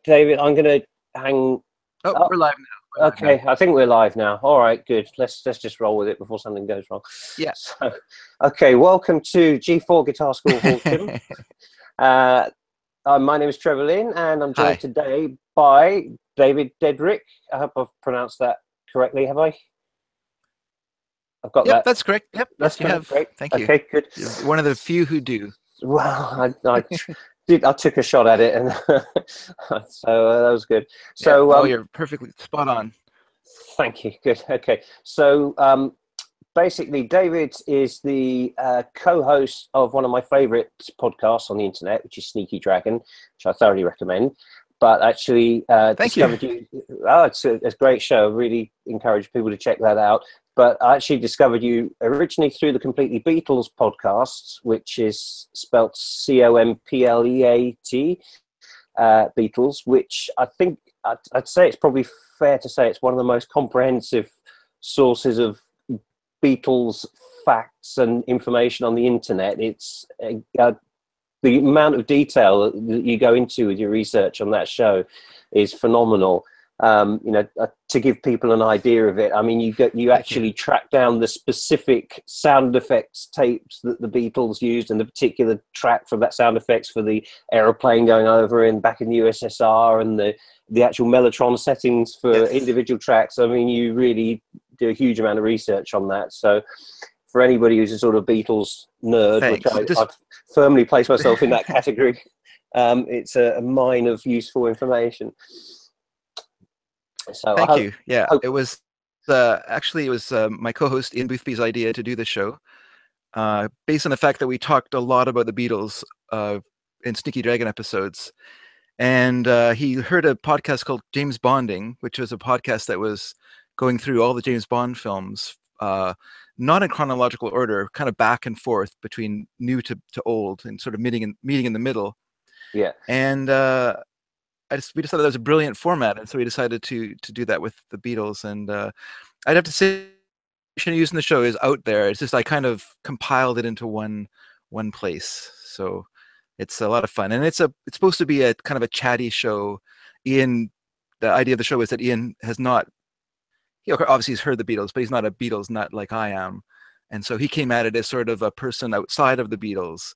David, I'm going to hang Oh, up. we're live now. Okay, I think we're live now. All right, good. Let's just roll with it before something goes wrong. Yeah. So, okay, welcome to G4 Guitar School Horsham. My name is Trevor Lynn, and I'm joined today by David Dedrick. I hope I've pronounced that correctly. Have I? I've got that. That's correct. Yep, that's you have. Great. Thank you. Okay, good. You're one of the few who do. Well, I took a shot at it, and so that was good. So, yeah. You're perfectly spot on. Thank you. Good. Okay. So, basically, David is the co-host of one of my favorite podcasts on the internet, which is Sneaky Dragon, which I thoroughly recommend. But actually, discovered you. Oh, it's a great show. I really encourage people to check that out. But I actually discovered you originally through the Completely Beatles podcast, which is spelt Compleat, Beatles, which I think I'd say it's probably fair to say it's one of the most comprehensive sources of Beatles facts and information on the internet. It's the amount of detail that you go into with your research on that show is phenomenal. To give people an idea of it, I mean, you actually track down the specific sound effects tapes that the Beatles used and the particular track from that sound effects for the aeroplane going over and back in the USSR, and the actual mellotron settings for individual tracks. I mean, you really do a huge amount of research on that. So for anybody who's a sort of Beatles nerd, which I've firmly placed myself in that category, it's a mine of useful information. So Thank you. Yeah, it was actually my co-host Ian Boothby's idea to do the show, based on the fact that we talked a lot about the Beatles in Sneaky Dragon episodes, and he heard a podcast called James Bonding, which was a podcast that was going through all the James Bond films, not in chronological order, kind of back and forth between new to old, and sort of meeting in the middle. Yeah. And we decided that was a brilliant format, and so we decided to do that with the Beatles. And I'd have to say, using the show is out there. It's just I kind of compiled it into one place, so it's a lot of fun. And it's supposed to be a kind of a chatty show. Ian, the idea of the show is that Ian has not, obviously he's heard the Beatles, but he's not a Beatles nut like I am, and so he came at it as sort of a person outside of the Beatles,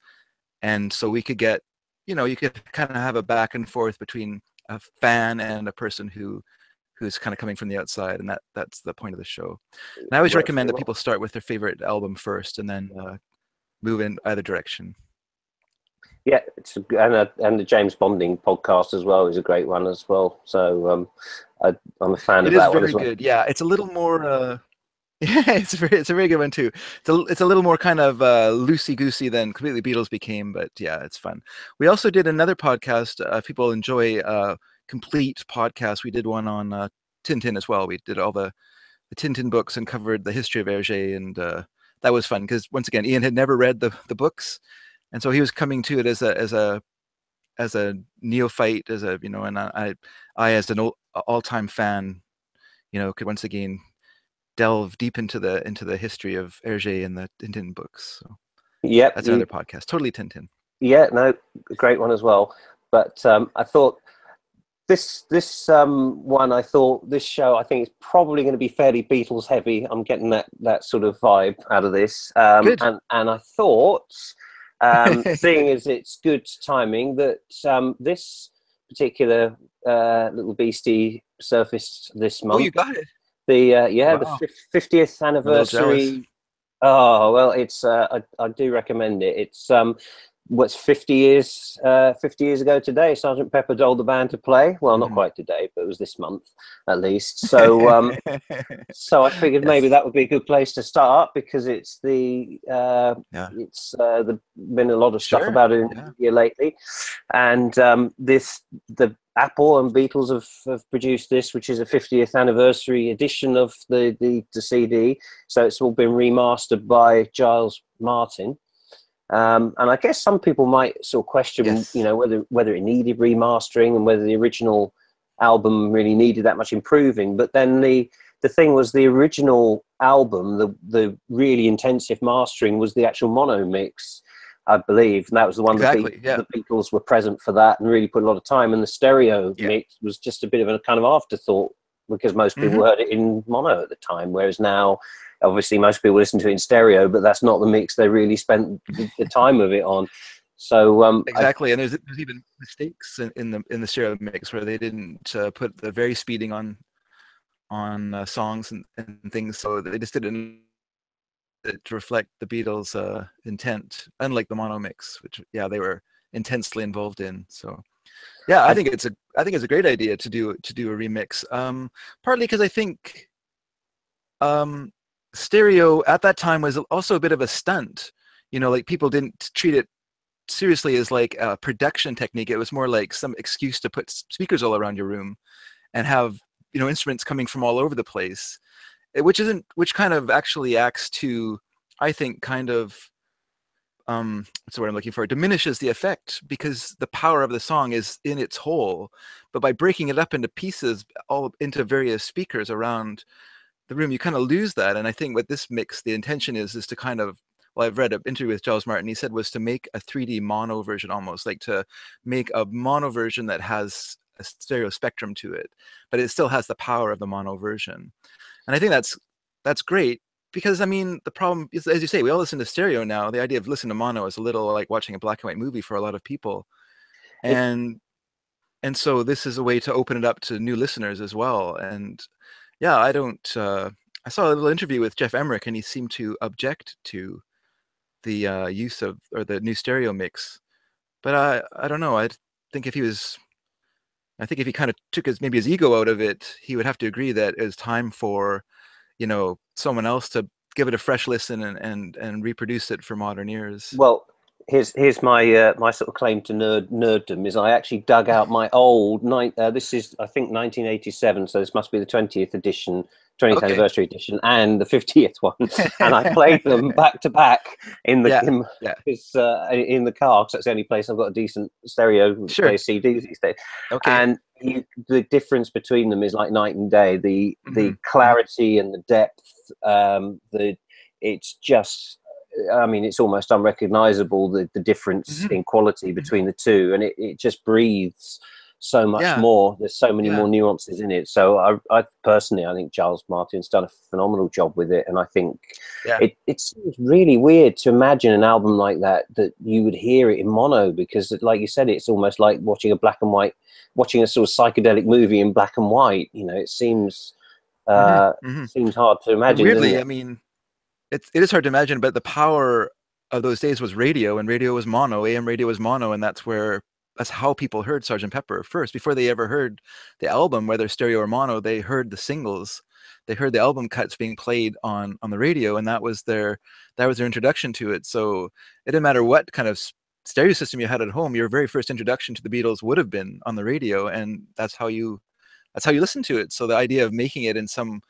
and so we could get, you could kind of have a back and forth between a fan and a person who's kind of coming from the outside, and that's the point of the show. And I always recommend that people start with their favorite album first, and then move in either direction. Yeah, and the James Bonding podcast as well is a great one as well. So I'm a fan of that one as well. It is very good. Yeah, it's a little more. Yeah, it's a very good one too. It's a little more kind of loosey-goosey than Completely Beatles became, but yeah, it's fun. We also did another podcast. If people enjoy complete podcasts, we did one on Tintin as well. We did all the Tintin books and covered the history of Hergé, and that was fun because once again, Ian had never read the books, and so he was coming to it as a neophyte, and I as an all-time fan, could once again delve deep into the history of Hergé and the Tintin books. So yeah, that's another podcast, totally Tintin. Yeah, no, great one as well. But I thought this one, I thought this show, I think it's probably going to be fairly Beatles heavy. I'm getting that sort of vibe out of this. Good. And I thought, seeing as it's good timing, that this particular little beastie surfaced this month. Oh, you got it. The 50th anniversary. Oh well, it's I do recommend it. It's what's 50 years ago today. Sergeant Pepper told the band to play. Well, not quite today, but it was this month at least. So so I figured maybe that would be a good place to start, because it's been a lot of stuff about it in the media lately, and the Apple and Beatles have produced this, which is a 50th anniversary edition of the CD. So it's all been remastered by Giles Martin. And I guess some people might sort of question, whether it needed remastering and whether the original album really needed that much improving. But then the thing was, the original album, the really intensive mastering, was the actual mono mix. I believe. And that was the one Exactly. the Beatles were present for that and really put a lot of time. And the stereo mix was just a bit of a kind of afterthought because most people heard it in mono at the time. Whereas now, obviously, most people listen to it in stereo, but that's not the mix they really spent the time of it on. So exactly, and there's even mistakes in the stereo mix where they didn't put the very speeding on songs and things, so they just didn't to reflect the Beatles' intent, unlike the mono mix, which they were intensely involved in. So I think it's a great idea to do a remix. Partly because I think stereo at that time was also a bit of a stunt. Like people didn't treat it seriously as like a production technique. It was more like some excuse to put speakers all around your room and have instruments coming from all over the place, which kind of actually acts to, I think, kind of what's the word I'm looking for, diminishes the effect, because the power of the song is in its whole, but by breaking it up into pieces, all into various speakers around the room, you kind of lose that. And I think with this mix, the intention is to kind of, well, I've read an interview with Giles Martin. He said was to make a 3D mono version, almost like to make a mono version that has a stereo spectrum to it, but it still has the power of the mono version. And I think that's great, because I mean, the problem is, as you say, we all listen to stereo now. The idea of listening to mono is a little like watching a black and white movie for a lot of people, and so this is a way to open it up to new listeners as well. And I don't. I saw a little interview with Jeff Emmerich, and he seemed to object to the use of, or the new stereo mix. But I don't know. I think if he kind of took maybe his ego out of it, he would have to agree that it's time for someone else to give it a fresh listen and reproduce it for modern ears. Well, here's my my sort of claim to nerddom is I actually dug out my old this is, I think, 1987, so this must be the 20th edition, 20th anniversary edition, and the 50th one, and I played them back to back in the in the car, because that's the only place I've got a decent stereo play CDs these days. And the difference between them is like night and day. The clarity and the depth, it's just, I mean, it's almost unrecognizable, the difference in quality between the two, and it just breathes so much more. There's so many more nuances in it. So I personally, I think Giles Martin's done a phenomenal job with it, and I think it seems really weird to imagine an album like that you would hear it in mono, because, like you said, it's almost like watching watching a sort of psychedelic movie in black and white. It seems seems hard to imagine. But weirdly, I mean, it is hard to imagine, but the power of those days was radio, and radio was mono. AM radio was mono, and that's how people heard Sgt. Pepper first. Before they ever heard the album, whether stereo or mono, they heard the singles. They heard the album cuts being played on the radio, and that was their introduction to it. So it didn't matter what kind of stereo system you had at home, your very first introduction to the Beatles would have been on the radio, and that's how you listen to it. So the idea of making it in some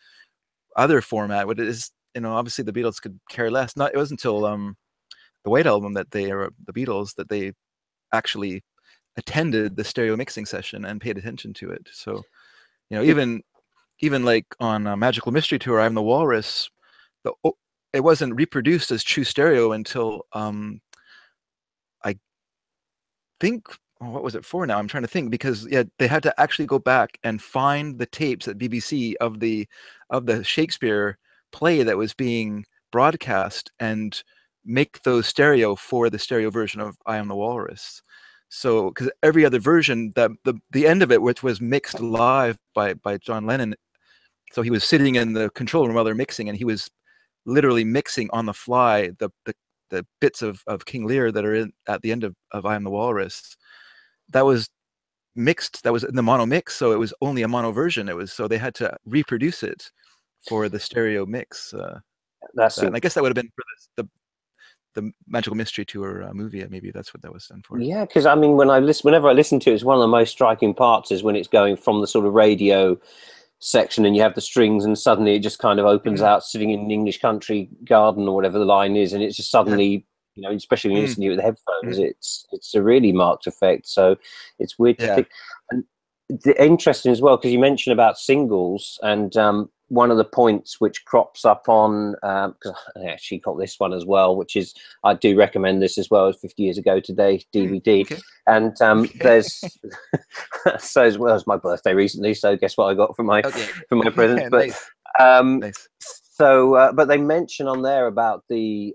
other format, what it is, obviously the Beatles could care less. It wasn't until the White Album the Beatles, that they actually attended the stereo mixing session and paid attention to it. So, even like on Magical Mystery Tour, I'm the Walrus, it wasn't reproduced as true stereo until I think, what was it for now? I'm trying to think, because they had to actually go back and find the tapes at BBC of the Shakespeare play that was being broadcast and make those stereo for the stereo version of I Am the Walrus. So, because every other version, the end of it, which was mixed live by John Lennon, so he was sitting in the control room while they're mixing, and he was literally mixing on the fly the bits of King Lear that are at the end of I Am the Walrus. That was mixed. That was in the mono mix, so it was only a mono version. So they had to reproduce it for the stereo mix. And I guess that would have been for the Magical Mystery Tour movie. Maybe that's what that was done for. Yeah, because I mean, whenever I listen to it, it's one of the most striking parts is when it's going from the sort of radio section and you have the strings, and suddenly it just kind of opens out, sitting in an English country garden or whatever the line is, and it's just suddenly, especially when you listen to it with headphones, it's a really marked effect. So it's weird to think. And interesting as well, because you mentioned about singles, and one of the points which crops up on, because I actually got this one as well, which is, I do recommend this as well as 50 Years Ago Today DVD. Okay. And there's, so as well as my birthday recently, so guess what I got for my present. But Nice. Nice. so but they mention on there about the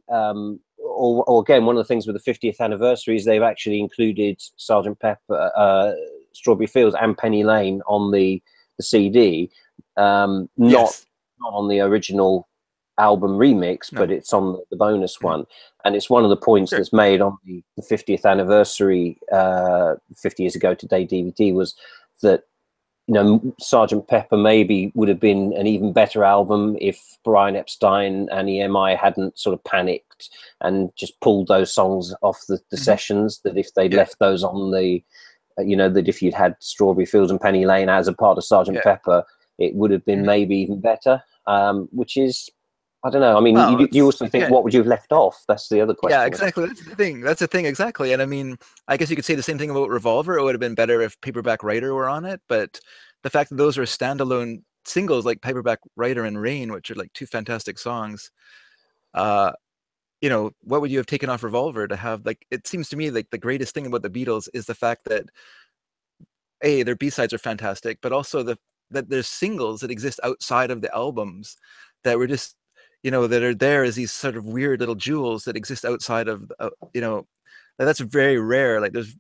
or again, one of the things with the 50th anniversary is they've actually included Sergeant Pepper, Strawberry Fields and Penny Lane on the CD, not on the original album remix, but it's on the bonus one. And it's one of the points that's made on the 50th anniversary 50 Years Ago Today DVD was that, you know, Sergeant Pepper maybe would have been an even better album if Brian Epstein and EMI hadn't sort of panicked and just pulled those songs off the sessions, that if they'd left those on the, you know, that if you'd had Strawberry Fields and Penny Lane as a part of Sergeant Pepper, it would have been maybe even better, which is, I don't know. I mean, you also think, what would you have left off? That's the other question. Yeah, exactly. That's the thing. That's the thing, exactly. And I mean, I guess you could say the same thing about Revolver. It would have been better if Paperback Writer were on it. But the fact that those are standalone singles like Paperback Writer and Rain, which are like two fantastic songs, you know, what would you have taken off Revolver to have? Like, it seems to me like the greatest thing about the Beatles is the fact that, A, their B-sides are fantastic, but also that there's singles that exist outside of the albums that were just, you know, that are there as these sort of weird little jewels that exist outside of, you know, that's very rare. Like there's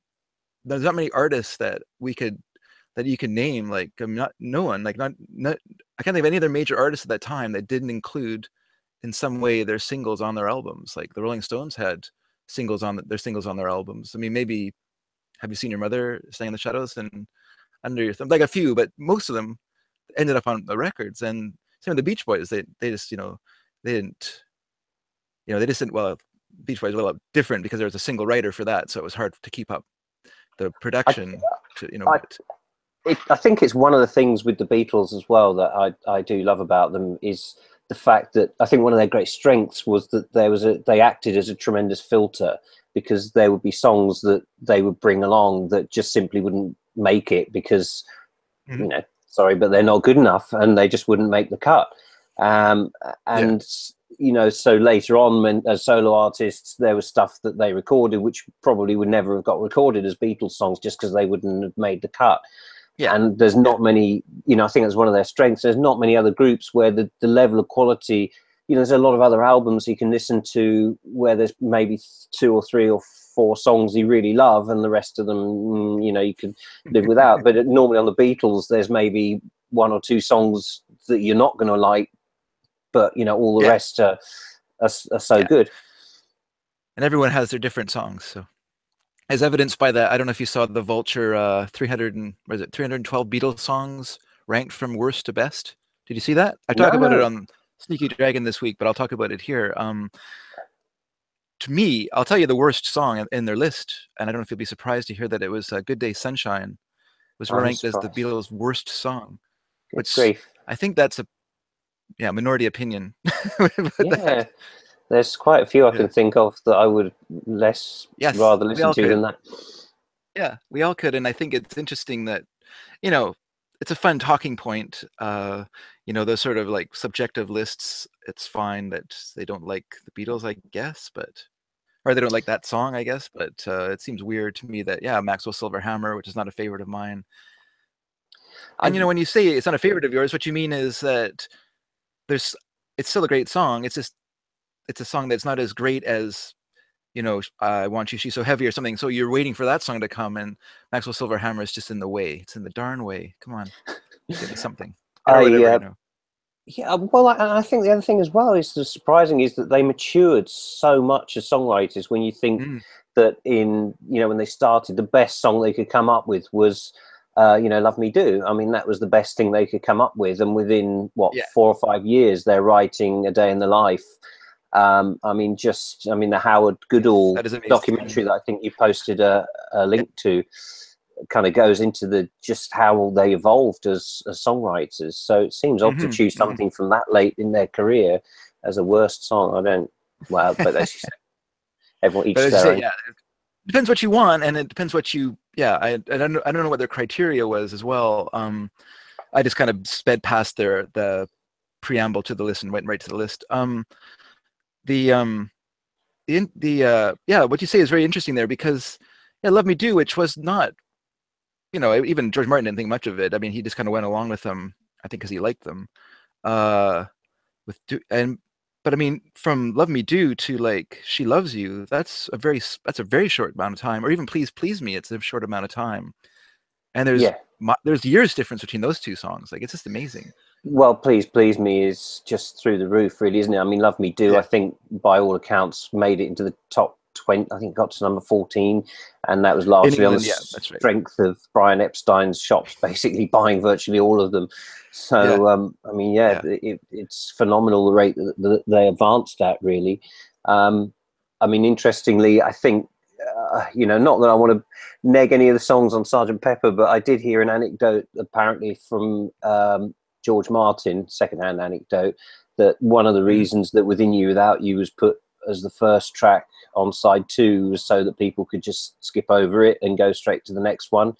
not many artists that you can name, like no one, like not I can't think of any other major artists at that time that didn't include in some way their singles on their albums. Like the Rolling Stones had singles on their albums. I mean, maybe Have You Seen Your Mother, Staying in the Shadows, and Under Your Thumb, like a few, but most of them ended up on the records. And same with the Beach Boys, they just, you know, they just didn't, well, Beach Boys were a lot different because there was a single writer for that, so it was hard to keep up the production. I think it's one of the things with the Beatles as well that I do love about them is the fact that I think one of their great strengths was that they acted as a tremendous filter, because there would be songs that they would bring along that just simply wouldn't make it because, you know, sorry, but they're not good enough, and they just wouldn't make the cut. You know, so later on, when as solo artists, there was stuff that they recorded which probably would never have got recorded as Beatles songs just because they wouldn't have made the cut. And there's not many, you know, I think that's one of their strengths. There's not many other groups where the level of quality, you know, there's a lot of other albums you can listen to where there's maybe 2 or 3 or 4 songs you really love, and the rest of them, you know, you can live without. But normally on the Beatles, there's maybe 1 or 2 songs that you're not going to like, but, you know, all the rest are so good. And everyone has their different songs. So, as evidenced by that, I don't know if you saw the Vulture 312 Beatles songs ranked from worst to best. Did you see that? I talk about it on Sneaky Dragon this week, but I'll talk about it here. To me, I'll tell you the worst song in their list, and I don't know if you'll be surprised to hear that it was Good Day Sunshine was ranked as the Beatles' worst song. Which I think that's a minority opinion. There's quite a few I can think of that I would rather listen to than that. Yeah, we all could, and I think it's interesting that, you know, it's a fun talking point. You know, those sort of like subjective lists, it's fine that they don't like the Beatles, I guess, or they don't like that song, I guess, but it seems weird to me that, Maxwell Silver Hammer, which is not a favorite of mine. And, you know, when you say it's not a favorite of yours, what you mean is that it's still a great song. It's just, it's a song that's not as great as, you know, I Want You, She's So Heavy or something. So you're waiting for that song to come, and Maxwell Silver Hammer is just in the way. It's in the darn way. Come on, give me something. Yeah, well, I think the other thing as well is the surprising is that they matured so much as songwriters. When you think that in, you know, when they started, the best song they could come up with was, you know, Love Me Do. I mean, that was the best thing they could come up with. And within, 4 or 5 years, they're writing A Day in the Life. I mean, the Howard Goodall documentary that I think you posted a link to kind of goes into just how they evolved as songwriters. So it seems odd to choose something from that late in their career as a worst song. But as you say, everyone each their own. It depends what you want, and it depends what you. I don't know what their criteria was as well. I just kind of sped past the preamble to the list and went right to the list. The yeah, what you say is very interesting there, because yeah, Love Me Do, which was not, even George Martin didn't think much of it. I mean, he just kind of went along with them, I think, because he liked them. But I mean, from Love Me Do to like She Loves You, that's a very short amount of time. Or even Please Please Me, it's a short amount of time. And there's years difference between those two songs. Like, it's just amazing. Well, Please Please Me is just through the roof, really, isn't it? I mean, Love Me Do, Yeah. I think, by all accounts, made it into the top 20. I think it got to number 14, and that was largely on the strength of Brian Epstein's shops basically buying virtually all of them. So, I mean, it's phenomenal the rate that they advanced at, really. I mean, interestingly, I think, not that I want to neg any of the songs on Sgt. Pepper, but I did hear an anecdote, apparently, from George Martin, secondhand anecdote, that one of the reasons that Within You Without You was put as the first track on side 2 was so that people could just skip over it and go straight to the next one,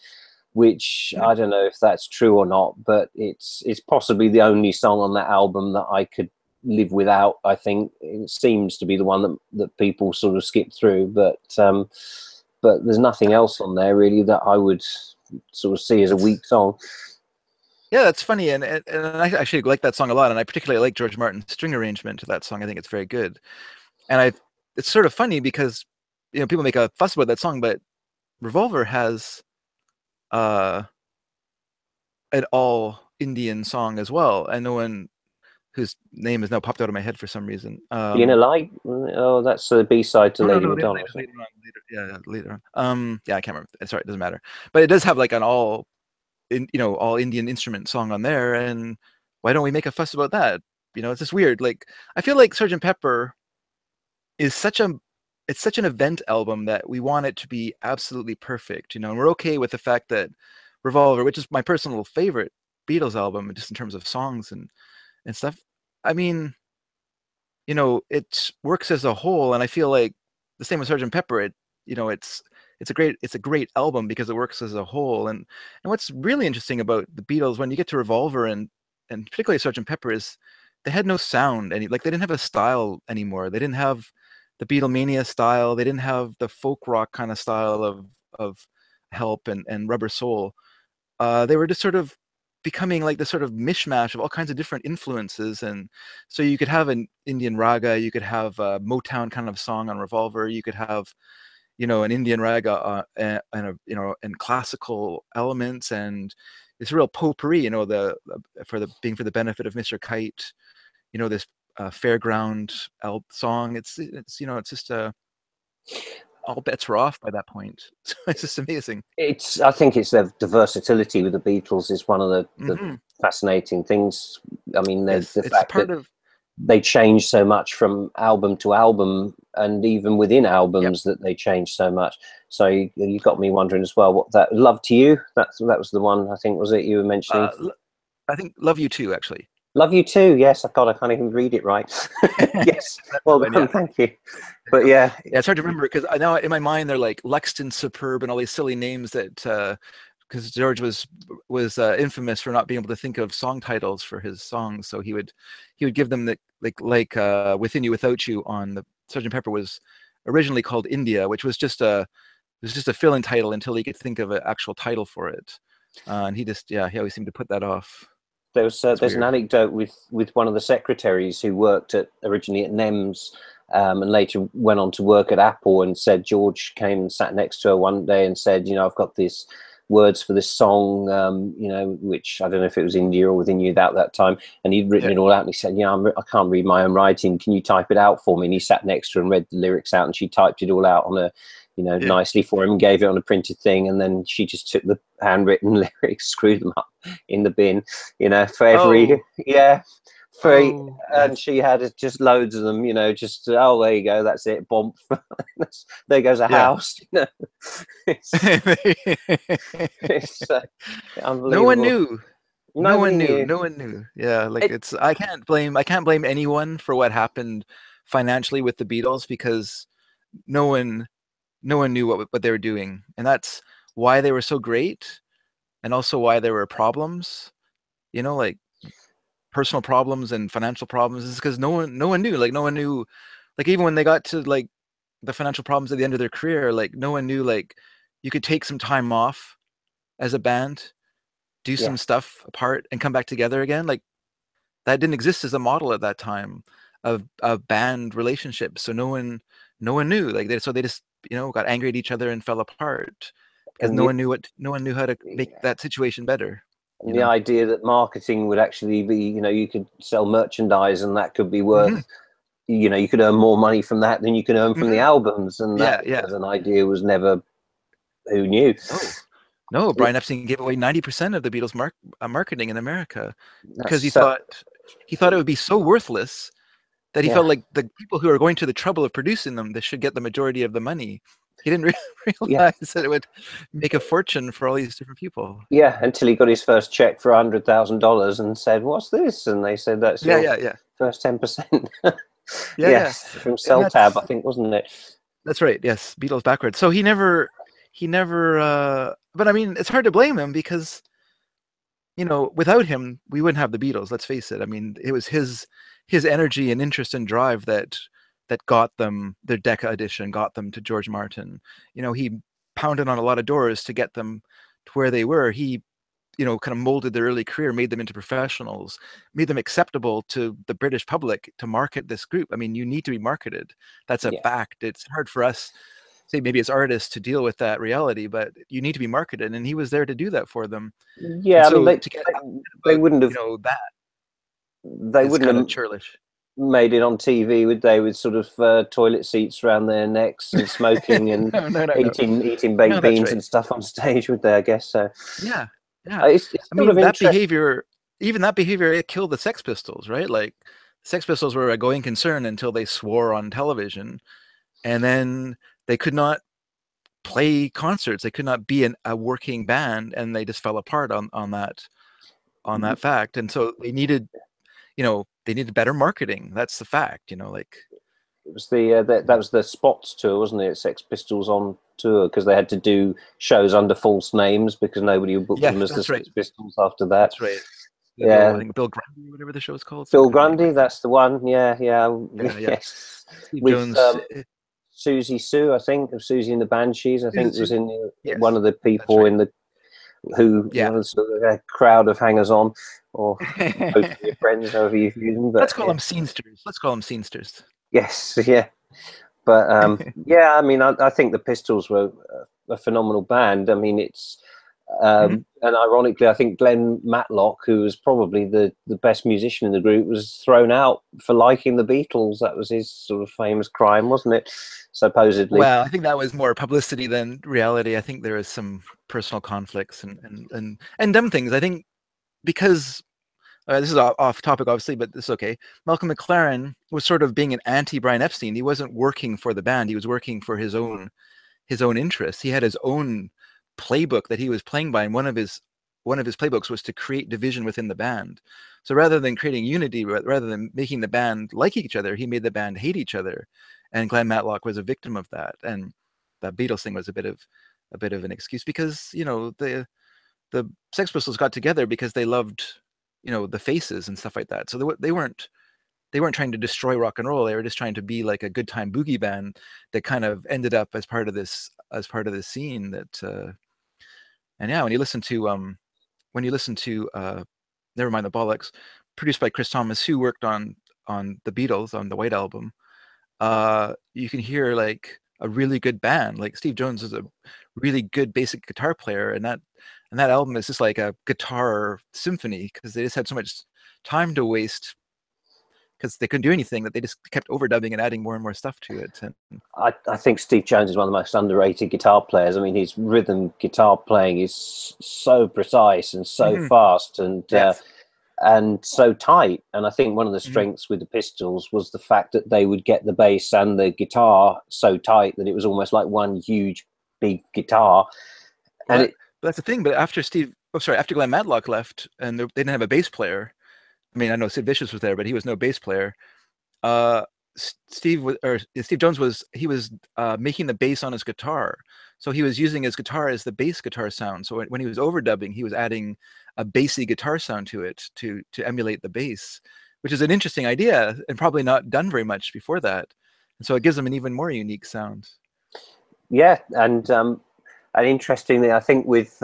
which I don't know if that's true or not, but it's possibly the only song on that album that I could live without. I think it seems to be the one that people sort of skip through, but there's nothing else on there really that I would sort of see as a weak song. Yeah, that's funny, and I actually like that song a lot, and I particularly like George Martin's string arrangement to that song. I think it's very good, and it's sort of funny because people make a fuss about that song, but Revolver has an all Indian song as well, and no one whose name has now popped out of my head for some reason. Being a Light? Oh, that's the B-side to Lady Madonna. Later on. Yeah, I can't remember. Sorry, it doesn't matter. But it does have like an all Indian instrument song on there, and why don't we make a fuss about that? It's just weird. Like, I feel like Sgt. Pepper is such an event album that we want it to be absolutely perfect, and we're okay with the fact that Revolver, which is my personal favorite Beatles album, just in terms of songs and stuff, I mean, it works as a whole, and I feel like the same with Sgt. Pepper. It's a great album because it works as a whole. And what's really interesting about the Beatles when you get to Revolver and particularly Sgt. Pepper is they had no sound, they didn't have a style anymore. They didn't have the Beatlemania style. They didn't have the folk rock kind of style of Help and Rubber Soul. They were just sort of becoming like this sort of mishmash of all kinds of different influences. And so you could have an Indian raga, you could have a Motown kind of song on Revolver, you could have an Indian raga and classical elements, and this real potpourri, for the benefit of Mr. Kite, this fairground song. It's just all bets were off by that point. So it's just amazing. I think it's the versatility with the Beatles is one of the fascinating things. I mean, the fact that they change so much from album to album, and even within albums that they change so much. So you got me wondering as well what that Love to You, that was the one, I think, was it you were mentioning? I think Love You Too, actually. Love You Too, yes. God, I can't even read it right. Yes, well done, thank you. But yeah, it's hard to remember because I know in my mind they're like Lexington Superb and all these silly names that because George was infamous for not being able to think of song titles for his songs, so he would give them the like Within You Without You on the Sgt. Pepper was originally called India, which was just a fill-in title until he could think of an actual title for it, and he always seemed to put that off. There's an anecdote with one of the secretaries who worked originally at NEMS and later went on to work at Apple, and said George came and sat next to her one day and said, I've got these words for this song, which I don't know if it was India or Within You Without that time, and he'd written it all out, and he said, I can't read my own writing, can you type it out for me? And he sat next to her and read the lyrics out, and she typed it all out on a nicely for him and gave it on a printed thing, and then she just took the handwritten lyrics, screwed them up in the bin, for every and she had just loads of them, just there you go, that's it, bomb. There goes a house. It's unbelievable. No one knew. No one knew. Yeah, like I can't blame anyone for what happened financially with the Beatles, because no one knew what they were doing, and that's why they were so great, and also why there were problems. Like personal problems and financial problems is because no one knew. Like, no one knew. Like, even when they got to like the financial problems at the end of their career, like no one knew like you could take some time off as a band, do Yeah. some stuff apart, and come back together again. Like, that didn't exist as a model at that time of band relationships. So no one knew. Like, so they just, you know, got angry at each other and fell apart because And no one knew how to make that situation better. the idea that marketing would actually be, you know, you could sell merchandise and that could be worth, you know, you could earn more money from that than you can earn from the albums, and that as an idea was never, who knew? No, Brian Epstein gave away 90% of the Beatles marketing in America because he so, thought it would be so worthless that he felt like the people who are going to the trouble of producing them, they should get the majority of the money. He didn't realize that it would make a fortune for all these different people. Yeah, until he got his first check for $100,000 and said, "What's this?" And they said, "That's your first 10%." Yes, from Cell Tab, I think, wasn't it? That's right. Yes, Beatles backwards. So he never. But I mean, it's hard to blame him because, you know, without him, we wouldn't have the Beatles. Let's face it. I mean, it was his energy and interest and drive that got them their Decca edition, got them to George Martin. You know, he pounded on a lot of doors to get them to where they were. He, you know, kind of molded their early career, made them into professionals, made them acceptable to the British public to market this group. I mean, you need to be marketed. That's a fact. It's hard for us, say, maybe as artists, to deal with that reality, but you need to be marketed, and he was there to do that for them. Yeah, so I mean, they wouldn't have, you know, that they wouldn't have churlish. Made it on TV, would they, with sort of toilet seats around their necks and smoking and eating baked beans and stuff on stage, would they? I guess so. Yeah. It's I mean, that behavior, it killed the Sex Pistols, right? Like, Sex Pistols were a going concern until they swore on television, and then they could not play concerts. They could not be a working band, and they just fell apart on that fact. And so they needed, you know, they needed better marketing. That's the fact, you know, like. It was that was the Spots tour, wasn't it? Sex Pistols on tour, because they had to do shows under false names because nobody would book them as the Sex Pistols after that. That's right. Yeah, I think Bill Grundy, whatever the show's called. Bill Grundy, that's the one. Yes. With Susie Sue, I think, of Susie and the Banshees. I think was in one of the people in the sort of a crowd of hangers-on, or your friends, however you view them. But, let's call them scenesters. Yes, yeah. But I mean, I think the Pistols were a phenomenal band. I mean, it's and ironically, I think Glenn Matlock, who was probably the best musician in the group, was thrown out for liking the Beatles. That was his sort of famous crime, wasn't it? Supposedly. Well, I think that was more publicity than reality. I think there was some personal conflicts and dumb things. I think because this is off topic, obviously, but this is okay. Malcolm McLaren was sort of being an anti-Brian Epstein. He wasn't working for the band. He was working for his own interests. He had his own playbook that he was playing by, and one of his playbooks was to create division within the band. So rather than creating unity, rather than making the band like each other, he made the band hate each other. And Glenn Matlock was a victim of that. And that Beatles thing was a bit of an excuse, because, you know, the Sex Pistols got together because they loved, you know, the Faces and stuff like that. So they weren't trying to destroy rock and roll. They were just trying to be like a good time boogie band that kind of ended up as part of this scene that and yeah, when you listen to Never Mind the Bollocks, produced by Chris Thomas, who worked on the Beatles on the White Album, you can hear like a really good band. Like, Steve Jones is a really good basic guitar player, and that album is just like a guitar symphony, because they just had so much time to waste because they couldn't do anything, that they just kept overdubbing and adding more and more stuff to it. And I think Steve Jones is one of the most underrated guitar players. I mean, his rhythm guitar playing is so precise and so fast and so tight. And I think one of the strengths with the Pistols was the fact that they would get the bass and the guitar so tight that it was almost like one huge big guitar. But that's the thing. But after Glenn Matlock left, and they didn't have a bass player. I mean, I know Sid Vicious was there, but he was no bass player. Steve Jones was making the bass on his guitar, so he was using his guitar as the bass guitar sound. So when he was overdubbing, he was adding a bassy guitar sound to it to emulate the bass, which is an interesting idea and probably not done very much before that. And so it gives them an even more unique sound. Yeah, and interestingly, I think with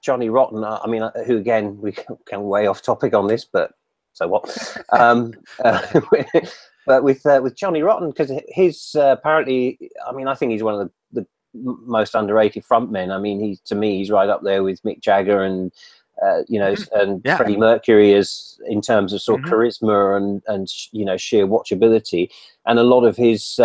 Johnny Rotten, I mean, who again, we can way off topic on this, but so what? But with Johnny Rotten, because his apparently, I mean, I think he's one of the most underrated frontmen. I mean, to me, he's right up there with Mick Jagger and you know, and Freddie Mercury as in terms of sort of charisma and you know, sheer watchability. And a lot of his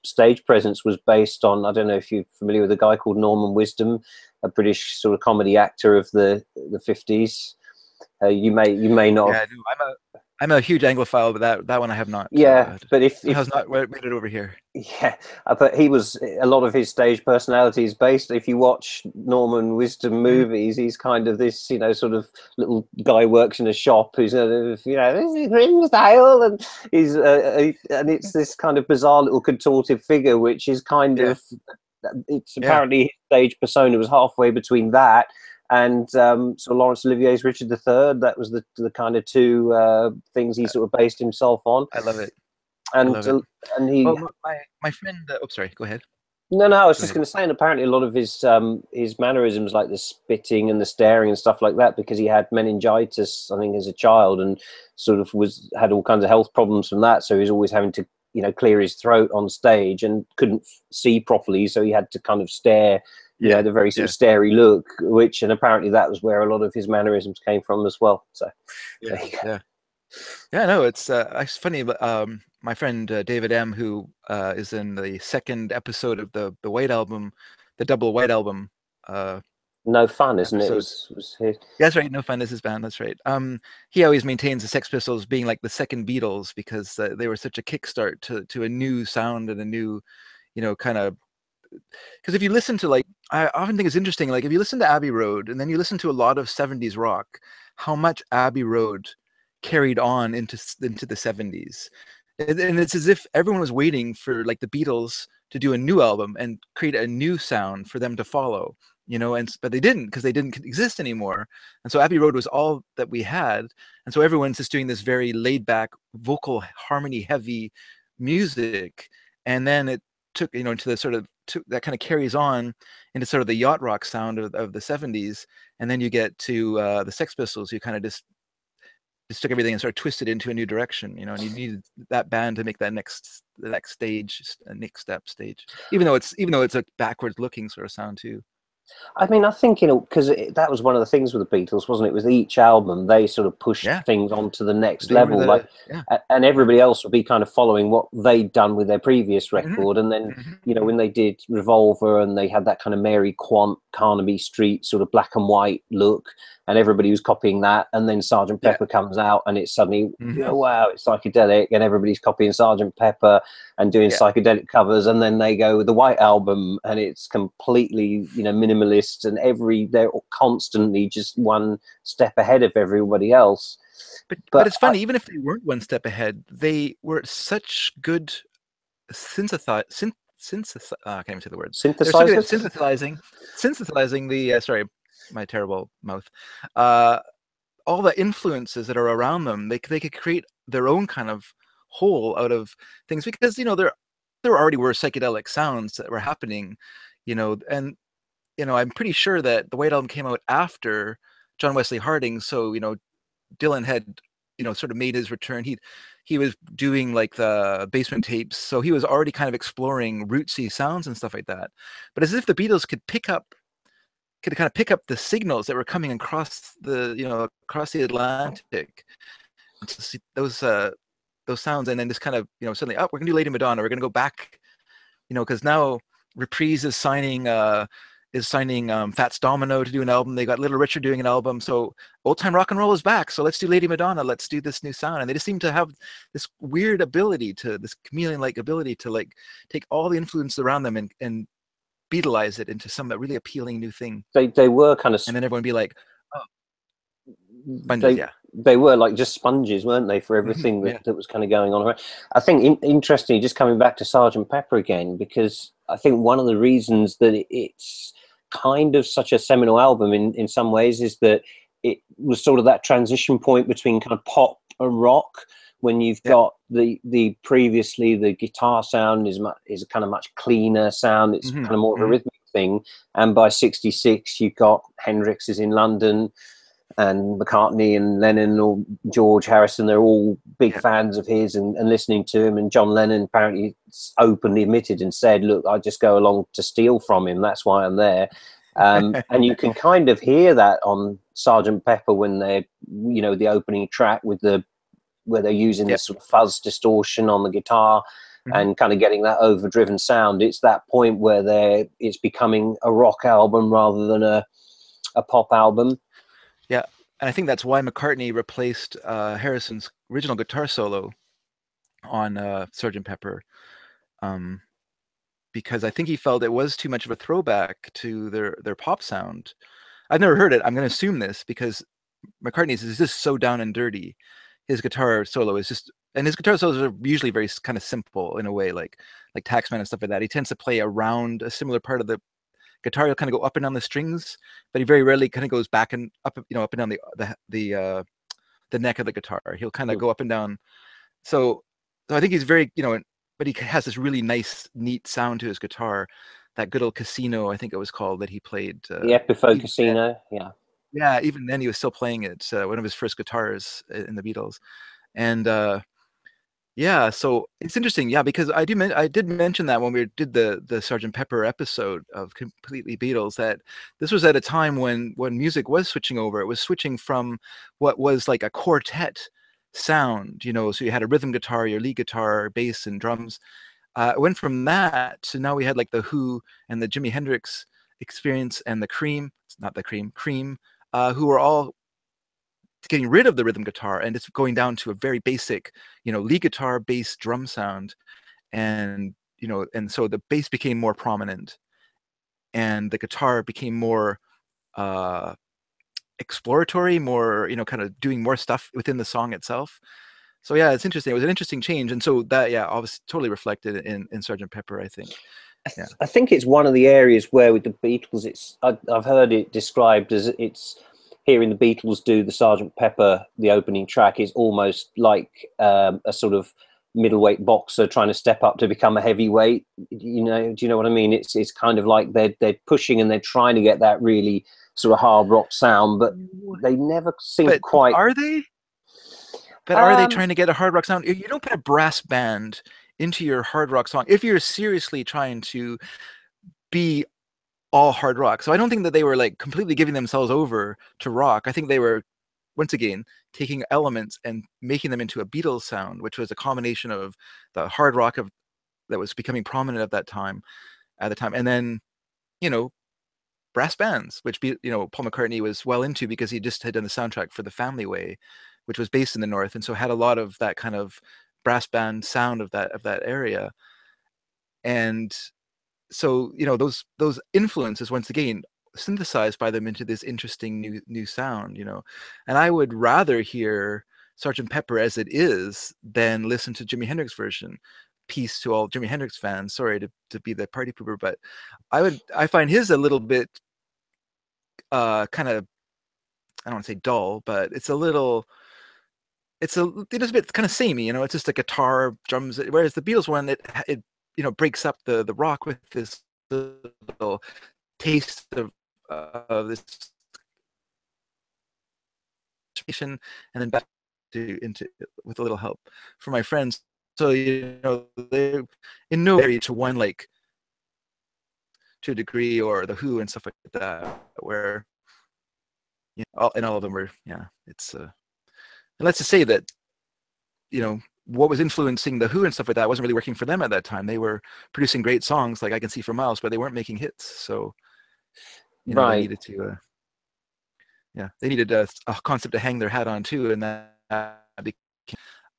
stage presence was based on, I don't know if you're familiar with a guy called Norman Wisdom, a British sort of comedy actor of the 50s. You may not. Yeah, I'm a huge Anglophile, but that one I have not. Yeah, but if has not made it over here. Yeah, but a lot of his stage personality is based. If you watch Norman Wisdom movies, he's kind of this, you know, sort of little guy works in a shop who's, you know, this is Grim style, and he's and it's this kind of bizarre little contorted figure, which is kind of, it's apparently his stage persona was halfway between that and so Laurence Olivier's Richard III. That was the kind of two things he sort of based himself on. I love it. And he, well, my friend, oh, sorry, go ahead. No, I was just going to say, and apparently a lot of his mannerisms, like the spitting and the staring and stuff like that, because he had meningitis, I think, as a child, and sort of had all kinds of health problems from that. So he was always having to, you know, clear his throat on stage and couldn't see properly, so he had to kind of stare. You know, the very sort of starey look, and apparently that was where a lot of his mannerisms came from as well. So, no, it's funny, but my friend David M., who is in the second episode of the White Album, the double White Album. No Fun, isn't it? Was his... Yeah, that's right. No Fun is his band. That's right. He always maintains the Sex Pistols being like the second Beatles because they were such a kickstart to a new sound and a new, you know, kind of. Because if you listen to, like, I often think it's interesting, like if you listen to Abbey Road and then you listen to a lot of 70s rock, how much Abbey Road carried on into the 70s. And it's as if everyone was waiting for, like, the Beatles to do a new album and create a new sound for them to follow, you know, but they didn't, because they didn't exist anymore. And so Abbey Road was all that we had. And so everyone's just doing this very laid back, vocal harmony heavy music. And then it took, you know, into the sort of, that kind of carries on into sort of the yacht rock sound of the 70s. And then you get to the Sex Pistols, you kind of just took everything and sort of twisted into a new direction, you know, and you needed that band to make the next stage, a next step stage, even though it's a backwards looking sort of sound too. I mean, I think, you know, because that was one of the things with the Beatles, wasn't it? With each album, they sort of pushed things onto the next level, and everybody else would be kind of following what they'd done with their previous record. And then, you know, when they did Revolver and they had that kind of Mary Quant, Carnaby Street sort of black and white look, and everybody was copying that. And then Sgt. Pepper comes out, and it's suddenly, oh, wow, it's psychedelic, and everybody's copying Sgt. Pepper and doing psychedelic covers. And then they go with the White Album, and it's completely, you know, minimalist, and they're constantly just one step ahead of everybody else. But it's funny, even if they weren't one step ahead, they were such good I can't even say the word. Synthesizing the sorry, my terrible mouth. All the influences that are around them, they could create their own kind of whole out of things, because, you know, there already were psychedelic sounds that were happening, you know, and, you know, I'm pretty sure that the White Album came out after John Wesley Harding, so, you know, Dylan had, you know, sort of made his return. He was doing like the Basement Tapes, so he was already kind of exploring rootsy sounds and stuff like that. But as if the Beatles could kind of pick up the signals that were coming across the Atlantic, to see those sounds, and then just kind of, you know, suddenly, oh, we're gonna do Lady Madonna, we're gonna go back, you know, because now Reprise is signing Fats Domino to do an album. They got Little Richard doing an album. So old time rock and roll is back. So let's do Lady Madonna. Let's do this new sound. And they just seem to have this weird ability this chameleon-like ability to, like, take all the influence around them and Beatleize it into some really appealing new thing. They were kind of, and then everyone would be like, oh, sponges, they were like just sponges, weren't they, for everything that was kind of going on around. I think interestingly, just coming back to Sgt. Pepper again, because I think one of the reasons that it's kind of such a seminal album in some ways is that it was sort of that transition point between kind of pop and rock, when you've got the previously the guitar sound is a kind of much cleaner sound. It's kind of more of a rhythmic thing. And by 66, you've got Hendrix is in London, and McCartney and Lennon or George Harrison, they're all big fans of his and listening to him. And John Lennon apparently openly admitted and said, look, I just go along to steal from him. That's why I'm there. And you can kind of hear that on Sergeant Pepper when they're, you know, the opening track with where they're using this sort of fuzz distortion on the guitar and kind of getting that overdriven sound. It's that point where it's becoming a rock album rather than a pop album. Yeah, and I think that's why McCartney replaced Harrison's original guitar solo on Sgt. Pepper, because I think he felt it was too much of a throwback to their pop sound. I've never heard it. I'm going to assume this because McCartney's is just so down and dirty. His guitar solo is just, and his guitar solos are usually very kind of simple in a way, like Taxman and stuff like that. He tends to play around a similar part of the guitar. He'll kind of go up and down the strings, but he very rarely kind of goes back and up, you know, up and down the neck of the guitar. He'll kind of go up and down. So I think he's very, you know, but he has this really nice, neat sound to his guitar. That good old Casino, I think it was called, that he played. The Epiphone Casino, yeah. Even then, he was still playing it. One of his first guitars in the Beatles, and yeah, so it's interesting, yeah, because I did mention that when we did the Sgt. Pepper episode of Completely Beatles, that this was at a time when music was switching over. It was switching from what was like a quartet sound, you know, so you had a rhythm guitar, your lead guitar, bass, and drums. It went from that to now we had like the Who and the Jimi Hendrix Experience and the Cream, not the Cream, who were all getting rid of the rhythm guitar, and it's going down to a very basic, you know, lead guitar, bass, drum sound. And, you know, and so the bass became more prominent and the guitar became more exploratory, more, you know, kind of doing more stuff within the song itself. So yeah, it's interesting. It was an interesting change. And so that, yeah, obviously totally reflected in Sgt. Pepper, I think. Yeah. I think it's one of the areas where with the Beatles, I've heard it described as it's hearing the Beatles do the Sgt. Pepper, the opening track, is almost like a sort of middleweight boxer trying to step up to become a heavyweight. You know, do you know what I mean? It's kind of like they're pushing and they're trying to get that really sort of hard rock sound, but they never seem quite. Are they? But are they trying to get a hard rock sound? You don't put a brass band into your hard rock song if you're seriously trying to be all hard rock. So I don't think that they were like completely giving themselves over to rock. I think they were, once again, taking elements and making them into a Beatles sound, which was a combination of the hard rock that was becoming prominent at the time, and then, you know, brass bands, which, you know, Paul McCartney was well into because he just had done the soundtrack for The Family Way, which was based in the North, and so had a lot of that kind of brass band sound of that area. And so, you know, those influences, once again, synthesized by them into this interesting new sound, you know. And I would rather hear Sgt. Pepper as it is than listen to Jimi Hendrix version. Peace to all Jimi Hendrix fans. Sorry to be the party pooper, but I find his a little bit kind of, I don't want to say dull, but it's a bit kind of samey, you know. It's just a guitar, drums, whereas the Beatles one, it you know, breaks up the rock with this little taste of this and then back into with a little help from my friends. So, you know, they in no area to one, like, to a degree, or the Who and stuff like that, where, you know, all of them were, yeah, it's and let's just say that, you know, what was influencing the Who and stuff like that wasn't really working for them at that time. They were producing great songs like I Can See for Miles, but they weren't making hits. So, you know, they needed to, they needed a concept to hang their hat on too. And that became,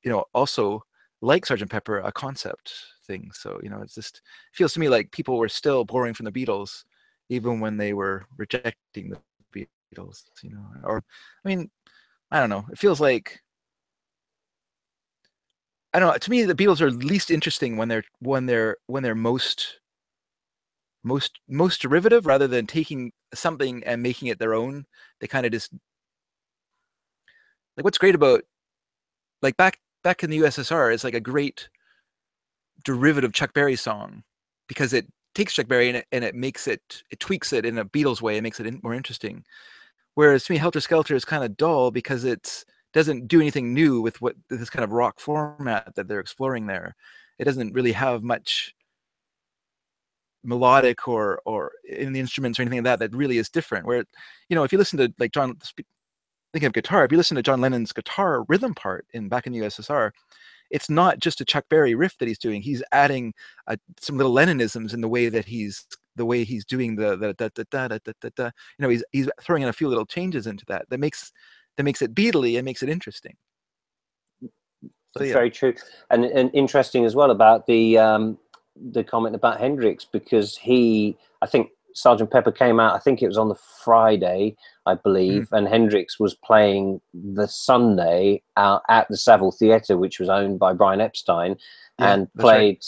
you know, also like Sgt. Pepper, a concept thing. So, you know, it feels to me like people were still borrowing from the Beatles, even when they were rejecting the Beatles, you know, or, I mean, I don't know. It feels like, I don't know. To me, the Beatles are least interesting when they're most derivative, rather than taking something and making it their own. They kind of just like what's great about like back in the USSR is like a great derivative Chuck Berry song because it takes Chuck Berry and it makes it tweaks it in a Beatles way and makes it more interesting. Whereas to me, Helter Skelter is kind of dull because it doesn't do anything new with what this kind of rock format that they're exploring there. It doesn't really have much melodic or in the instruments or anything like that that really is different. Where, you know, if you listen to like John, thinking of guitar, if you listen to John Lennon's guitar rhythm part in back in the USSR, it's not just a Chuck Berry riff that he's doing. He's adding some little Lennonisms in the way that he's doing the da, da, da, da, da, da, da. You know, he's throwing in a few little changes into that makes it Beatley and makes it interesting. So, It's yeah. very true, and interesting as well about the comment about Hendrix, because I think Sergeant Pepper came out, I think it was on the Friday, I believe, and Hendrix was playing the Sunday out at the Savile Theatre, which was owned by Brian Epstein, and played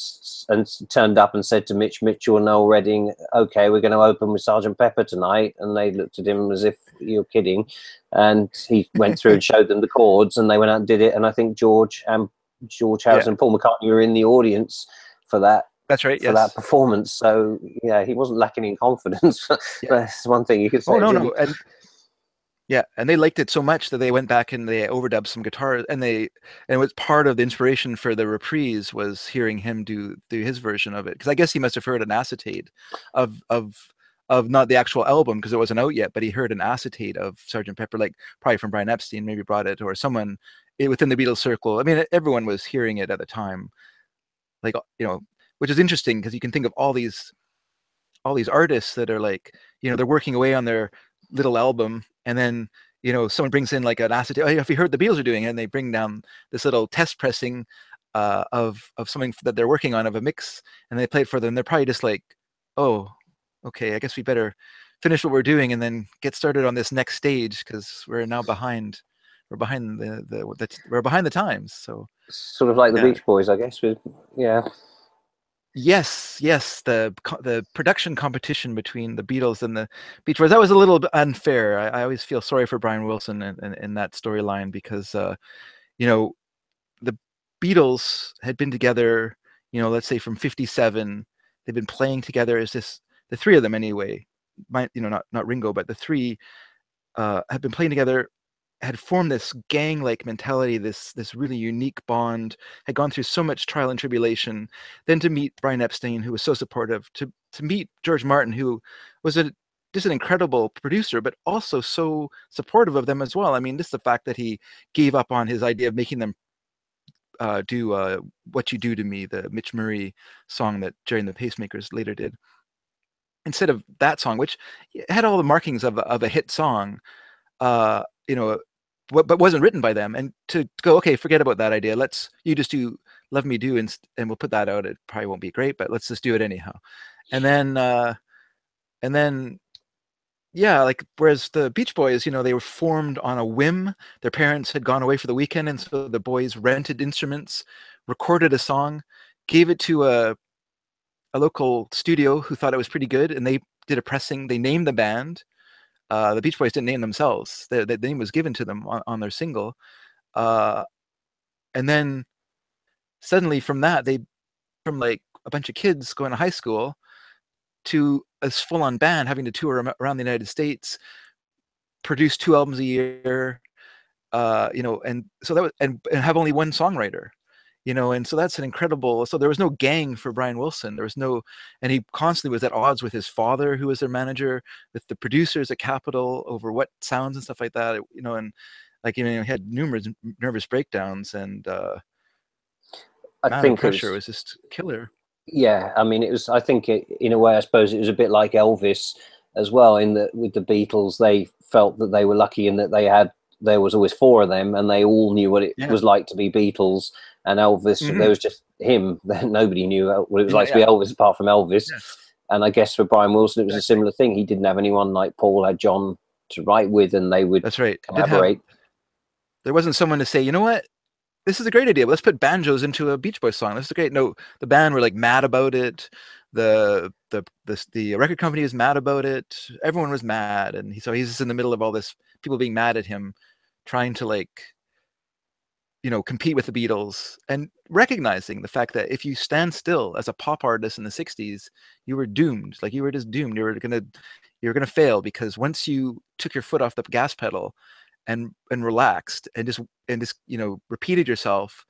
and turned up and said to Mitch Mitchell and Noel Redding, okay, we're going to open with Sergeant Pepper tonight. And they looked at him as if you're kidding. And he went through and showed them the chords, and they went out and did it. And I think George Harrison and Paul McCartney were in the audience for that. That's right. For that performance. So yeah, he wasn't lacking in confidence. That's one thing you could say. Oh no. And they liked it so much that they went back and they overdubbed some guitars, and it was part of the inspiration for the reprise was hearing him do his version of it, because I guess he must have heard an acetate of not the actual album because it wasn't out yet, but he heard an acetate of Sgt. Pepper, like probably from Brian Epstein, maybe brought it, or someone within the Beatles circle. I mean, everyone was hearing it at the time, like, you know, which is interesting because you can think of all these artists that are like, you know, they're working away on their little album, and then, you know, someone brings in like an acetate. Oh, have you heard the Beatles are doing it? And they bring down this little test pressing of something that they're working on, of a mix, and they play it for them. They're probably just like, oh, okay, I guess we better finish what we're doing and then get started on this next stage because we're now behind. We're behind we're behind the times. So sort of like the Beach Boys, I guess. Yes, the production competition between the Beatles and the Beach Boys, that was a little bit unfair. I always feel sorry for Brian Wilson in that storyline because, you know, the Beatles had been together, you know, let's say from 57. They've been playing together as the three of them anyway. You know, not Ringo, but the three have been playing together, had formed this gang-like mentality, this really unique bond, had gone through so much trial and tribulation. Then to meet Brian Epstein, who was so supportive, to meet George Martin, who was just an incredible producer, but also so supportive of them as well. I mean, just the fact that he gave up on his idea of making them do "What You Do to Me," the Mitch Murray song that Jerry and the Pacemakers later did, instead of that song, which had all the markings of a hit song. You know, but wasn't written by them, and to go, okay, forget about that idea. You just do "Love Me Do" and we'll put that out. It probably won't be great, but let's just do it anyhow. And then, yeah, like whereas the Beach Boys, you know, they were formed on a whim. Their parents had gone away for the weekend, and so the boys rented instruments, recorded a song, gave it to a local studio who thought it was pretty good, and they did a pressing. They named the band. The Beach Boys didn't name themselves. The name was given to them on their single. And then suddenly from that, from like a bunch of kids going to high school to a full-on band having to tour around the United States, produce 2 albums a year, you know, and so that was, and have only one songwriter. You know, and so that's an incredible. So there was no gang for Brian Wilson. There was no, and he constantly was at odds with his father, who was their manager, with the producers at Capitol over what sounds and stuff like that. You know, and like, you know, he had numerous nervous breakdowns, and I think pressure was just killer. Yeah, I mean, it was. I think in a way, I suppose it was a bit like Elvis as well. In that, with the Beatles, they felt that they were lucky in that there was always 4 of them, and they all knew what it was like to be Beatles. And Elvis, there was just him. Nobody knew what it was like to be Elvis apart from Elvis. Yeah. And I guess for Brian Wilson, it was a similar thing. He didn't have anyone like Paul had John to write with, and they would collaborate. There wasn't someone to say, you know what, this is a great idea. Let's put banjos into a Beach Boys song. This is great. No, the band were like mad about it. The record company was mad about it. Everyone was mad, and so he's just in the middle of all this, people being mad at him, trying to like compete with the Beatles, and recognizing the fact that if you stand still as a pop artist in the 60s, you were doomed. Like, you were just doomed. You were gonna fail, because once you took your foot off the gas pedal and relaxed and just repeated yourself,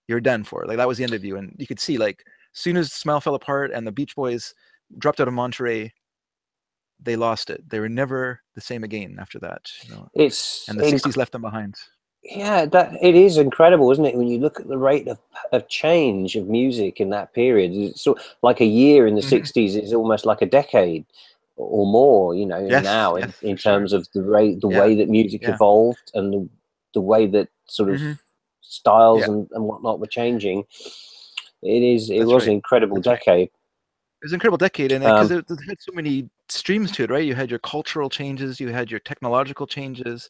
you're done for. Like, that was the end of you. And you could see, like, as soon as Smile fell apart and the Beach Boys dropped out of Monterey, they lost it. They were never the same again after that. It's And the 60s left them behind. yeah, that it is incredible, isn't it? When you look at the rate of change of music in that period, it's sort of like a year in the Mm-hmm. 60s is almost like a decade or more, Yes, now yes, in for sure. terms of the way that music Yeah. evolved, and the way that sort of Mm-hmm. styles Yeah, and whatnot were changing. It that's was an right. incredible That's right. decade. It was an incredible decade, and because Um, it had so many streams to it, right? You had your cultural changes, you had your technological changes,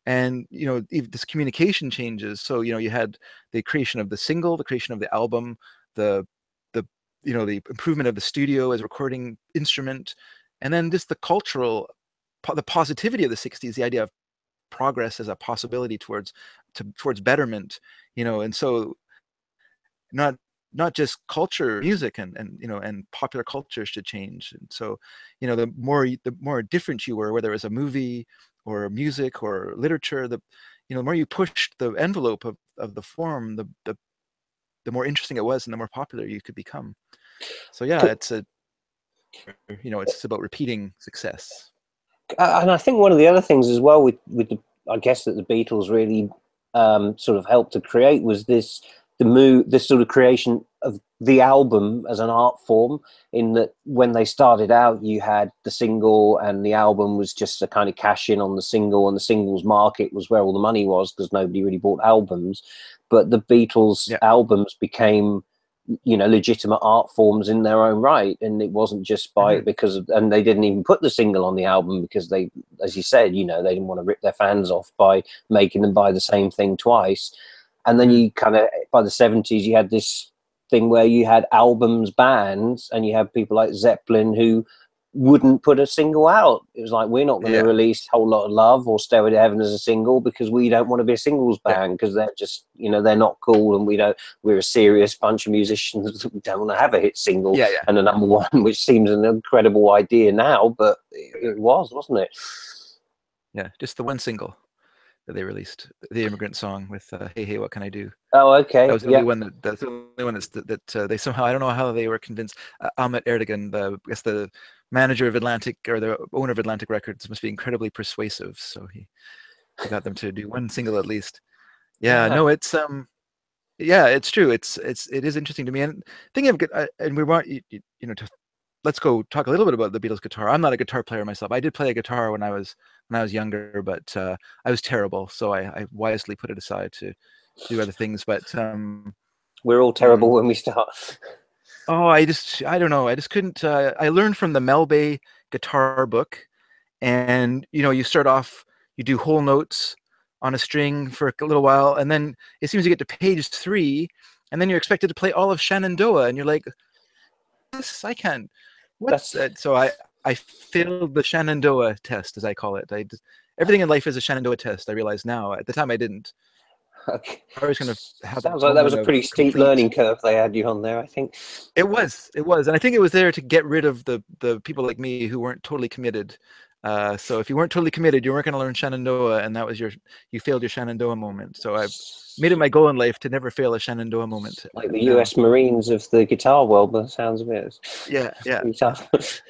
and even this communication changes. So you had the creation of the single, the creation of the album, the the the improvement of the studio as a recording instrument, and then just the cultural, the positivity of the 60s, the idea of progress as a possibility towards betterment. And so not not just culture, music, and popular culture should change. And so the more different you were, whether it was a movie or music or literature, the more you pushed the envelope of the form, the more interesting it was, and the more popular you could become. So yeah, it's just about repeating success. and I think one of the other things as well with I guess that the Beatles really sort of helped to create was this sort of creation of the album as an art form. In that, when they started out, you had the single, and the album was just a kind of cash in on the single, and the singles market was where all the money was, because nobody really bought albums. But the Beatles Yeah. albums became legitimate art forms in their own right, and it wasn't just by Mm-hmm. because of, and they didn't even put the single on the album because they, as you said, they didn't want to rip their fans off by making them buy the same thing twice. And then Mm-hmm. you kind of, by the 70s, you had this thing where you had albums bands, and you had people like Zeppelin who wouldn't put a single out. It was like, we're not going to Yeah. release Whole Lot of Love or Stairway to Heaven as a single, because we don't want to be a singles Yeah. band, because they're just, they're not cool, and we're a serious bunch of musicians. We don't want to have a hit single Yeah. Yeah. and a number one, which seems an incredible idea now, but it was, wasn't it? Yeah. Just the one single that they released, the Immigrant Song with "Hey Hey What Can I Do." Oh, That okay. was the only Yeah. one that's the only one that they somehow, I don't know how they were convinced. Ahmet Erdogan, I guess the manager of Atlantic, or the owner of Atlantic Records, must be incredibly persuasive. So he got them to do one single at least. Yeah, Yeah. no, yeah, it's true. It is interesting to me. And thinking of and we want to let's go talk a little bit about the Beatles guitar. I'm not a guitar player myself. I did play a guitar when I was younger, but I was terrible, so I wisely put it aside to do other things. But We're all terrible when we start. oh, I don't know. I just couldn't. I learned from the Mel Bay guitar book, and you start off, you do whole notes on a string for a little while, and then as soon as you get to page 3, and then you're expected to play all of Shenandoah, and you're like, this I can't. What's That's that? So I failed the Shenandoah test, as I call it. Everything in life is a Shenandoah test. I realize now. At the time, I didn't. okay. I was going to have a Sounds like that was moment a of pretty steep complete. learning curve they had you on there, I think. It was, and I think it was there to get rid of the people like me who weren't totally committed. So if you weren't totally committed, you weren't going to learn Shenandoah, and that was you failed your Shenandoah moment. So I made it my goal in life to never fail a Shenandoah moment. Like the Now, US Marines of the guitar world, by the sounds of it. yeah, It's yeah, pretty tough.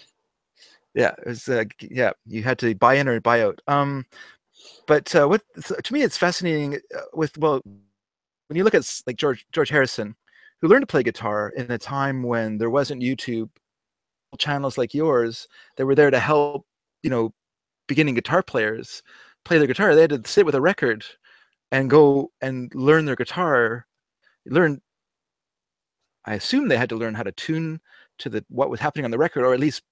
yeah. It was yeah. You had to buy in or buy out. But to me, it's fascinating with, well, when you look at like George Harrison, who learned to play guitar in a time when there wasn't YouTube, channels like yours that were there to help, beginning guitar players play their guitar. They had to sit with a record and go and learn their guitar. Learn, I assume they had to learn how to tune to what was happening on the record, or at least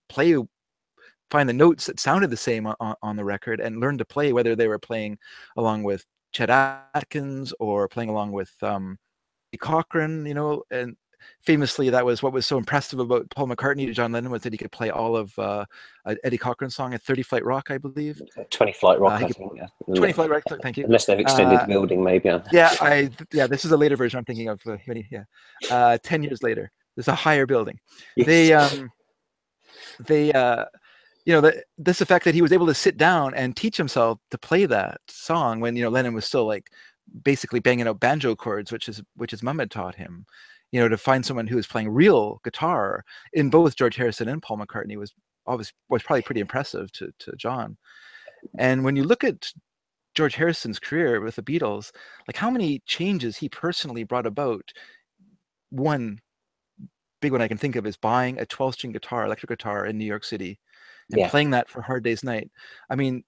find the notes that sounded the same on the record, and learn to play, whether they were playing along with Chet Atkins or playing along with Cochran, and famously, that was what was so impressive about Paul McCartney to John Lennon, was that he could play all of Eddie Cochran's song, at 30 Flight Rock, I believe. 20 Flight Rock, He I could, think. Yeah. 20 Flight Rock, thank you. Unless they've extended the building, maybe. Yeah, this is a later version I'm thinking of. 10 years later, there's a higher building. Yes. This effect that he was able to sit down and teach himself to play that song when Lennon was still like basically banging out banjo chords, which his mom had taught him. To find someone who was playing real guitar in both George Harrison and Paul McCartney was probably pretty impressive to John. And when you look at George Harrison's career with the Beatles, like how many changes he personally brought about. One big one I can think of is buying a 12-string guitar, electric guitar, in New York City and playing that for Hard Day's Night. I mean,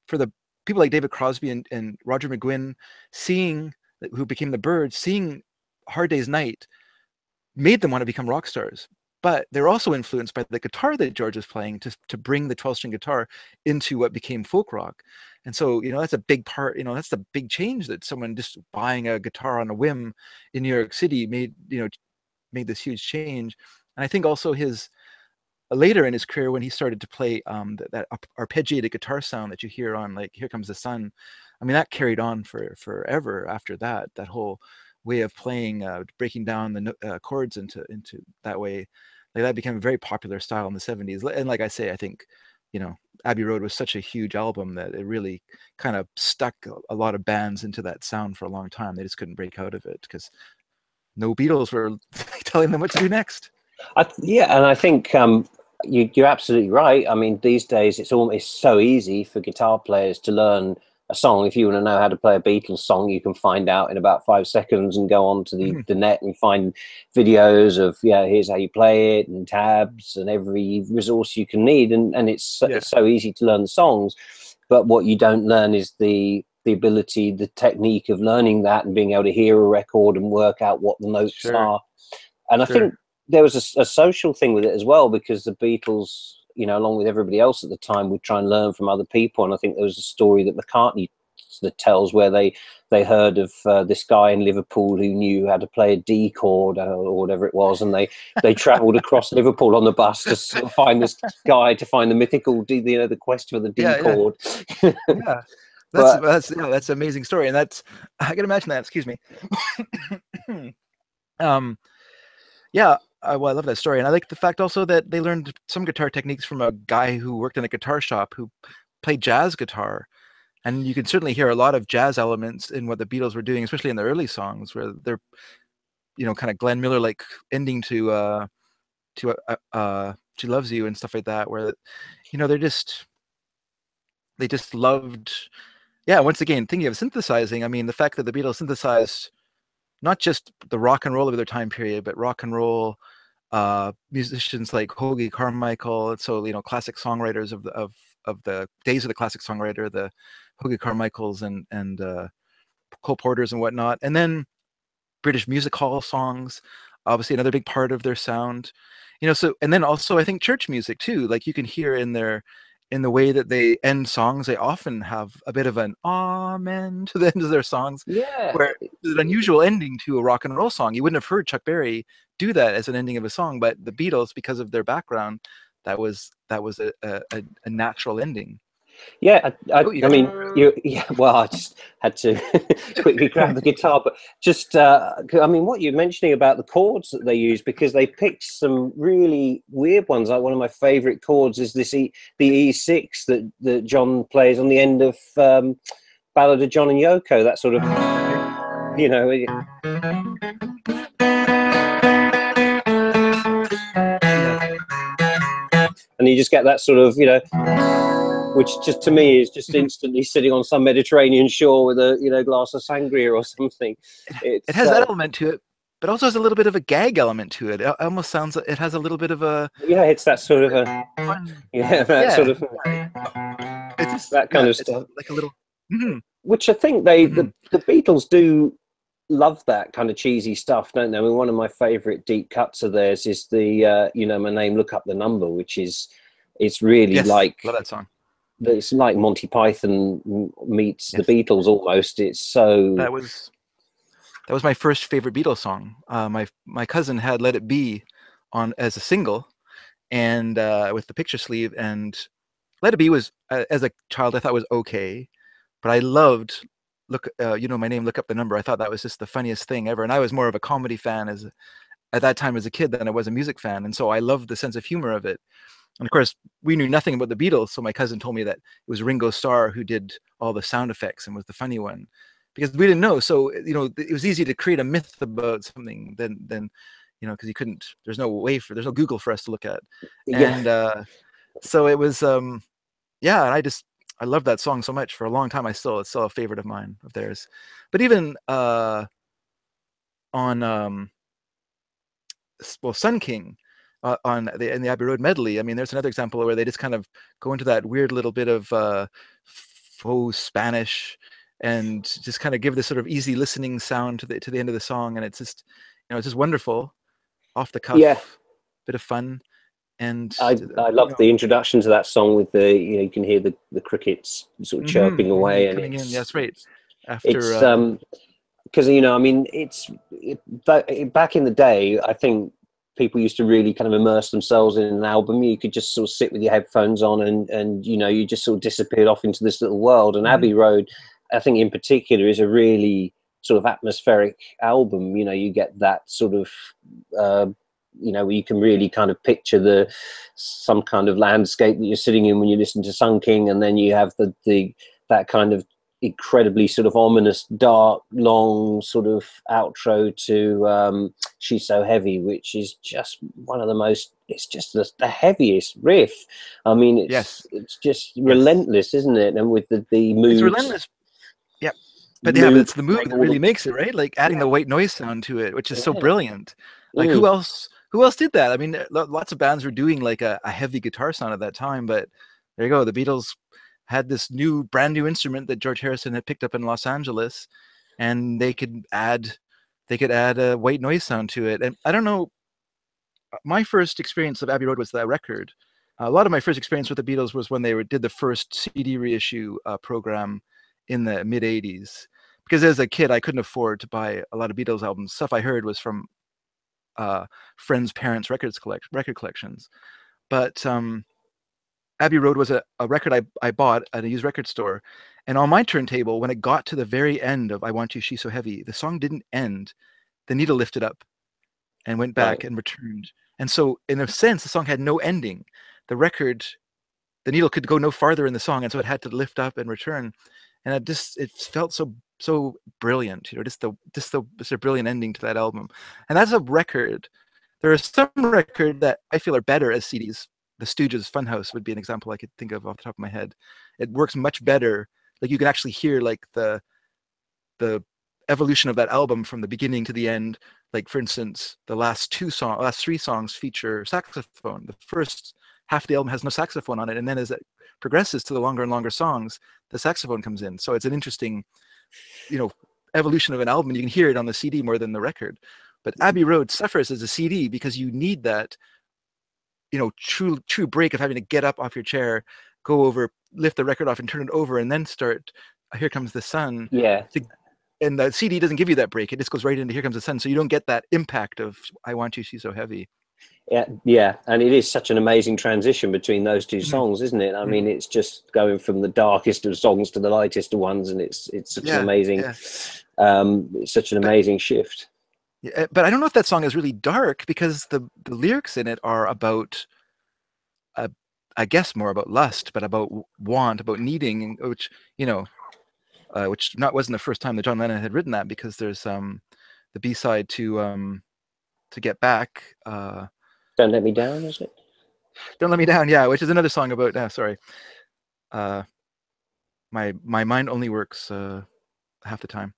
for the people like David Crosby and Roger McGuinn, who became the Byrds, seeing Hard Day's Night made them want to become rock stars. But they're also influenced by the guitar that George was playing to bring the 12-string guitar into what became folk rock. And so, that's a big part, that's the big change, that someone just buying a guitar on a whim in New York City made this huge change. And I think also later in his career, when he started to play that arpeggiated guitar sound that you hear on like Here Comes the Sun, I mean, that carried on for forever after that whole way of playing, breaking down the chords into that way. Like that became a very popular style in the 70s. And like I say, I think, Abbey Road was such a huge album that it really kind of stuck a lot of bands into that sound for a long time. They just couldn't break out of it because no Beatles were telling them what to do next. And I think you're absolutely right. I mean, these days it's so easy for guitar players to learn a song. If you want to know how to play a Beatles song, you can find out in about 5 seconds and go on to the net and find videos of, here's how you play it, and tabs and every resource you can need. And it's so easy to learn the songs. But what you don't learn is the ability, the technique of learning that and being able to hear a record and work out what the notes are. And I think there was a social thing with it as well, because the Beatles, along with everybody else at the time, would try and learn from other people. And I think there was a story that McCartney that tells where they heard of this guy in Liverpool who knew how to play a D chord or whatever it was, and they travelled across Liverpool on the bus to sort of find this guy, to find the mythical D, the quest for the D chord. Yeah. That's an amazing story, and I can imagine that. Excuse me. I love that story, and I like the fact also that they learned some guitar techniques from a guy who worked in a guitar shop who played jazz guitar, and you can certainly hear a lot of jazz elements in what the Beatles were doing, especially in the early songs, where they're, kind of Glenn Miller like ending to She Loves You and stuff like that, where they just loved. Once again, thinking of synthesizing, I mean, the fact that the Beatles synthesized not just the rock and roll of their time period, but rock and roll musicians like Hoagy Carmichael. So, classic songwriters of the days of the classic songwriter, the Hoagy Carmichaels and Cole Porters and whatnot. And then British music hall songs, obviously another big part of their sound. And then also I think church music too. Like you can hear in the way that they end songs, they often have a bit of an amen to the end of their songs. Where it's an unusual ending to a rock and roll song. You wouldn't have heard Chuck Berry do that as an ending of a song, but the Beatles, because of their background, that was a natural ending. I mean, well, I just had to quickly grab the guitar, but just, I mean, what you're mentioning about the chords that they use, because they picked some really weird ones. Like one of my favorite chords is the E6 that John plays on the end of Ballad of John and Yoko, that sort of, and you just get that sort of, which just to me is just instantly sitting on some Mediterranean shore with a glass of sangria or something. It has that element to it, but also has a little bit of a gag element to it. It almost sounds like it has a little bit of a it's that sort of sort of it's just, that kind of stuff, like a little. Which I think the Beatles do love that kind of cheesy stuff, don't they? I mean, one of my favorite deep cuts of theirs is the My Name, Look Up the Number, which is really like, love that song. It's like Monty Python meets the Beatles almost. It's so that was my first favorite Beatles song. My cousin had Let It Be on as a single, and with the picture sleeve, and Let It Be was, as a child, I thought was okay, but I loved You Know My Name, Look Up the Number. I thought that was just the funniest thing ever, and I was more of a comedy fan at that time as a kid than I was a music fan, and so I loved the sense of humor of it. And of course, we knew nothing about the Beatles, so my cousin told me that it was Ringo Starr who did all the sound effects and was the funny one, because we didn't know. So it was easy to create a myth about something than because you couldn't. There's no Google for us to look at, and Yeah. so it was yeah. And I love that song so much. For a long time, it's still a favorite of mine, of theirs. But even on Sun King, in the Abbey Road medley. I mean, there's another example where they just kind of go into that weird little bit of faux Spanish, and just kind of give this sort of easy listening sound to the end of the song, and it's just it's just wonderful, off the cuff, Yeah. bit of fun. And I love the introduction to that song with the you can hear the crickets sort of chirping away, and coming in. Yeah, that's right. It's After because I mean, back in the day, I think people used to really kind of immerse themselves in an album. You could just sort of sit with your headphones on, and you just sort of disappeared off into this little world. And Abbey Road, I think in particular, is a really sort of atmospheric album. You get that sort of where you can really kind of picture some kind of landscape that you're sitting in when you listen to Sun King, and then you have that kind of incredibly sort of ominous, dark, long sort of outro to She's So Heavy, which is just one of the most, it's just the heaviest riff. I mean, it's just relentless, isn't it? And with the mood. It's relentless. Yeah. But it's the mood that really makes it, right? Like adding the white noise sound to it, which is so brilliant. Like who else did that? I mean, lots of bands were doing like a heavy guitar sound at that time, but there you go. The Beatles had this brand new instrument that George Harrison had picked up in Los Angeles, and they could add a white noise sound to it. And I don't know, my first experience of Abbey Road was that record. A lot of my first experience with the Beatles was when they did the first CD reissue program in the mid 80s, because as a kid I couldn't afford to buy a lot of Beatles albums. Stuff I heard was from friends' parents' record collections. But Abbey Road was a record I bought at a used record store. And on my turntable, when it got to the very end of I Want You, She's So Heavy, the song didn't end. The needle lifted up and went back and returned. And so in a sense, the song had no ending. The needle could go no farther in the song, and so it had to lift up and return. And it felt so brilliant, just a brilliant ending to that album. And that's a record. There are some records that I feel are better as CDs. The Stooges' Funhouse would be an example I could think of off the top of my head. It works much better. Like you can actually hear like the evolution of that album from the beginning to the end. Like for instance, the last three songs feature saxophone. The first half of the album has no saxophone on it, and then as it progresses to the longer and longer songs, the saxophone comes in. So it's an interesting, evolution of an album. You can hear it on the CD more than the record. But Abbey Road suffers as a CD because you need that true break of having to get up off your chair, go over, lift the record off and turn it over, and then start Here Comes the Sun. And the CD doesn't give you that break. It just goes right into Here Comes the Sun. So you don't get that impact of I Want You, She's So Heavy. Yeah. And it is such an amazing transition between those two songs, isn't it? I mean, it's just going from the darkest of songs to the lightest of ones, and it's such an amazing shift. Yeah, but I don't know if that song is really dark, because the lyrics in it are about, I guess, more about lust, but about want, about needing, which wasn't the first time that John Lennon had written that, because there's the B-side to Get Back. Don't Let Me Down, is it? Don't Let Me Down, yeah, which is another song about. Sorry, my mind only works half the time.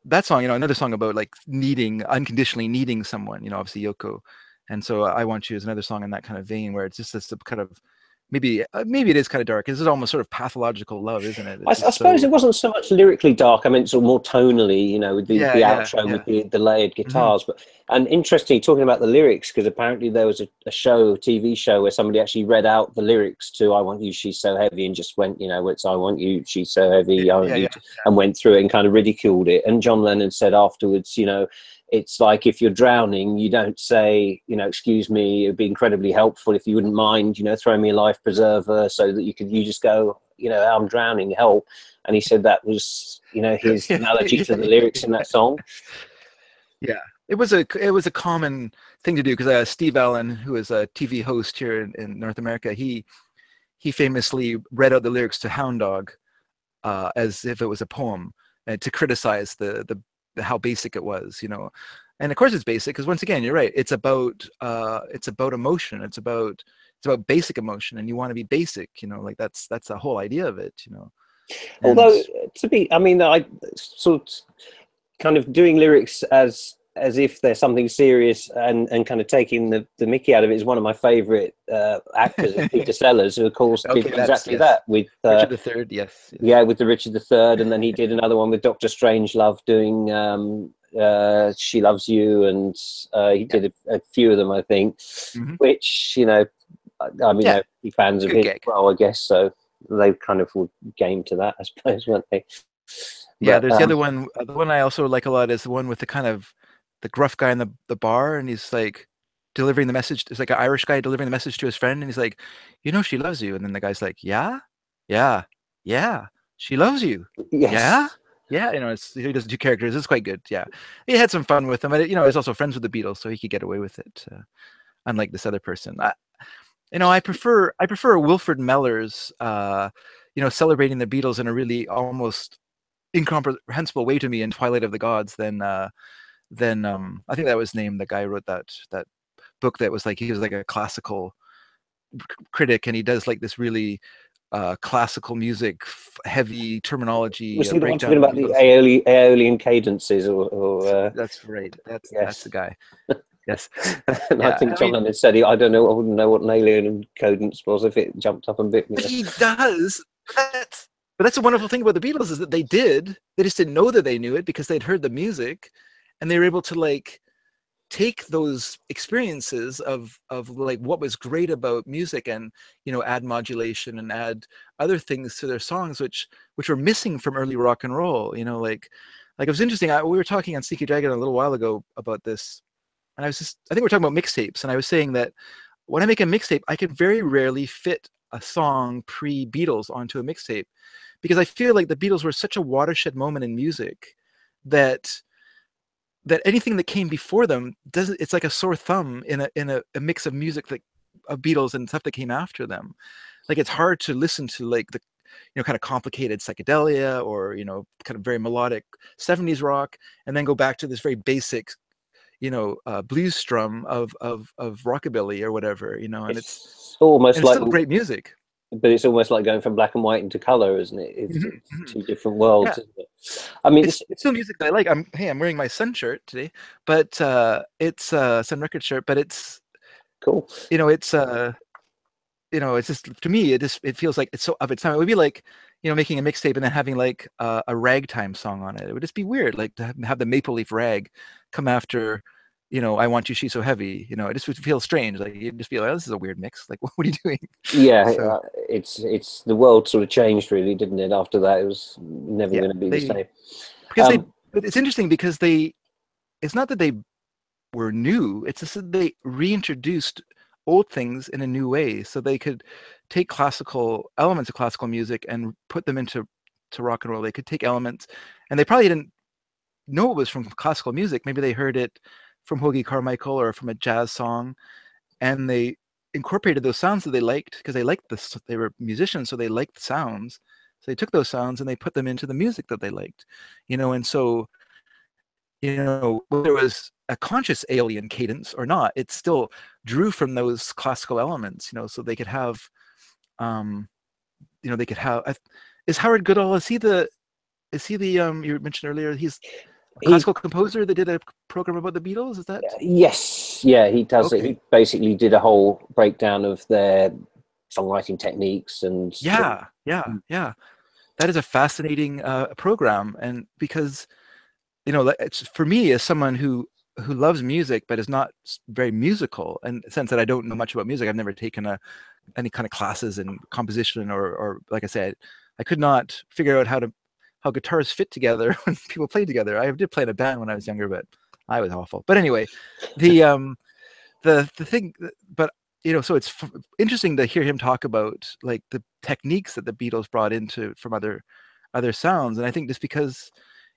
That song, another song about like unconditionally needing someone, obviously Yoko. And so I Want You is another song in that kind of vein, where it's just this kind of maybe maybe it is kind of dark. This is almost sort of pathological love, isn't it? I It's just suppose so, it wasn't so much lyrically dark. I mean, sort of more tonally, you know, with the yeah, yeah, outro yeah. with the layered Hmm. guitars. But and interestingly, talking about the lyrics, because apparently there was a show, a TV show, where somebody actually read out the lyrics to "I Want You, She's So Heavy" and just went, you know, it's "I want you, she's so heavy, I want Yeah, you," yeah. and went through it and kind of ridiculed it. And John Lennon said afterwards, you know, it's like if you're drowning, you don't say, you know, excuse me, it'd be incredibly helpful if you wouldn't mind, you know, throwing me a life preserver so that you just go, you know, I'm drowning, help. And he said that was, you know, his Yeah, analogy to the lyrics in yeah. that song. Yeah, it was a common thing to do because Steve Allen, who is a TV host here in North America, he famously read out the lyrics to Hound Dog as if it was a poem, to criticize the how basic it was, you know. And of course, it's basic because once again, you're right. It's about emotion. It's about basic emotion, and you want to be basic, you know. Like that's the whole idea of it, you know. And Although, I mean, I sort of kind of doing lyrics as if they're something serious and kind of taking the Mickey out of it is one of my favorite actors, is Peter Sellers, who of course did okay, that's exactly yes. that with Richard III, yes, yes. yeah, with the Richard III, and then he did another one with Doctor Strangelove doing She Loves You, and he Yeah. did a few of them, I think, Hmm. which, you know, I mean, Yeah, they're fans of good his as gag. well, I guess, so they kind of were game to that, I suppose, weren't they? Yeah, But there's the other one. The one I also like a lot is the one with the kind of the gruff guy in the bar, and he's like delivering the message. It's like an Irish guy delivering the message to his friend, and he's like, "You know, she loves you." And then the guy's like, "Yeah, yeah, yeah, she loves you. Yeah, yes, yeah." You know, he does two characters. It's quite good. Yeah, he had some fun with them. And, you know, he's also friends with the Beatles, so he could get away with it, unlike this other person. You know, I prefer Wilfred Mellor's, you know, celebrating the Beatles in a really almost incomprehensible way to me in Twilight of the Gods than I think that was named the guy who wrote that book that was like he was like a classical critic, and he does like this really classical music heavy terminology was he the one breakdown talking of the about the Beatles. Aeolian cadences, or That's right. That's the yes? guy. Yes. And I Yeah. think I John mean, Lennon said, I don't know, I wouldn't know what an alien cadence was if it jumped up and bit me. he does. But that's a wonderful thing about the Beatles is that they just didn't know that they knew it because they'd heard the music, and they were able to like take those experiences of like what was great about music, and, you know, add modulation and add other things to their songs which were missing from early rock and roll, you know. Like it was interesting. We were talking on Sneaky Dragon a little while ago about this, and I think we're talking about mixtapes, and I was saying that when I make a mixtape, I can very rarely fit a song pre-Beatles onto a mixtape because I feel like the Beatles were such a watershed moment in music that anything that came before them doesn't. It's like a sore thumb in a mix of music that of Beatles and stuff that came after them. Like it's hard to listen to like the, you know, kind of complicated psychedelia or, you know, kind of very melodic 70s rock, and then go back to this very basic, you know, blues strum of rockabilly or whatever, you know. It's almost And it's like, still great music. but it's almost like going from black and white into color, isn't it? Mhm, It's mhm. two different worlds, Yeah, isn't it? I mean, it's still music that I like. I'm wearing my Sun shirt today, but it's Sun Record shirt, but it's, cool. you know, it's you know, it's just, to me it feels like it's so of its time. It would be like, you know, making a mixtape and then having like a ragtime song on it. It would just be weird, like to have the Maple Leaf Rag come after, you know, I Want You, She's So Heavy. You know, it just would feel strange. Like you'd just be like, oh, this is a weird mix. Like, what are you doing? Yeah, So it's the world sort of changed, really, didn't it? After that, it was never yeah, going to be the same. because they, but it's interesting because it's not that they were new. It's just that they reintroduced old things in a new way, so they could take classical elements of classical music and put them into rock and roll. They could take elements, and they probably didn't know it was from classical music. Maybe they heard it from Hoagie Carmichael or from a jazz song, and they incorporated those sounds that they liked because they liked this. They were musicians, so they liked the sounds. So they took those sounds and they put them into the music that they liked, you know. And so, you know, whether it was a conscious alien cadence or not, it still drew from those classical elements, you know, so they could have, um, you know, they could have. Is Howard Goodall? Is he the you mentioned earlier? He's a He classical composer that did a program about the Beatles. Is that Yes, yeah, he does it. okay? He basically did a whole breakdown of their songwriting techniques and Yeah, yeah, yeah. That is a fascinating program, and because it's for me as someone who loves music but is not very musical, in the sense that I don't know much about music. I've never taken any kind of classes in composition, or like I said, I could not figure out how guitars fit together when people play together. I did play in a band when I was younger, but I was awful. But anyway, the thing, but so it's interesting to hear him talk about like the techniques that the Beatles brought into from other sounds, and I think just because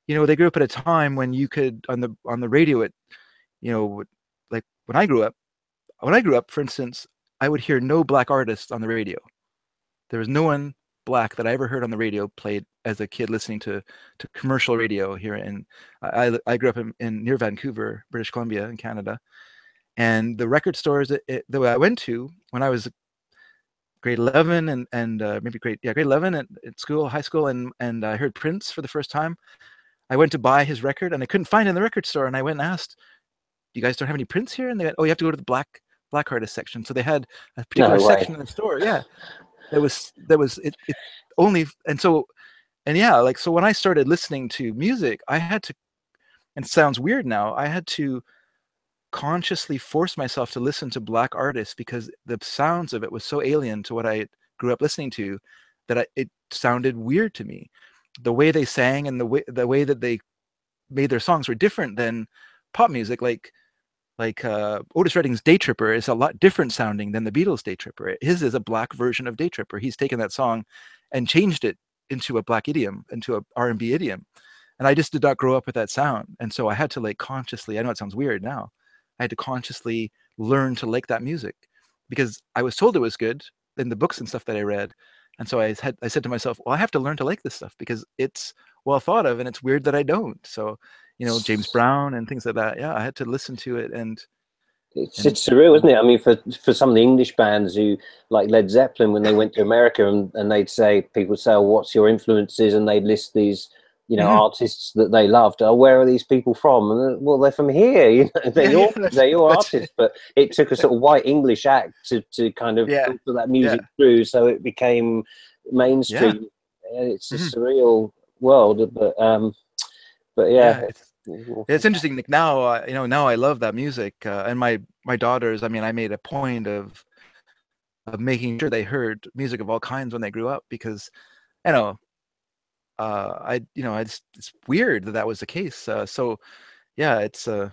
they grew up at a time when you could on the radio, like when I grew up, for instance, I would hear no black artists on the radio. There was no one black that I ever heard on the radio played as a kid listening to commercial radio here I grew up in near Vancouver, British Columbia in Canada. And the record stores that I went to when I was grade 11 and maybe grade 11 at school, high school, and I heard Prince for the first time. I went to buy his record and I couldn't find it in the record store, and I went and asked, "You guys don't have any Prince here?" And they went, "Oh, you have to go to the black artist section." So they had a particular section in the store. Yeah, that was it only, so when I started listening to music, I had to, and it sounds weird now, I had to consciously force myself to listen to black artists because the sounds of it was so alien to what I grew up listening to that it sounded weird to me. The way they sang and the way that they made their songs were different than pop music. Like Otis Redding's Day Tripper is a lot different sounding than the Beatles' Day Tripper. His is a black version of Day Tripper. He's taken that song and changed it into a black idiom, into a R&B idiom. And I just did not grow up with that sound. And so I had to like consciously, I know it sounds weird now, I had to consciously learn to like that music because I was told it was good in the books and stuff that I read. And so I said to myself, well, I have to learn to like this stuff because it's well thought of and it's weird that I don't. So, James Brown and things like that. Yeah, I had to listen to it. And it's surreal, isn't it? I mean, for some of the English bands who, like Led Zeppelin, when they went to America and they'd say, people say, oh, what's your influences? And they'd list these, artists that they loved. Oh, where are these people from? And well, they're from here. They're your artists. But it took a sort of white English act to kind of filter that music through, so it became mainstream. It's a surreal world, but yeah. It's interesting. Like now, now I love that music, and my daughters. I mean, I made a point of making sure they heard music of all kinds when they grew up because, it's weird that was the case. So yeah, but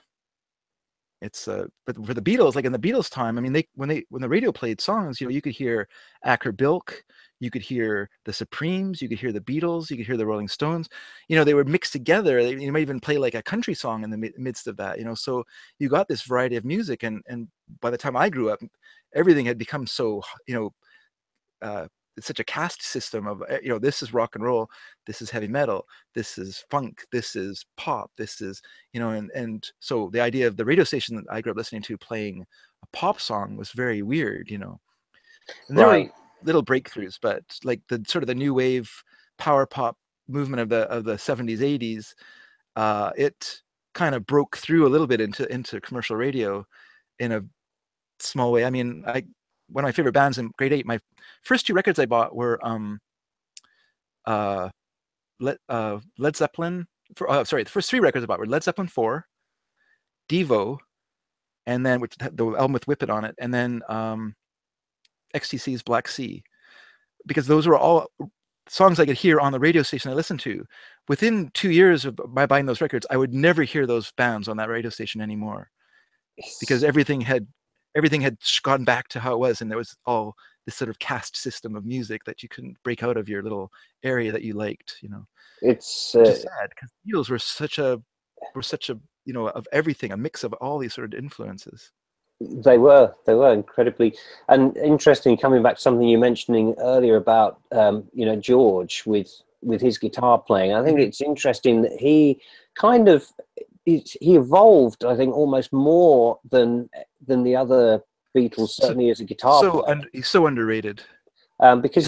for the Beatles, like in the Beatles time, I mean, when the radio played songs, you could hear Acker Bilk, you could hear the Supremes, you could hear the Beatles, you could hear the Rolling Stones. They were mixed together. You might even play like a country song in the midst of that. So you got this variety of music, and by the time I grew up, everything had become so it's such a caste system of this is rock and roll, this is heavy metal, this is funk, this is pop, this is and so the idea of the radio station that I grew up listening to playing a pop song was very weird. And there were little breakthroughs, but like the sort of the new wave power pop movement of the 70s 80s, it kind of broke through a little bit into commercial radio in a small way. I mean, one of my favorite bands in grade 8, my first 2 records I bought were Led Zeppelin. The first 3 records I bought were Led Zeppelin 4, Devo, and then the album with Whip It on it, and then XTC's Black Sea, because those were all songs I could hear on the radio station I listened to. Within 2 years of by buying those records, I would never hear those bands on that radio station anymore, because everything had gone back to how it was, and there was all this sort of caste system of music that you couldn't break out of your little area that you liked. It's which is sad because the Beatles were such a of everything, a mix of all these sort of influences. They were incredibly, and interesting. Coming back to something you mentioning earlier about George with his guitar playing, I think it's interesting that he kind of he evolved, I think, almost more than the other Beatles, certainly as a guitar player. He's so underrated. Because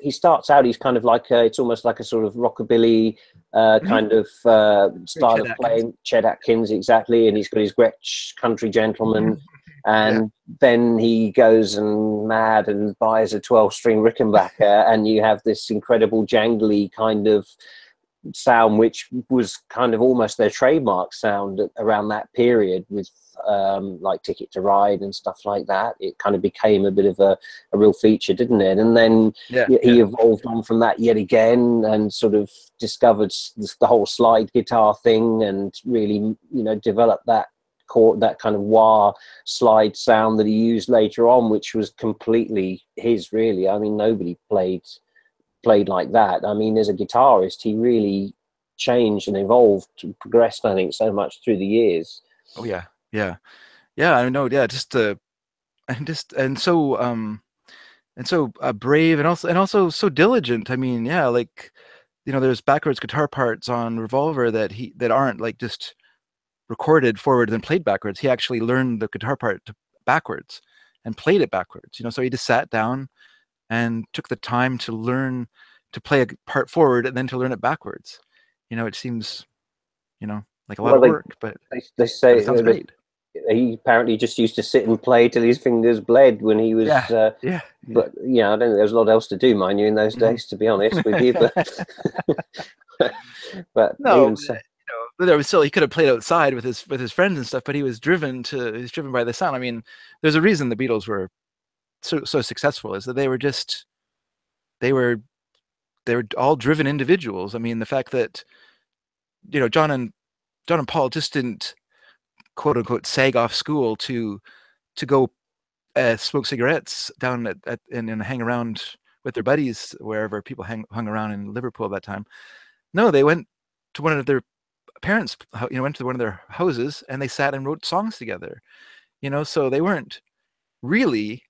he starts out, he's kind of like it's almost like a sort of rockabilly kind of style of playing. Chet Atkins, exactly, and he's got his Gretsch Country Gentleman and then he goes and mad and buys a 12-string Rickenbacker, and you have this incredible jangly kind of sound, which was kind of almost their trademark sound around that period, with like Ticket to Ride and stuff like that. It kind of became a bit of a real feature, didn't it? And then he evolved on from that yet again, and sort of discovered the whole slide guitar thing, and really, developed that kind of wah slide sound that he used later on, which was completely his, really. I mean, nobody played like that. I mean, as a guitarist, he really changed and evolved and progressed, I think, so much through the years. Oh yeah. I know. Yeah, and so brave, and also so diligent. I mean, yeah, like, there's backwards guitar parts on Revolver that aren't like just recorded forward and played backwards. He actually learned the guitar part backwards and played it backwards. So he just sat down and took the time to learn to play a part forward and then to learn it backwards. It seems, like a lot of work, but they say it sounds great. He apparently just used to sit and play till his fingers bled when he was but I don't think there was a lot else to do, mind you, in those days, to be honest with you. But no, even so, there was still, he could have played outside with his friends and stuff, but he was driven by the sound. I mean, there's a reason the Beatles were so successful, is that they were all driven individuals. I mean, the fact that John and Paul just didn't, quote unquote, sag off school to go smoke cigarettes down and hang around with their buddies wherever people hung around in Liverpool at that time. No, they went to one of their parents, went to one of their houses, and they sat and wrote songs together. So they weren't really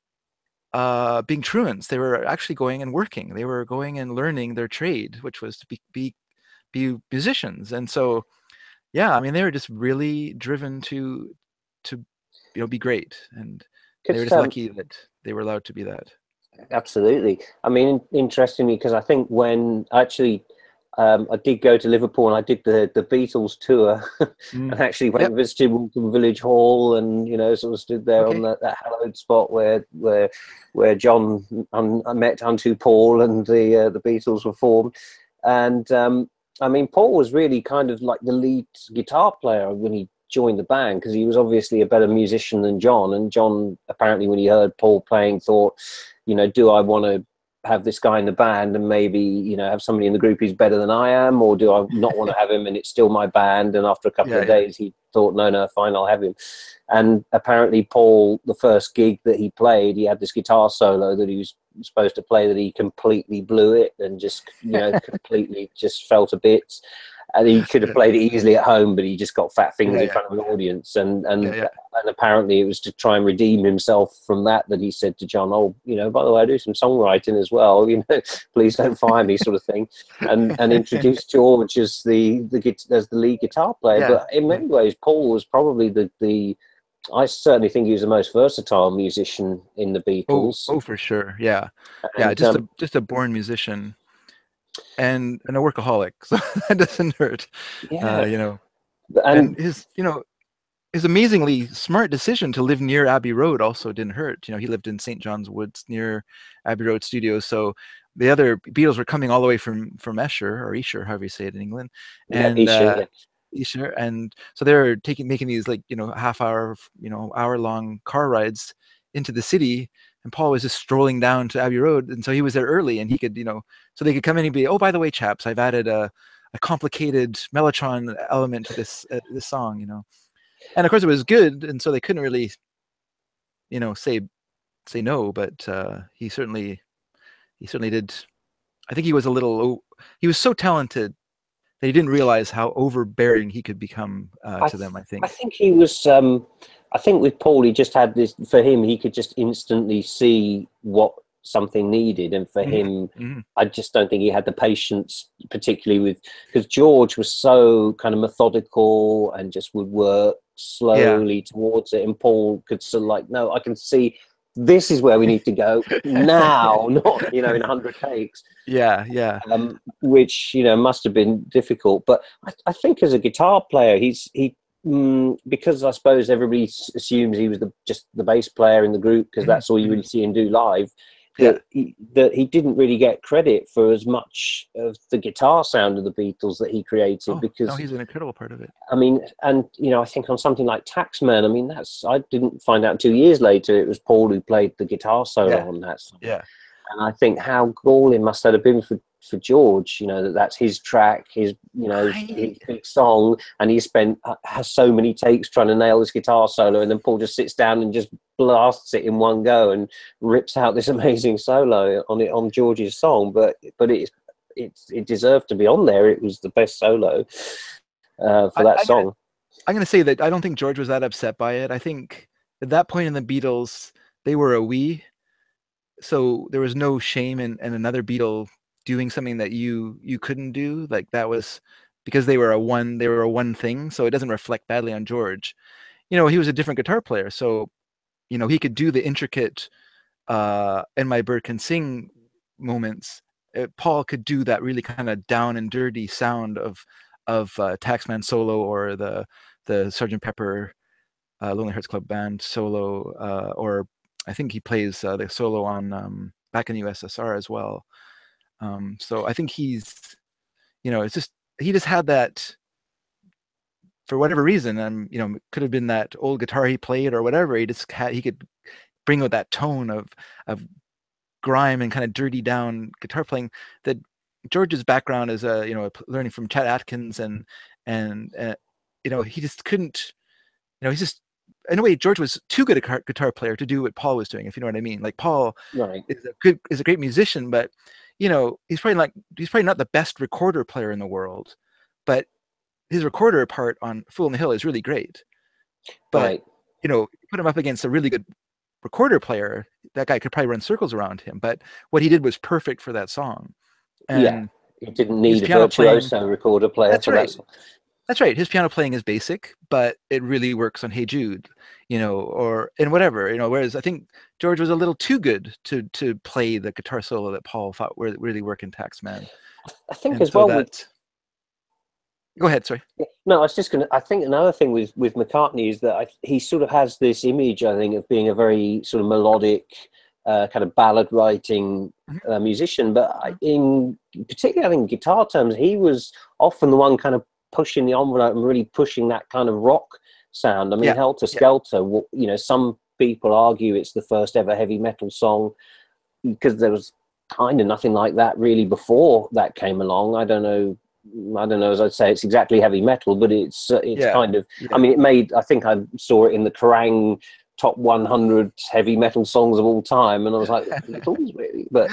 being truants. They were actually going and working. They were going and learning their trade, which was to be musicians. And so, yeah, I mean, they were just really driven to be great, and they were just lucky that they were allowed to be that. Absolutely. I mean, interestingly, because I think when actually I did go to Liverpool, and I did the Beatles tour, and actually went and visited Waltham Village Hall, and sort of stood there on that hallowed spot where John met unto Paul, and the Beatles were formed. And I mean, Paul was really kind of like the lead guitar player when he joined the band, because he was obviously a better musician than John. And John, apparently, when he heard Paul playing, thought, do I want to have this guy in the band and maybe have somebody in the group who's better than I am, or do I not want to have him and it's still my band? And after a couple of days he thought, no, fine, I'll have him. And apparently Paul, the first gig that he played, he had this guitar solo that he was supposed to play that he completely blew it, and just completely just fell to bits. And he could have played it easily at home, but he just got fat fingers in front of an audience. And apparently it was to try and redeem himself from that he said to John, by the way, I do some songwriting as well, please don't fire me, sort of thing. And introduced George as the lead guitar player. But in many ways, Paul was probably I certainly think he was the most versatile musician in the Beatles. Oh, for sure. Yeah. And, just a born musician. And a workaholic, so that doesn't hurt. And his amazingly smart decision to live near Abbey Road also didn't hurt. He lived in St. John's Woods near Abbey Road Studios, so the other Beatles were coming all the way from Esher, or Esher, however you say it in England, and Esher, and so they were making these half-hour, hour-long car rides into the city. And Paul was just strolling down to Abbey Road, and so he was there early, and he could, so they could come in and be, oh, by the way, chaps, I've added a complicated mellotron element to this song, and of course it was good, and so they couldn't really, say no, but he certainly did. I think he was he was so talented that he didn't realize how overbearing he could become to them. I think he was. I think with Paul, he just had this. For him, he could just instantly see what something needed, and for him, I just don't think he had the patience, particularly because George was so kind of methodical and just would work slowly towards it, and Paul could sort of no, I can see this is where we need to go now, not in 100 takes. Which must have been difficult, but I think as a guitar player, he because I suppose everybody assumes he was just the bass player in the group because that's all you really see him do live. Yeah. That he didn't really get credit for as much of the guitar sound of the Beatles that he created. Oh, because no, he's an incredible part of it. I mean, and I think on something like Taxman, I mean, I didn't find out 2 years later it was Paul who played the guitar solo on that song. Yeah. And I think how galling must that have been for George, that's his track, his big song, and he has so many takes trying to nail this guitar solo, and then Paul just sits down and just blasts it in one go and rips out this amazing solo on George's song. But it deserved to be on there. It was the best solo for that song. I'm going to say that I don't think George was that upset by it. I think at that point in the Beatles, they were a we. So there was no shame in another Beatle doing something that you couldn't do. Like that was because they were a one thing. So it doesn't reflect badly on George. He was a different guitar player. So, he could do the intricate And My Bird Can Sing moments. Paul could do that really kind of down and dirty sound of Taxman solo or the Sgt. Pepper Lonely Hearts Club Band solo, or I think he plays the solo on Back in the USSR as well. So I think he's, it's just, he just had that for whatever reason. And, it could have been that old guitar he played or whatever. He could bring out that tone of grime and kind of dirty down guitar playing that George's background is, learning from Chet Atkins and he just couldn't, he's just, in a way, George was too good a guitar player to do what Paul was doing, if you know what I mean. Like Paul is a great musician, but he's probably not the best recorder player in the world, but his recorder part on Fool on the Hill is really great. But put him up against a really good recorder player, that guy could probably run circles around him. But what he did was perfect for that song. And he didn't need a virtuoso recorder player. That's right. That's right. His piano playing is basic, but it really works on Hey Jude, or in whatever, whereas I think George was a little too good to play the guitar solo that Paul thought would really work in Taxman. I think as well go ahead, sorry. No, I was just I think another thing with McCartney is that he sort of has this image, I think, of being a very sort of melodic, kind of ballad writing musician. But particularly, I think, guitar terms, he was often the one kind of pushing the envelope and really pushing that kind of rock sound. I mean, Helter Skelter, some people argue it's the first ever heavy metal song because there was kind of nothing like that really before that came along. I don't know, as I'd say it's exactly heavy metal, but it's kind of, I mean, I think I saw it in the Kerrang top 100 heavy metal songs of all time, and I was like, Beatles, really? But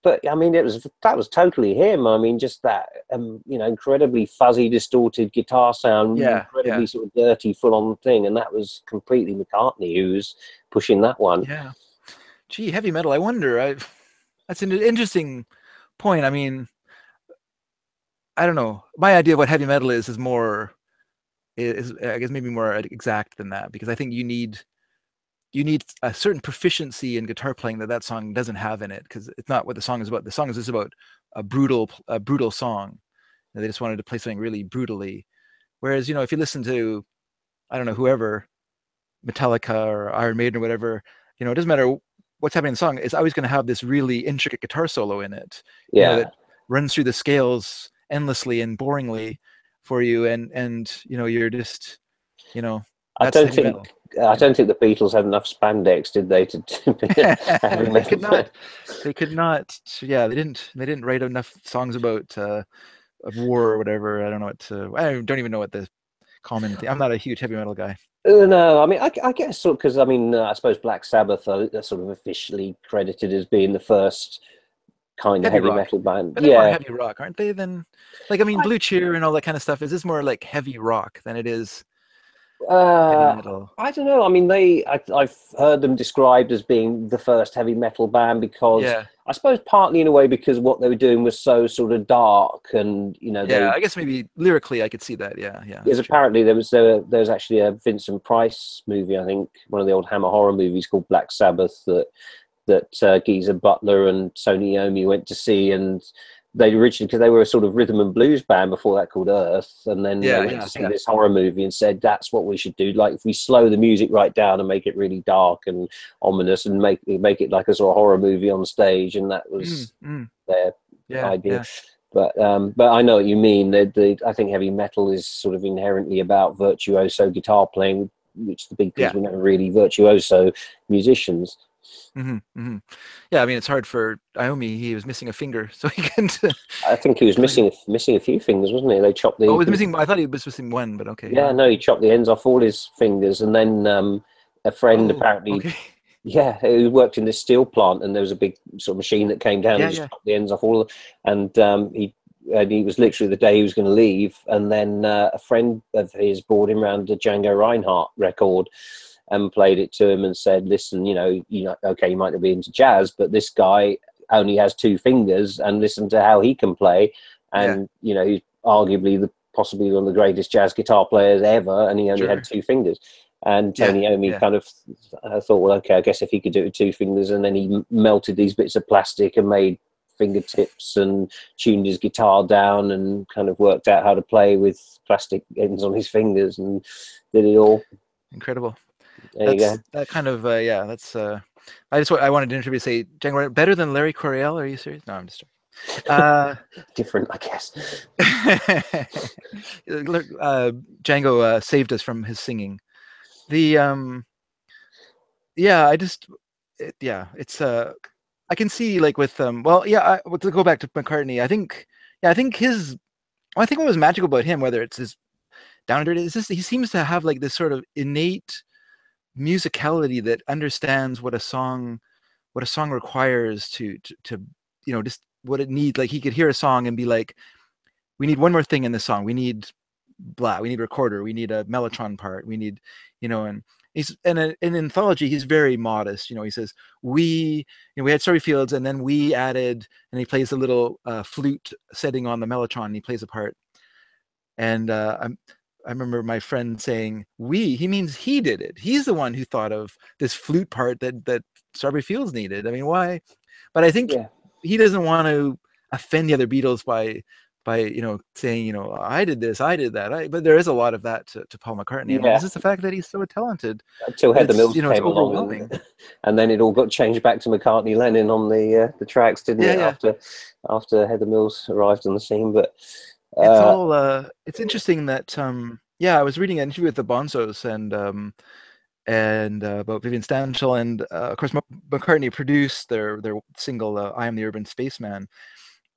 but I mean, that was totally him. I mean, just that incredibly fuzzy, distorted guitar sound, incredibly sort of dirty, full-on thing, and that was completely McCartney who was pushing that one. Yeah, gee, heavy metal. I wonder. That's an interesting point. I mean, I don't know. My idea of what heavy metal is more, I guess maybe more exact than that, because I think you need a certain proficiency in guitar playing that song doesn't have in it, because it's not what the song is about. The song is just about a brutal song. They just wanted to play something really brutally. Whereas, if you listen to, I don't know, whoever, Metallica or Iron Maiden or whatever, it doesn't matter what's happening in the song. It's always going to have this really intricate guitar solo in it. That runs through the scales endlessly and boringly for you. And you're just, I don't think the Beatles had enough spandex, did they? They could not. Yeah, they didn't write enough songs about of war or whatever. I don't know I don't even know what the common thing. I'm not a huge heavy metal guy. No, I mean, I guess so, because I suppose Black Sabbath are sort of officially credited as being the first kind of heavy metal band. But they're more heavy rock, aren't they? Than Blue Cheer and all that kind of stuff. Is this more like heavy rock than it is? I don't know. I mean, I've heard them described as being the first heavy metal band because I suppose partly in a way because what they were doing was so sort of dark and I guess maybe lyrically I could see that. Yeah. Because apparently there's actually a Vincent Price movie, I think one of the old Hammer horror movies called Black Sabbath that Geezer Butler and Tony Iommi went to see, and they originally, because they were a sort of rhythm and blues band before that called Earth, and then they Yeah, went yeah, to see yeah. this horror movie and said that's what we should do. Like if we slow the music right down and make it really dark and ominous, and make it like a sort of horror movie on stage, and that Mm, was mm. their Yeah, idea. yeah. But I know what you mean. I think heavy metal is sort of inherently about virtuoso guitar playing, which the Beatles Yeah. were never really virtuoso musicians. Yeah, I mean, it's hard for Iommi. He was missing a finger, so he couldn't I think he was play. missing a few fingers, wasn't he? They chopped Oh, the he was missing. I thought he was missing one, but okay, yeah, yeah. no, he chopped the ends off all his fingers, and then a friend Oh, apparently, okay. yeah, who worked in this steel plant, and there was a big sort of machine that came down Yeah, and just yeah. chopped the ends off all, and he was literally the day he was going to leave, and then a friend of his brought him around a Django Reinhardt record and played it to him and said, "Listen, okay, you might not be into jazz, but this guy only has two fingers, and listen to how he can play, Yeah, and he's arguably possibly one of the greatest jazz guitar players ever, and he only had sure. two fingers." And Yeah, Tony Iommi yeah. kind of thought, well, okay, I guess if he could do it with two fingers, and then he melted these bits of plastic and made fingertips and tuned his guitar down and kind of worked out how to play with plastic ends on his fingers and did it all. Incredible. There you That's go. that kind of yeah. That's I wanted to interview say Django better than Larry Coryell. Are you serious? No, I'm just joking. Different, I guess. Django saved us from his singing. The yeah, yeah, it's I can see like with well yeah, to go back to McCartney, I think his I think what was magical about him, whether it's his down and dirty, is just he seems to have like this sort of innate musicality that understands what a song requires to just what it needs. Like he could hear a song and be like, we need one more thing in the song. We need blah. We need recorder. We need a mellotron part. We need, and he's in anthology. He's very modest. He says we had Surrey Fields, and then we added, and he plays a little flute setting on the mellotron. And he plays a part, and I remember my friend saying he means he did it. He's the one who thought of this flute part that Strawberry Fields needed. I mean, why? But I think Yeah. he doesn't want to offend the other Beatles by saying I did this, I did that. But there is a lot of that to Paul McCartney. I mean, Yeah. it's just the fact that he's so talented Until that Heather it's Mills it's came along, overwhelming. and then it all got changed back to McCartney Lennon on the tracks, didn't Yeah, it? yeah. After Heather Mills arrived on the scene, but It's all it's interesting that yeah, I was reading an interview with the Bonzos and about Vivian Stanshall, and of course McCartney produced their single "I Am the Urban Spaceman,"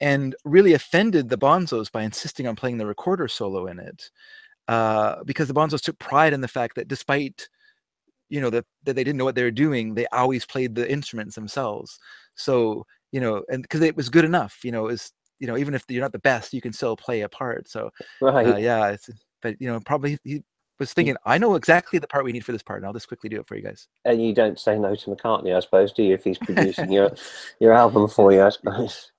and really offended the Bonzos by insisting on playing the recorder solo in it, because the Bonzos took pride in the fact that despite that they didn't know what they were doing, they always played the instruments themselves. So and because it was good enough, even if you're not the best, you can still play a part. So right. yeah, but probably he was thinking, I know exactly the part we need for this part, and I'll just quickly do it for you guys. And you don't say no to McCartney, I suppose, do you? If he's producing your album for you, I suppose.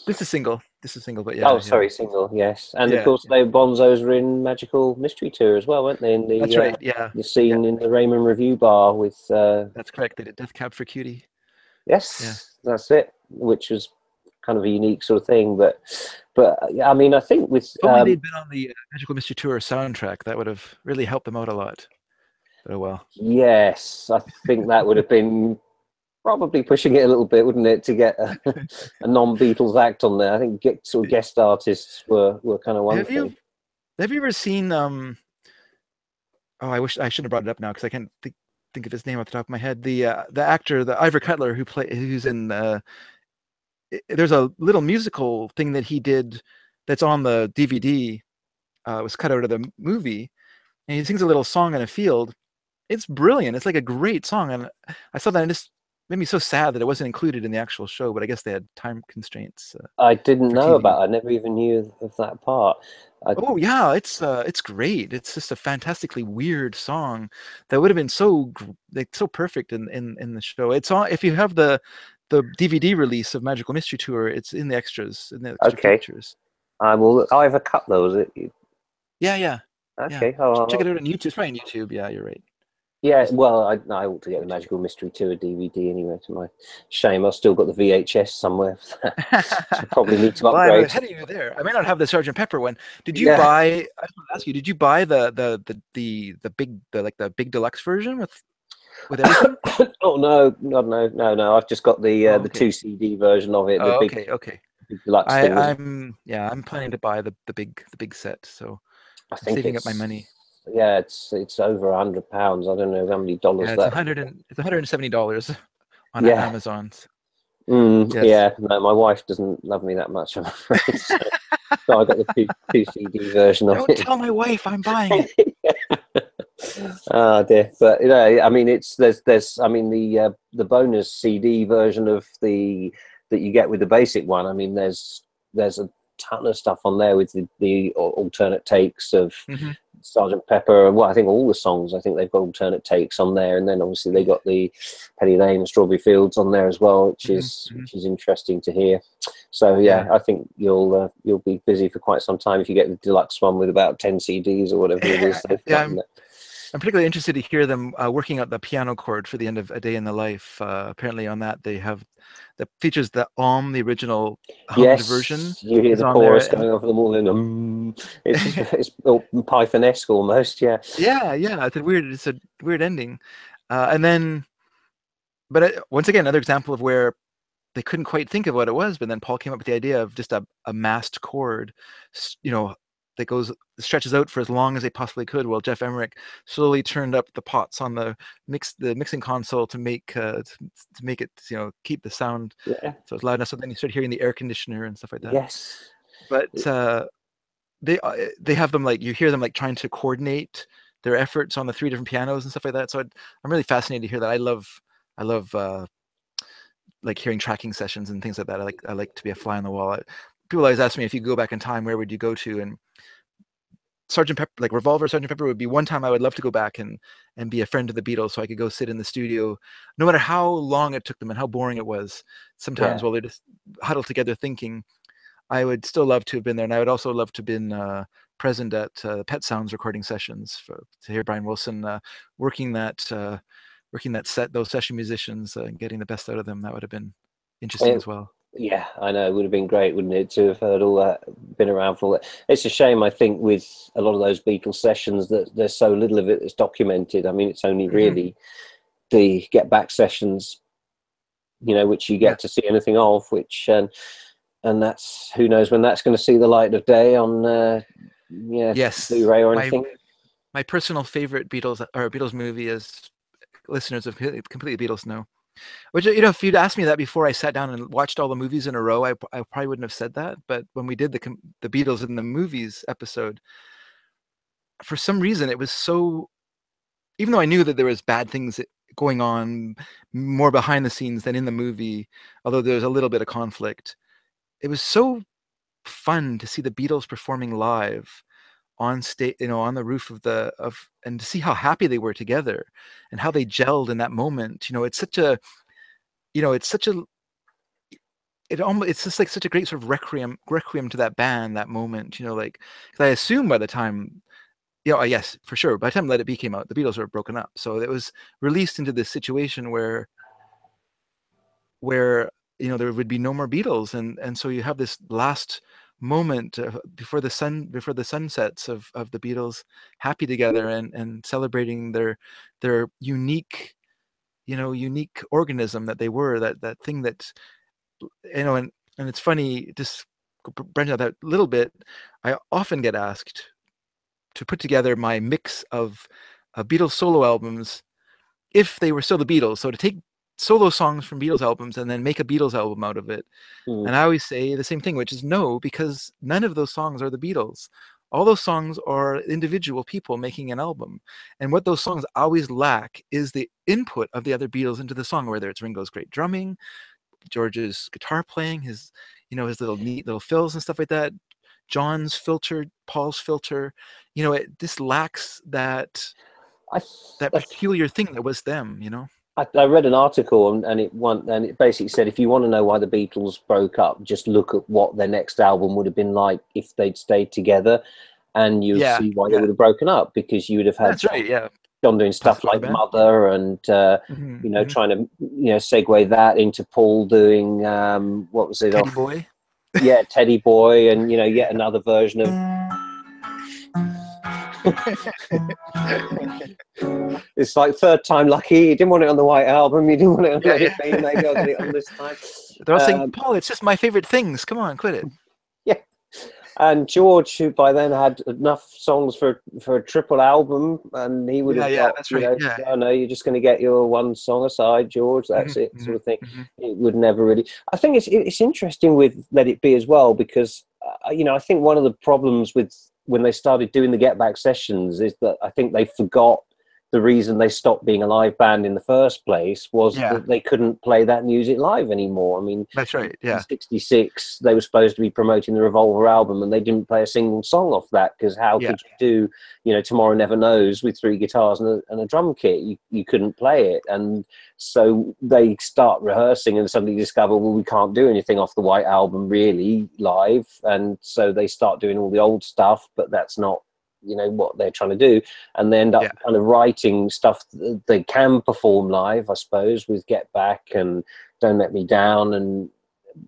This is single. But Oh, yeah, yeah, sorry, single, yes. And of yeah, course, yeah. they Bonzos were in Magical Mystery Tour as well, weren't they? In That's right. Yeah, the yeah, scene in the Raymond Review Bar with that's correct. They did Death Cab for Cutie. Yeah. yes, that's it, which was kind of a unique sort of thing. But I mean, I think with If only they'd been on the Magical Mystery Tour soundtrack, that would have really helped them out a lot. But oh well. yes, I think that would have been probably pushing it a little bit, wouldn't it, to get a non-Beatles act on there? I think sort of guest artists were kind of one thing. Have you ever seen oh, I wish I shouldn't have brought it up now because I can't think of his name off the top of my head. The actor, the Ivor Cutler, who's in there's a little musical thing that he did that's on the DVD. It was cut out of the movie, and he sings a little song in a field. It's brilliant. It's like a great song, and I saw that and it just made me so sad that it wasn't included in the actual show. But I guess they had time constraints I didn't for know TV. about. I never even knew of that part. Oh yeah, it's great. It's just a fantastically weird song that would have been so perfect in the show. It's on if you have the DVD release of Magical Mystery Tour. It's in the extras, in the extra Okay, features. I will. I have a cut those. Yeah, yeah, yeah. Okay. Oh, Check it out on YouTube. It's probably on YouTube. Yeah, you're right. Yeah, well, I ought to get the Magical Mystery Tour DVD anyway. To my shame, I've still got the VHS somewhere. Should probably need to Well, I'm upgrade. ahead of you there. I may not have the Sergeant Pepper one. Did you Yeah. buy? I was going to ask you. Did you buy the big the big deluxe version with everything? Oh no, no! I've just got Oh, the okay. 2 CD version of it, the Oh, big, okay, okay. big deluxe thing. I'm planning to buy the big set, so I I'm think saving up my money. it's over £100. I don't know how many dollars Yeah, it's that. $170 on Yeah. Amazon. Yes. Yeah, no, my wife doesn't love me that much, I'm afraid. So I got the two CD version of Don't it. tell my wife I'm buying it. Oh dear, but I mean, there's I mean the bonus CD version of that you get with the basic one. I mean, there's a ton of stuff on there with the alternate takes of Hmm. Sergeant Pepper. Well, I think all the songs. I think they've got alternate takes on there, and then obviously they got the Penny Lane and Strawberry Fields on there as well, which is interesting to hear. So yeah, Yeah. I think you'll be busy for quite some time if you get the deluxe one with about 10 CDs or whatever it is they've Yeah, got in there. I'm particularly interested to hear them working out the piano chord for the end of A Day in the Life. Apparently, on that they have that features the the original hummed version Yes, you hear is the on there, chorus and going over them all in it's Python-esque almost, yeah. yeah, it's a weird ending, and then, but once again, another example of where they couldn't quite think of what it was, but then Paul came up with the idea of just a masked chord, that stretches out for as long as they possibly could. While Jeff Emmerich slowly turned up the pots on the mixing console to make it keep the sound Yeah. so it's loud enough. So then you start hearing the air conditioner and stuff like that. Yes. But they have them, like, you hear them like trying to coordinate their efforts on the 3 different pianos and stuff like that. So I'm really fascinated to hear that. I love like hearing tracking sessions and things like that. I like to be a fly on the wall. People always ask me, if you go back in time, where would you go to? And Sergeant Pepper, like Revolver, Sergeant Pepper would be one time I would love to go back and be a friend of the Beatles, so I could go sit in the studio, no matter how long it took them and how boring it was. Sometimes Yeah. while they just huddled together thinking, I would still love to have been there, and I would also love to have been present at Pet Sounds recording sessions to hear Brian Wilson working that set, those session musicians, and getting the best out of them. That would have been interesting as well. Yeah, I know. It would have been great, wouldn't it, to have heard all that, been around for all that. It's a shame, I think, with a lot of those Beatles sessions that there's so little of it that's documented. I mean, it's only really the Get Back sessions, which you Yeah. get to see anything of, which and that's, who knows when that's going to see the light of day on Yes. Blu-ray or anything. My personal favorite Beatles movie, as listeners of Completely Beatles know. Which, if you'd asked me that before I sat down and watched all the movies in a row, I probably wouldn't have said that. But when we did the Beatles in the movies episode, for some reason it was so. Even though I knew that there was bad things going on more behind the scenes than in the movie, although there was a little bit of conflict, it was so fun to see the Beatles performing live on stage, on the roof and to see how happy they were together and how they gelled in that moment. It's such a, it's such a, it's just like such a great sort of requiem to that band, that moment. 'Cause I assume by the time, yes, for sure, by the time Let It Be came out, the Beatles were broken up, so it was released into this situation where there would be no more Beatles, and so you have this last moment before the sunsets of the Beatles happy together and celebrating their unique organism that they were, that thing that and it's funny, just branching out that little bit, I often get asked to put together my mix of Beatles solo albums if they were still the Beatles. So to take solo songs from Beatles albums and then make a Beatles album out of it. And I always say the same thing, which is no, because none of those songs are the Beatles. All those songs are individual people making an album. And what those songs always lack is the input of the other Beatles into the song, whether it's Ringo's great drumming, George's guitar playing, his little neat little fills and stuff like that, John's filter, Paul's filter. It just lacks that peculiar thing that was them. I read an article and it basically said, if you want to know why the Beatles broke up, just look at what their next album would have been like if they'd stayed together, and you'll see why they would have broken up, because you would have had That's right. Yeah. gone doing stuff Pacifier like band. Mother and Hmm. you know, trying to segue that into Paul doing what was it Teddy off? Boy. Yeah, Teddy Boy, and you know, yet another version of. It's like third time lucky. You didn't want it on the White Album. You didn't want it on Yeah, Let It yeah. Be. Maybe I'll get it on this time. They're all saying, Um, Paul, it's just my favorite things. Come on, quit it. yeah, and George, who by then had enough songs for a triple album, and he would Yeah, have yeah, got, that's you right. know, Yeah. oh no, you're just going to get your one song aside, George. Hmm. That's it, Hmm. sort of thing. Hmm. It would never really. I think it's interesting with Let It Be as well, because you know, I think one of the problems with when they started doing the Get Back sessions is that I think they forgot the reason they stopped being a live band in the first place was Yeah, that they couldn't play that music live anymore. I mean, that's right. in Yeah. '66 they were supposed to be promoting the Revolver album, and they didn't play a single song off that, because how Yeah. could you do, you know, Tomorrow Never Knows with 3 guitars and a drum kit? You couldn't play it. And so they start rehearsing and suddenly discover, well, we can't do anything off the White Album really live, and so they start doing all the old stuff, but that's not, you know, what they're trying to do, and they end up Yeah. kind of writing stuff that they can perform live, I suppose, with Get Back and Don't Let Me Down. And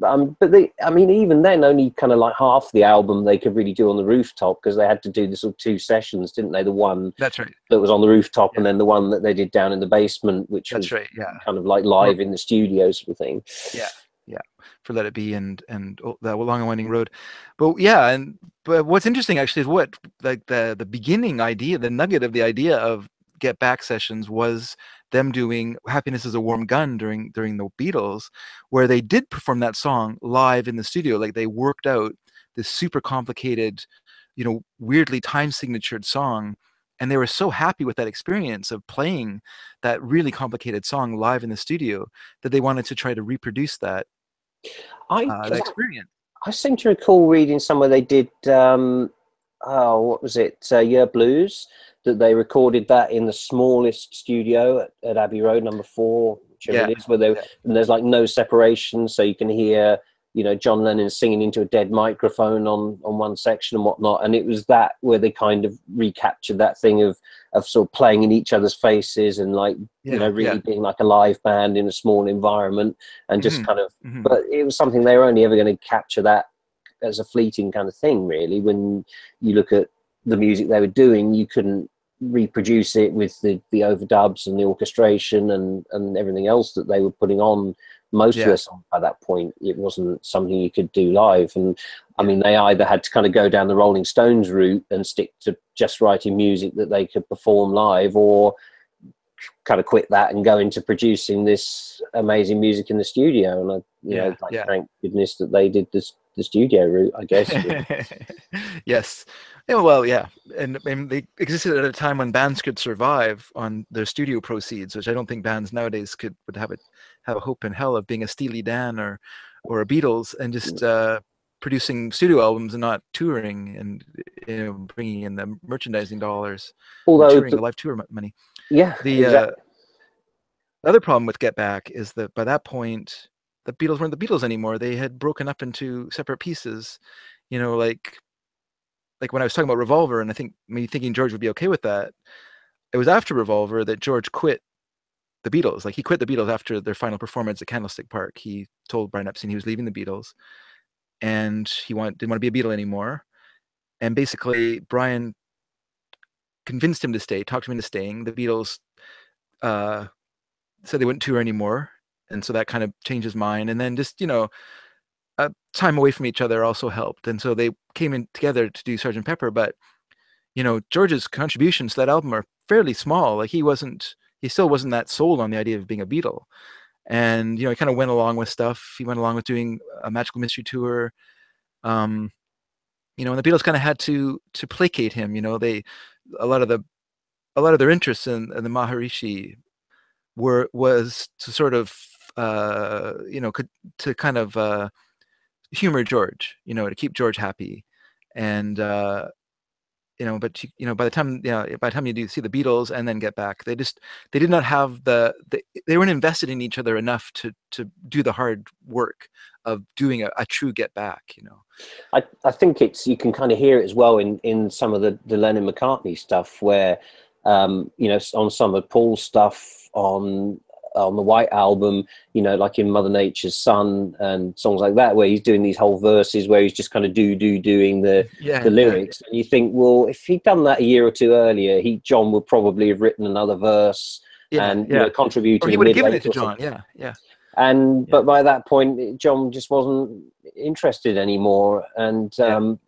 but they, I mean, even then, only kind of like half the album they could really do on the rooftop, because they had to do the sort of 2 sessions, didn't they? The one That's right. that was on the rooftop, Yeah. and then the one that they did down in the basement, which That's was right. Yeah. kind of like live in the studio sort of thing. Yeah. Yeah. For Let It Be and the Long and Winding Road. But yeah, but what's interesting actually is what like the beginning idea, the nugget of the idea of Get Back sessions was them doing Happiness is a Warm Gun during the Beatles, where they did perform that song live in the studio. Like they worked out this super complicated, weirdly time signatured song, and they were so happy with that experience of playing that really complicated song live in the studio that they wanted to try to reproduce that that Because experience. I seem to recall reading somewhere they did, oh, what was it? Yeah, Blues, that they recorded that in the smallest studio at Abbey Road, number 4, whichever Yeah, it is, where they, yeah, and there's like no separation, so you can hear, you know, John Lennon singing into a dead microphone on one section and whatnot. And it was that where they kind of recaptured that thing of sort of playing in each other's faces, and like, you know, yeah, yeah. really being like a live band in a small environment, and just Hmm. kind of, Hmm. but it was something they were only ever going to capture that as a fleeting kind of thing, really. When you look at the music they were doing, you couldn't reproduce it with the overdubs and the orchestration and everything else that they were putting on most of Yeah, their songs by that point. It wasn't something you could do live. And I yeah, mean, they either had to kind of go down the Rolling Stones route and stick to just writing music that they could perform live, or kind of quit that and go into producing this amazing music in the studio. And I, you know, yeah, like, yeah. thank goodness that they did this, the studio route, I guess. Yes. Yeah, well, yeah, and they existed at a time when bands could survive on their studio proceeds, which I don't think bands nowadays would have a hope in hell of being a Steely Dan or a Beatles and just producing studio albums and not touring and bringing in the merchandising dollars, the Although, touring, the live tour money. yeah, The exactly. other problem with Get Back is that by that point, the Beatles weren't the Beatles anymore. They had broken up into separate pieces. Like when I was talking about Revolver, and I think me thinking George would be okay with that. It was after Revolver that George quit the Beatles. Like he quit the Beatles after their final performance at Candlestick Park. He told Brian Epstein he was leaving the Beatles, and didn't want to be a Beatle anymore. And basically, Brian convinced him to stay, talked him into staying. The Beatles said they wouldn't tour anymore, and so that kind of changed his mind. And then just time away from each other also helped, and so they came in together to do Sgt. Pepper. But George's contributions to that album are fairly small. Like he still wasn't that sold on the idea of being a Beatle. And he kind of went along with stuff. He went along with doing a Magical Mystery Tour. And the Beatles kind of had to placate him. A lot of their interests in the Maharishi was to sort of to kind of humor George, to keep George happy. And by the time you do see the Beatles and then Get Back, they did not have they weren't invested in each other enough to do the hard work of doing a true Get Back. I think you can kind of hear it as well in some of the Lennon McCartney stuff, where you know, on some of Paul's stuff on the White Album, you know, like in Mother Nature's Son and songs like that, where he's doing these whole verses where he's just kind of doing the lyrics. And you think, well, if he'd done that a year or two earlier, John would probably have written another verse and you know, contributed. Or he would have given it to John. But by that point, John just wasn't interested anymore. And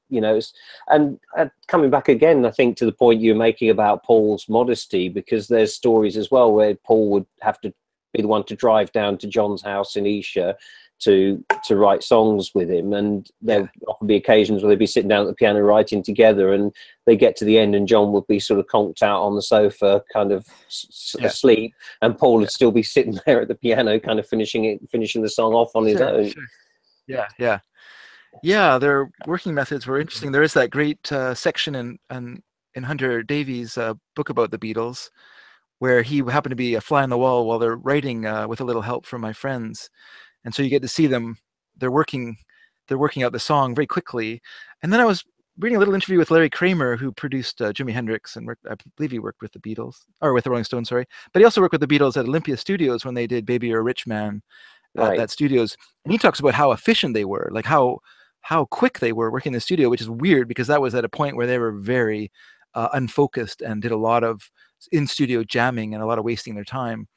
you know, and coming back again, I think to the point you were making about Paul's modesty, because there's stories as well where Paul would have to be the one to drive down to John's house in Esher to write songs with him, and there would often be occasions where they'd be sitting down at the piano writing together, and they get to the end and John would be sort of conked out on the sofa, kind of asleep, and Paul would still be sitting there at the piano, kind of finishing the song off on his own. Their working methods were interesting. There is that great section in Hunter Davies' book about the Beatles, where he happened to be a fly on the wall while they're writing with a little help from my friends. And so you get to see them, they're working out the song very quickly. And then I was reading a little interview with Larry Kramer, who produced Jimi Hendrix, and I believe he worked with the Beatles, or with the Rolling Stones, sorry. But he also worked with the Beatles at Olympia Studios when they did Baby You're a Rich Man at that studios. And he talks about how efficient they were, like how quick they were working in the studio, which is weird because that was at a point where they were very unfocused and did a lot of in-studio jamming and a lot of wasting their time.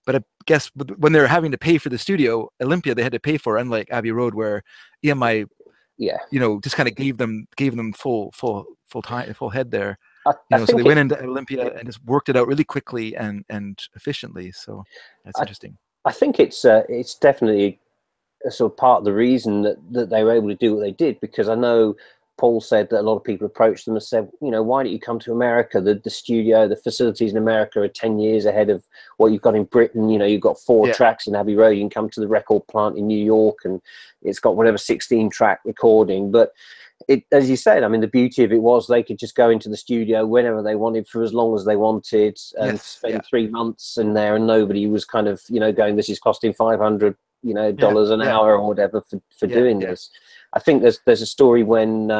But I guess when they were having to pay for the studio, Olympia, they had to pay for, unlike Abbey Road, where EMI, you know, just kind of gave them full head there. So they went into Olympia and just worked it out really quickly and efficiently. So that's interesting. I think it's definitely a sort of part of the reason that they were able to do what they did, because I know Paul said that a lot of people approached them and said, you know, why don't you come to America? The studio, the facilities in America are 10 years ahead of what you've got in Britain. You know, you've got 4 tracks in Abbey Road. You can come to the record plant in New York and it's got whatever 16-track recording. But it, as you said, I mean, the beauty of it was they could just go into the studio whenever they wanted for as long as they wanted and spend 3 months in there, and nobody was kind of, you know, going, this is costing $500 dollars an hour or whatever for doing this. I think there's a story when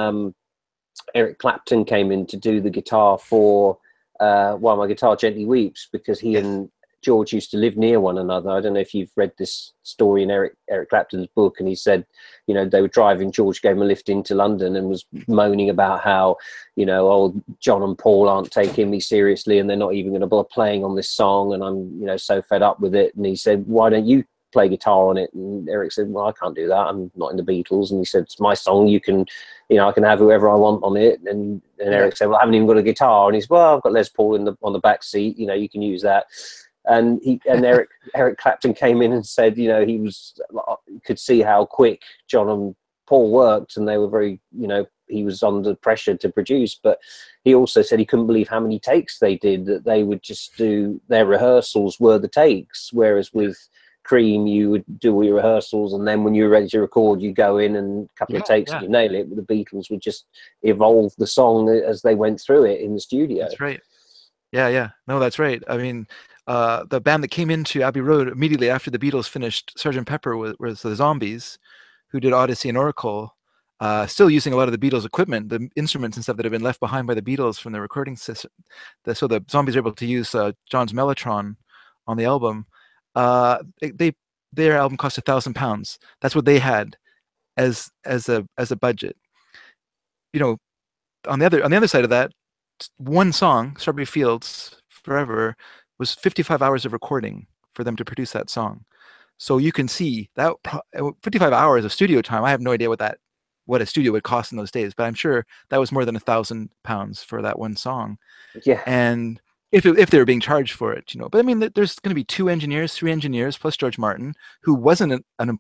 Eric Clapton came in to do the guitar for While My Guitar Gently Weeps, because he and George used to live near one another. I don't know if you've read this story in Eric Clapton's book, and he said, you know, they were driving, George gave him a lift into London and was moaning about how, you know, oh, John and Paul aren't taking me seriously and they're not even going to bother playing on this song, and I'm, you know, so fed up with it. And he said, why don't you play guitar on it? And Eric said, well, I can't do that, I'm not in the Beatles. And he said, it's my song, you can, you know, I can have whoever I want on it. And Eric said, well, I haven't even got a guitar. And he's, well, I've got Les Paul on the back seat, you know, you can use that. And Eric Clapton came in and said, you know, you could see how quick John and Paul worked, and they were very, you know, he was under pressure to produce. But he also said he couldn't believe how many takes they did, that they would just do, their rehearsals were the takes, whereas with Cream you would do all your rehearsals, and then when you were ready to record you go in and a couple of takes and you nail it. But the Beatles would just evolve the song as they went through it in the studio. That's right. No, that's right. I mean, the band that came into Abbey Road immediately after the Beatles finished Sgt. Pepper was the Zombies, who did Odyssey and Oracle, still using a lot of the Beatles equipment, the instruments and stuff that had been left behind by the Beatles from the recording system. So the Zombies are able to use John's Mellotron on the album. Their album cost £1,000. That's what they had as a budget. You know, on the other side of that, one song, Strawberry Fields Forever, was 55 hours of recording for them to produce that song. So you can see that 55 hours of studio time. I have no idea what a studio would cost in those days, but I'm sure that was more than £1,000 for that one song. Yeah. And if they were being charged for it, you know. But I mean, there's going to be 3 engineers plus George Martin, who wasn't an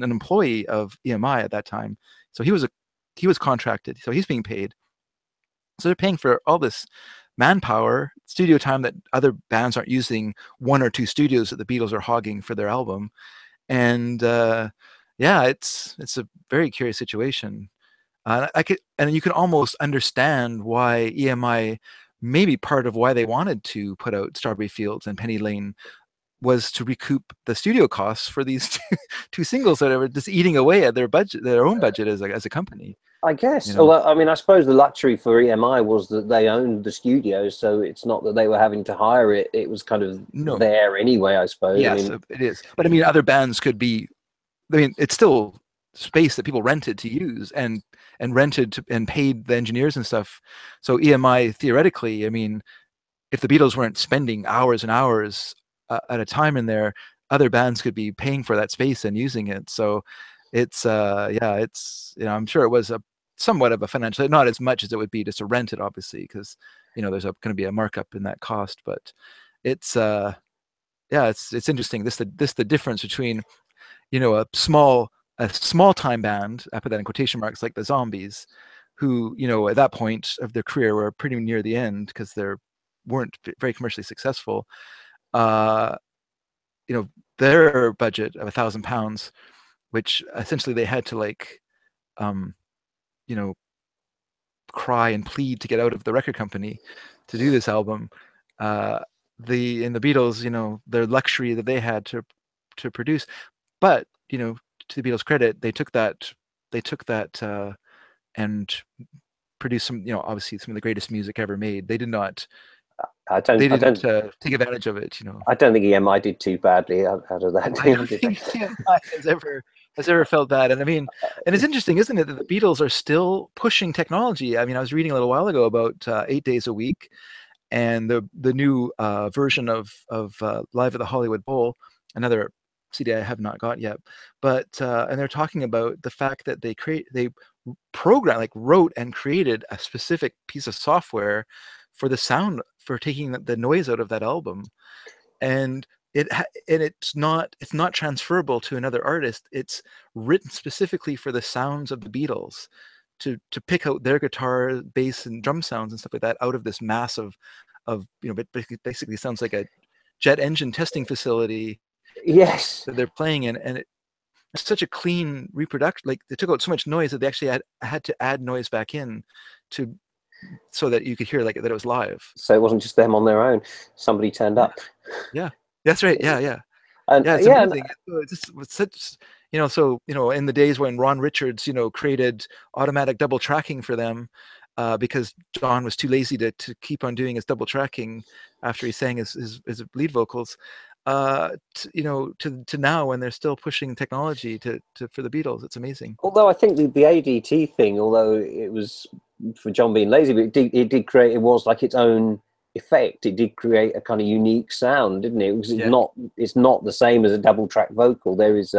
employee of EMI at that time. So he was contracted, so he's being paid. So they're paying for all this manpower, studio time that other bands aren't using, 1 or 2 studios that the Beatles are hogging for their album. And it's a very curious situation. And you can almost understand why EMI, maybe part of why they wanted to put out Strawberry Fields and Penny Lane, was to recoup the studio costs for these two singles that were just eating away at their budget, their own budget as a company. I You guess. know, Although, I mean, I suppose the luxury for EMI was that they owned the studio, so it's not that they were having to hire it. It was kind of no, there anyway, I suppose. I yes, mean, it is. But I mean, other bands could be. I mean, it's still space that people rented to use and rented to, and paid the engineers and stuff. So EMI theoretically, I mean, if the Beatles weren't spending hours and hours at a time in there, other bands could be paying for that space and using it. So it's yeah, it's I'm sure it was a somewhat of a financial, not as much as it would be just to rent it, obviously, because there's going to be a markup in that cost. But it's yeah, it's interesting. The difference between a small time band, I put that in quotation marks, like the Zombies, who at that point of their career were pretty near the end because they weren't very commercially successful. Uh, you know, their budget of £1,000, which essentially they had to um, you know, cry and plead to get out of the record company to do this album. Uh, the Beatles, their luxury that they had to produce, but to the Beatles' credit, they took that and produced some, obviously some of the greatest music ever made. They did not, I they don't, I didn't don't, take advantage of it. I don't think EMI did too badly out of that I deal, don't did they? think TMI has ever felt that. And I mean, and it's interesting, isn't it, that the Beatles are still pushing technology? I mean, I was reading a little while ago about 8 Days a Week and the new version of Live at the Hollywood Bowl, another CD I have not got yet. But and they're talking about the fact that they wrote and created a specific piece of software for the sound, for taking the noise out of that album, and it's not transferable to another artist. It's written specifically for the sounds of the Beatles, to pick out their guitar, bass, and drum sounds and stuff like that out of this mass of basically sounds like a jet engine testing facility Yes. that they're playing in, and it's such a clean reproduction. Like, they took out so much noise that they actually had to add noise back in to so that you could hear like that it was live. So it wasn't just them on their own. Somebody turned Yeah, up. yeah, that's right. Yeah, yeah. And Yeah, it's yeah, and amazing. It's such, so in the days when Ron Richards, created automatic double tracking for them, because John was too lazy to keep on doing his double tracking after he sang his lead vocals, to now when they're still pushing technology for the Beatles. It's amazing. although I think the ADT thing, although it was for John being lazy, but it did create, it was like its own effect. It did create a kind of unique sound, didn't it? Because Yeah, it's not the same as a double track vocal. There is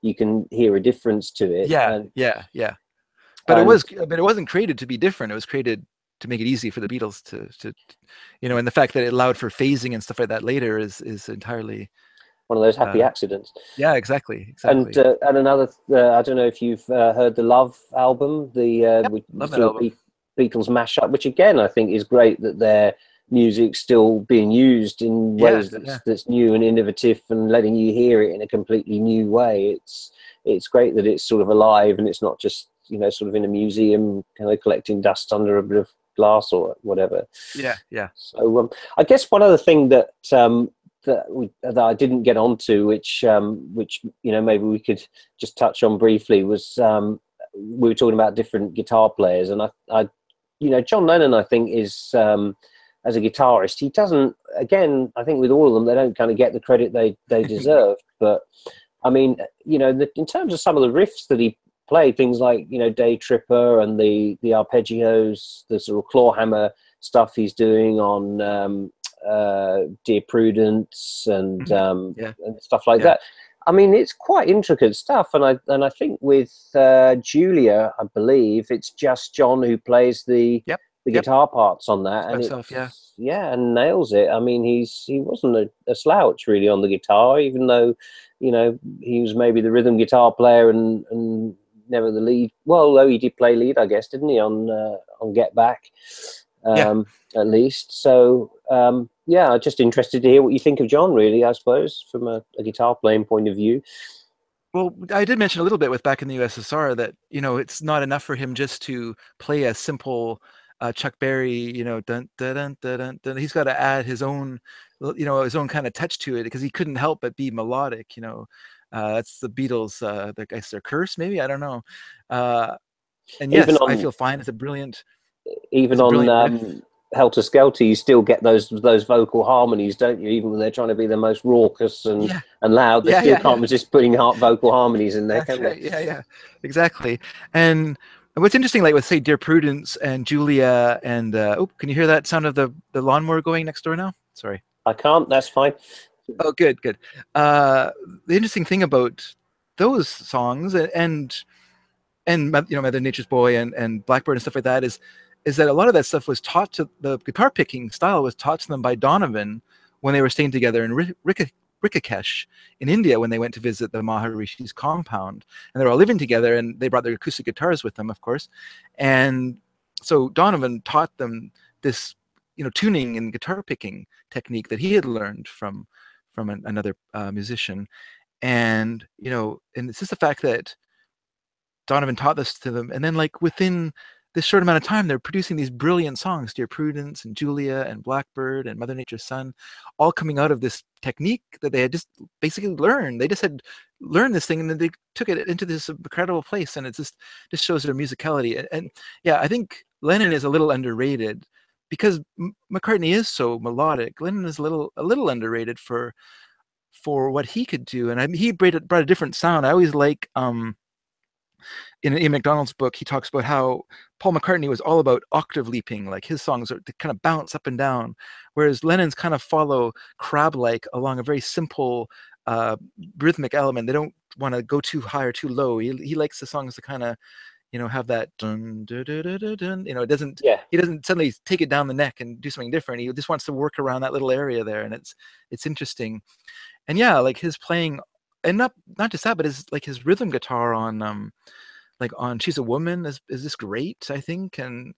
you can hear a difference to it. yeah, and yeah, yeah. and But it wasn't created to be different. It was created to make it easy for the Beatles and the fact that it allowed for phasing and stuff like that later is entirely, one of those happy uh, accidents. yeah, exactly, And exactly. and another, I don't know if you've heard the Love album, Yep, which love that sort of album. Beatles mashup, which again I think is great that their music's still being used in Yeah, ways yeah, that's new and innovative and letting you hear it in a completely new way. It's great that it's sort of alive and it's not just sort of in a museum kind of collecting dust under a bit of glass or whatever. yeah, yeah. So I guess one other thing that I didn't get onto, which maybe we could just touch on briefly, was we were talking about different guitar players, and I John Lennon, I think, is as a guitarist, he doesn't. Again, I think with all of them, they don't kind of get the credit they deserve. But I mean, in terms of some of the riffs that he played, things like Day Tripper and the arpeggios, the sort of claw hammer stuff he's doing on Dear Prudence Mhm. Yeah, and stuff like yeah, that. I mean, it's quite intricate stuff, and I think with Julia, I believe it's just John who plays yep, the yep. guitar parts on that, Just by and himself. Yeah, it's and nails it. I mean, he wasn't a slouch really on the guitar, even though he was maybe the rhythm guitar player and never the lead. Well, though he did play lead, I guess, didn't he, on Get Back, yeah. at least. So yeah, just interested to hear what you think of John, really, I suppose, from a guitar playing point of view. Well, I did mention a little bit with back in the USSR that it's not enough for him just to play a simple Chuck Berry, dun, dun, dun, dun, dun, dun. He's got to add his own kind of touch to it because he couldn't help but be melodic. That's the Beatles, I guess their curse, maybe, I don't know. Uh, And Even yes, I on Feel Fine is a brilliant riff. Helter Skelter, you still get those vocal harmonies, don't you? Even when they're trying to be the most raucous Yeah, and loud, they yeah, still yeah, can't yeah. resist putting vocal harmonies in there, That's can they? right. Yeah, yeah, exactly. And what's interesting, like with say Dear Prudence and Julia, and oh, can you hear that sound of the lawnmower going next door now? Sorry. I can't. That's fine. Oh, good, good. The interesting thing about those songs and Mother Nature's Boy and Blackbird and stuff like that is that a lot of that stuff was taught to the guitar picking style was taught to them by Donovan when they were staying together in Rishikesh in India when they went to visit the Maharishi's compound, and they were all living together, and they brought their acoustic guitars with them, of course, and so Donovan taught them this tuning and guitar picking technique that he had learned from another musician, and and it's just the fact that Donovan taught this to them, and then like within this short amount of time, they're producing these brilliant songs, Dear Prudence and Julia and Blackbird and Mother Nature's Son, all coming out of this technique that they had just basically learned. They just had learned this thing, and then they took it into this incredible place, and it just shows their musicality. And yeah, I think Lennon is a little underrated because McCartney is so melodic. Lennon is a little underrated for what he could do, and he brought a different sound. I always like in Ian MacDonald's book, he talks about how Paul McCartney was all about octave leaping, like his songs they kind of bounce up and down, whereas Lennon's kind of follow crab-like along a very simple rhythmic element. They don't want to go too high or too low. He likes the songs to kind of have that dun, dun, dun, dun, dun, dun. It doesn't he doesn't suddenly take it down the neck and do something different. He just wants to work around that little area there, and it's interesting. And yeah, like his playing, and not just that, but his rhythm guitar on like on She's a Woman is this great, I think. And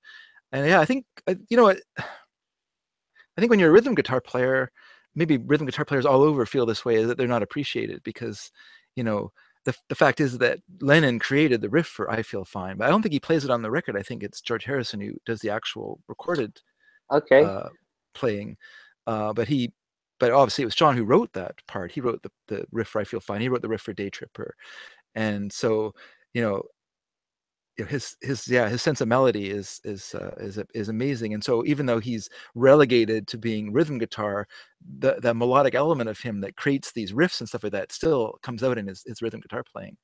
yeah, I think I think when you're a rhythm guitar player, maybe rhythm guitar players all over feel this way, is that they're not appreciated because the fact is that Lennon created the riff for I Feel Fine, but I don't think he plays it on the record. I think it's George Harrison who does the actual recorded playing, but obviously it was John who wrote that part. He wrote the riff for I Feel Fine. He wrote the riff for Day Tripper, and so his sense of melody is amazing. And so even though he's relegated to being rhythm guitar, the melodic element of him that creates these riffs and stuff like that still comes out in his rhythm guitar playing.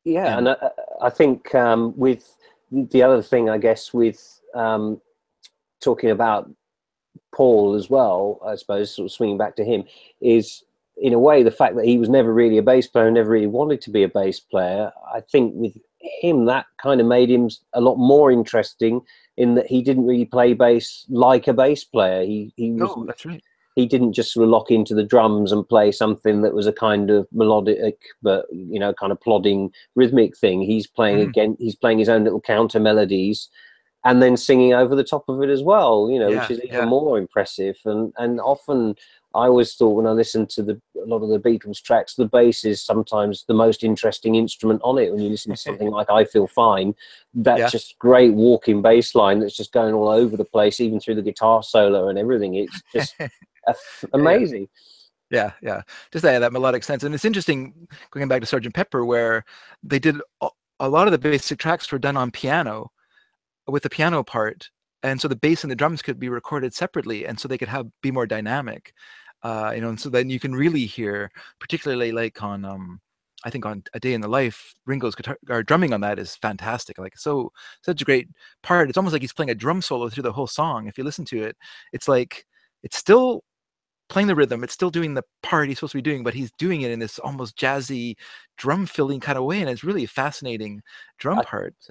Yeah, and I think with the other thing, I guess, with talking about Paul as well, I suppose, sort of swinging back to him, is in a way the fact that he was never really a bass player and never really wanted to be a bass player. I think with him that kind of made him a lot more interesting in that he didn't really play bass like a bass player. No, that's right. He didn't just sort of lock into the drums and play something that was a kind of melodic but kind of plodding rhythmic thing. He's playing he's playing his own little counter melodies and then singing over the top of it as well, which is even more impressive. And often I always thought when I listened to a lot of the Beatles tracks, the bass is sometimes the most interesting instrument on it. When you listen to something like I Feel Fine, that's just great walking bass line that's just going all over the place, even through the guitar solo and everything. It's just amazing. Yeah. Just that melodic sense. And it's interesting, going back to Sgt. Pepper, where they did a lot of the basic tracks were done on piano, with the piano part, and so the bass and the drums could be recorded separately, and so they could be more dynamic, and so then you can really hear, particularly like on I think on A Day in the Life, Ringo's guitar or drumming on that is fantastic. Like such a great part. It's almost like he's playing a drum solo through the whole song. If you listen to it, it's like it's still playing the rhythm, it's still doing the part he's supposed to be doing, but he's doing it in this almost jazzy drum filling kind of way, and it's really a fascinating drum part. It's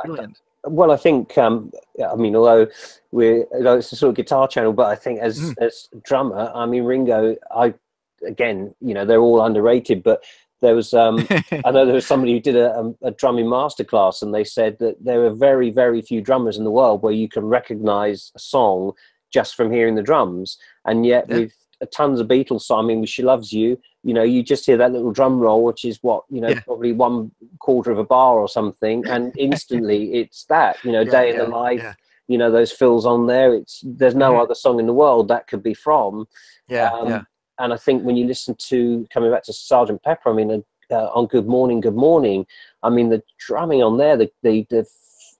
brilliant. Well, I think, although it's a sort of guitar channel, but I think as drummer, Ringo, again, they're all underrated, but there was, I know there was somebody who did a drumming masterclass, and they said that there are very, very few drummers in the world where you can recognize a song just from hearing the drums. And yet with tons of Beatles songs, with She Loves You, you just hear that little drum roll, which is probably 1/4 of a bar or something, and instantly it's that, Day in the Life, those fills on there. There's no other song in the world that could be from. And I think when you listen to, coming back to Sgt. Pepper, on Good Morning, Good Morning. I mean, the drumming on there,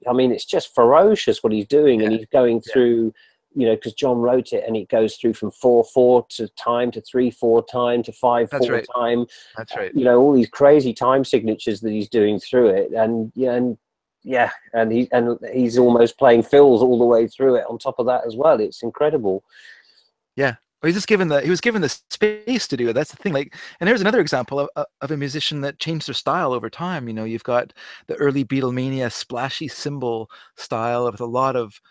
I mean, it's just ferocious what he's doing, and he's going through, you know, because John wrote it, and it goes through from 4/4 to time to 3/4 time to 5/4 time. That's right. You know, all these crazy time signatures that he's doing through it, and he's almost playing fills all the way through it. On top of that as well, it's incredible. Yeah. Well, he was given the space to do it. That's the thing. Like, and here's another example of a musician that changed their style over time. You know, you've got the early Beatlemania splashy cymbal style with a lot of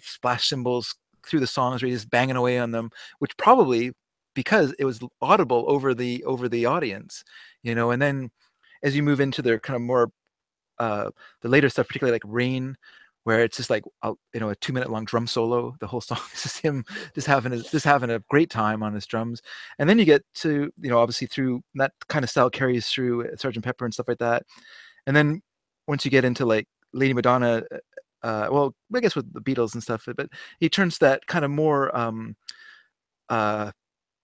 splash cymbals through the songs where he's banging away on them, which probably because it was audible over the audience, you know. And then as you move into their kind of more the later stuff, particularly like Rain, where it's just like a 2-minute long drum solo. The whole song is just him just having a great time on his drums. And then you get to, you know, obviously through that kind of style carries through Sgt. Pepper and stuff like that. And then once you get into like Lady Madonna, well, I guess with the Beatles and stuff, but he turns that kind of more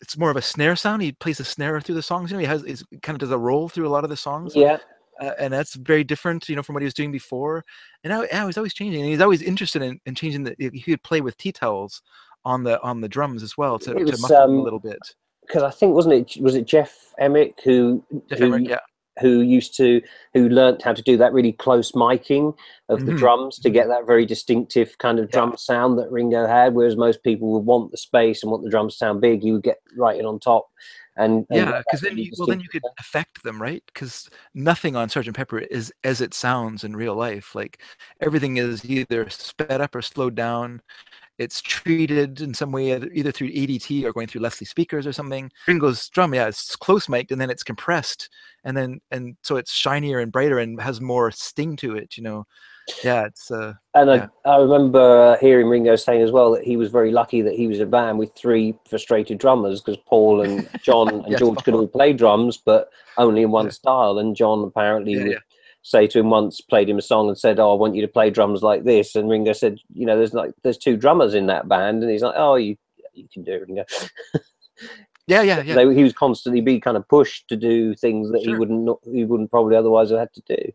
it's more of a snare sound. He plays a snare through the songs. You know, he kind of does a roll through a lot of the songs. Yeah. And that's very different, you know, from what he was doing before. And now he's always changing, and he's always interested in changing. He could play with tea towels on the drums as well to muffle them a little bit. Because I think was it Jeff Emick who learned how to do that really close miking of the drums to get that very distinctive kind of drum sound that Ringo had, whereas most people would want the space and want the drums to sound big. You would get right in on top. Because then you could affect them, right? Because nothing on Sgt. Pepper is as it sounds in real life. Like everything is either sped up or slowed down. It's treated in some way either through ADT or going through Leslie speakers or something. Ringo's drum, it's close mic'd and then it's compressed, and so it's shinier and brighter and has more sting to it, you know. Yeah, it's I remember hearing Ringo saying as well that he was very lucky that he was in a band with 3 frustrated drummers, because Paul and John and George could all play drums, but only in one style. And John apparently would say to him once, played him a song and said, "Oh, I want you to play drums like this." And Ringo said, "You know, there's 2 drummers in that band," and he's like, "Oh, you can do it, Ringo." He was constantly being kind of pushed to do things that he wouldn't probably otherwise have had to do.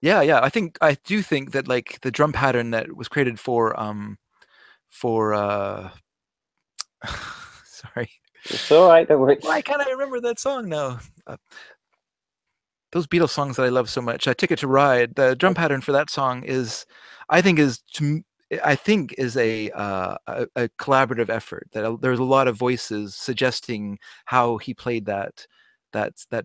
Yeah. I do think that like the drum pattern that was created for sorry. It's all right, don't worry. Why can't I remember that song now? Those Beatles songs that I love so much. Ticket to Ride. The drum pattern for that song is a collaborative effort. That there's a lot of voices suggesting how he played that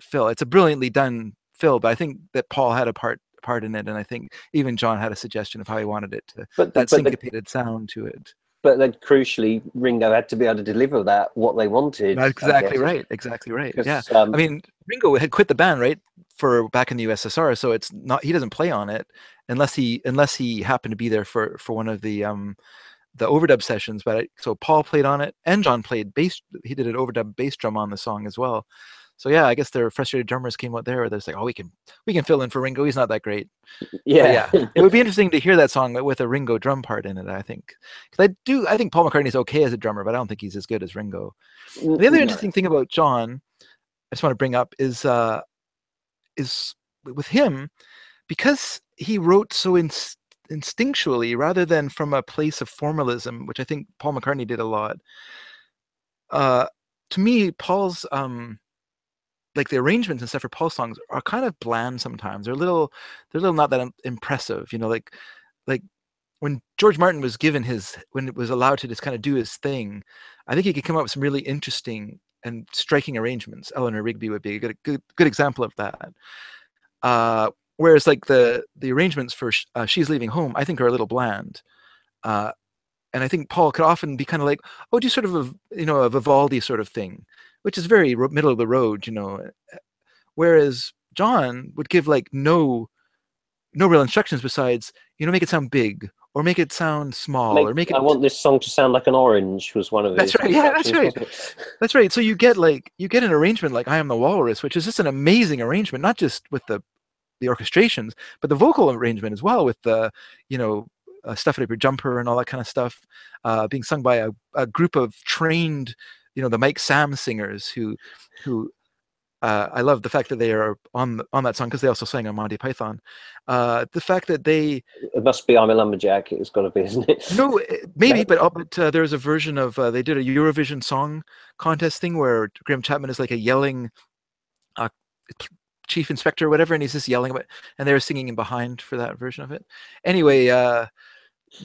fill. It's a brilliantly done fill, but I think that Paul had a part in it, and I think even John had a suggestion of how he wanted it to syncopated sound to it. But then crucially, Ringo had to be able to deliver what they wanted. Exactly right. Yeah. I mean, Ringo had quit the band, right, for back in the USSR, so it's not, he doesn't play on it unless he happened to be there for one of the overdub sessions. But so Paul played on it, and John played bass. He did an overdub bass drum on the song as well. So yeah, I guess their frustrated drummers came out there where they're like, "Oh, we can fill in for Ringo. He's not that great." Yeah. It would be interesting to hear that song with a Ringo drum part in it, I think. Because I think Paul McCartney's okay as a drummer, but I don't think he's as good as Ringo. The other interesting thing about John, I just want to bring up is with him, because he wrote so instinctually rather than from a place of formalism, which I think Paul McCartney did a lot. To me, Paul's like the arrangements and stuff for Paul songs are kind of bland sometimes. They're a little not that impressive, you know, like when George Martin was when it was allowed to just kind of do his thing, I think he could come up with some really interesting and striking arrangements. Eleanor Rigby would be a good example of that. Whereas like the arrangements for She's Leaving Home, I think are a little bland. And I think Paul could often be kind of like, oh, do sort of a Vivaldi sort of thing, which is very middle of the road, you know. Whereas John would give like no real instructions besides, you know, make it sound big or make it sound small or make it. I want this song to sound like an orange was one of his. That's right. Yeah, that's right. That's right. So you get an arrangement like I Am the Walrus, which is just an amazing arrangement, not just with the orchestrations, but the vocal arrangement as well, with the, you know, Stuff It Up Your Jumper and all that kind of stuff, being sung by a group of trained, you know, the Mike Sam singers who I love the fact that they are on that song because they also sang on Monty Python. The fact that they It must be I'm a Lumberjack. It's got to be, isn't it? no maybe, No? but there's a version of they did a Eurovision Song Contest thing where Graham Chapman is like a yelling uh, chief inspector or whatever, and he's just yelling about, and they were singing in behind for that version of it. Anyway,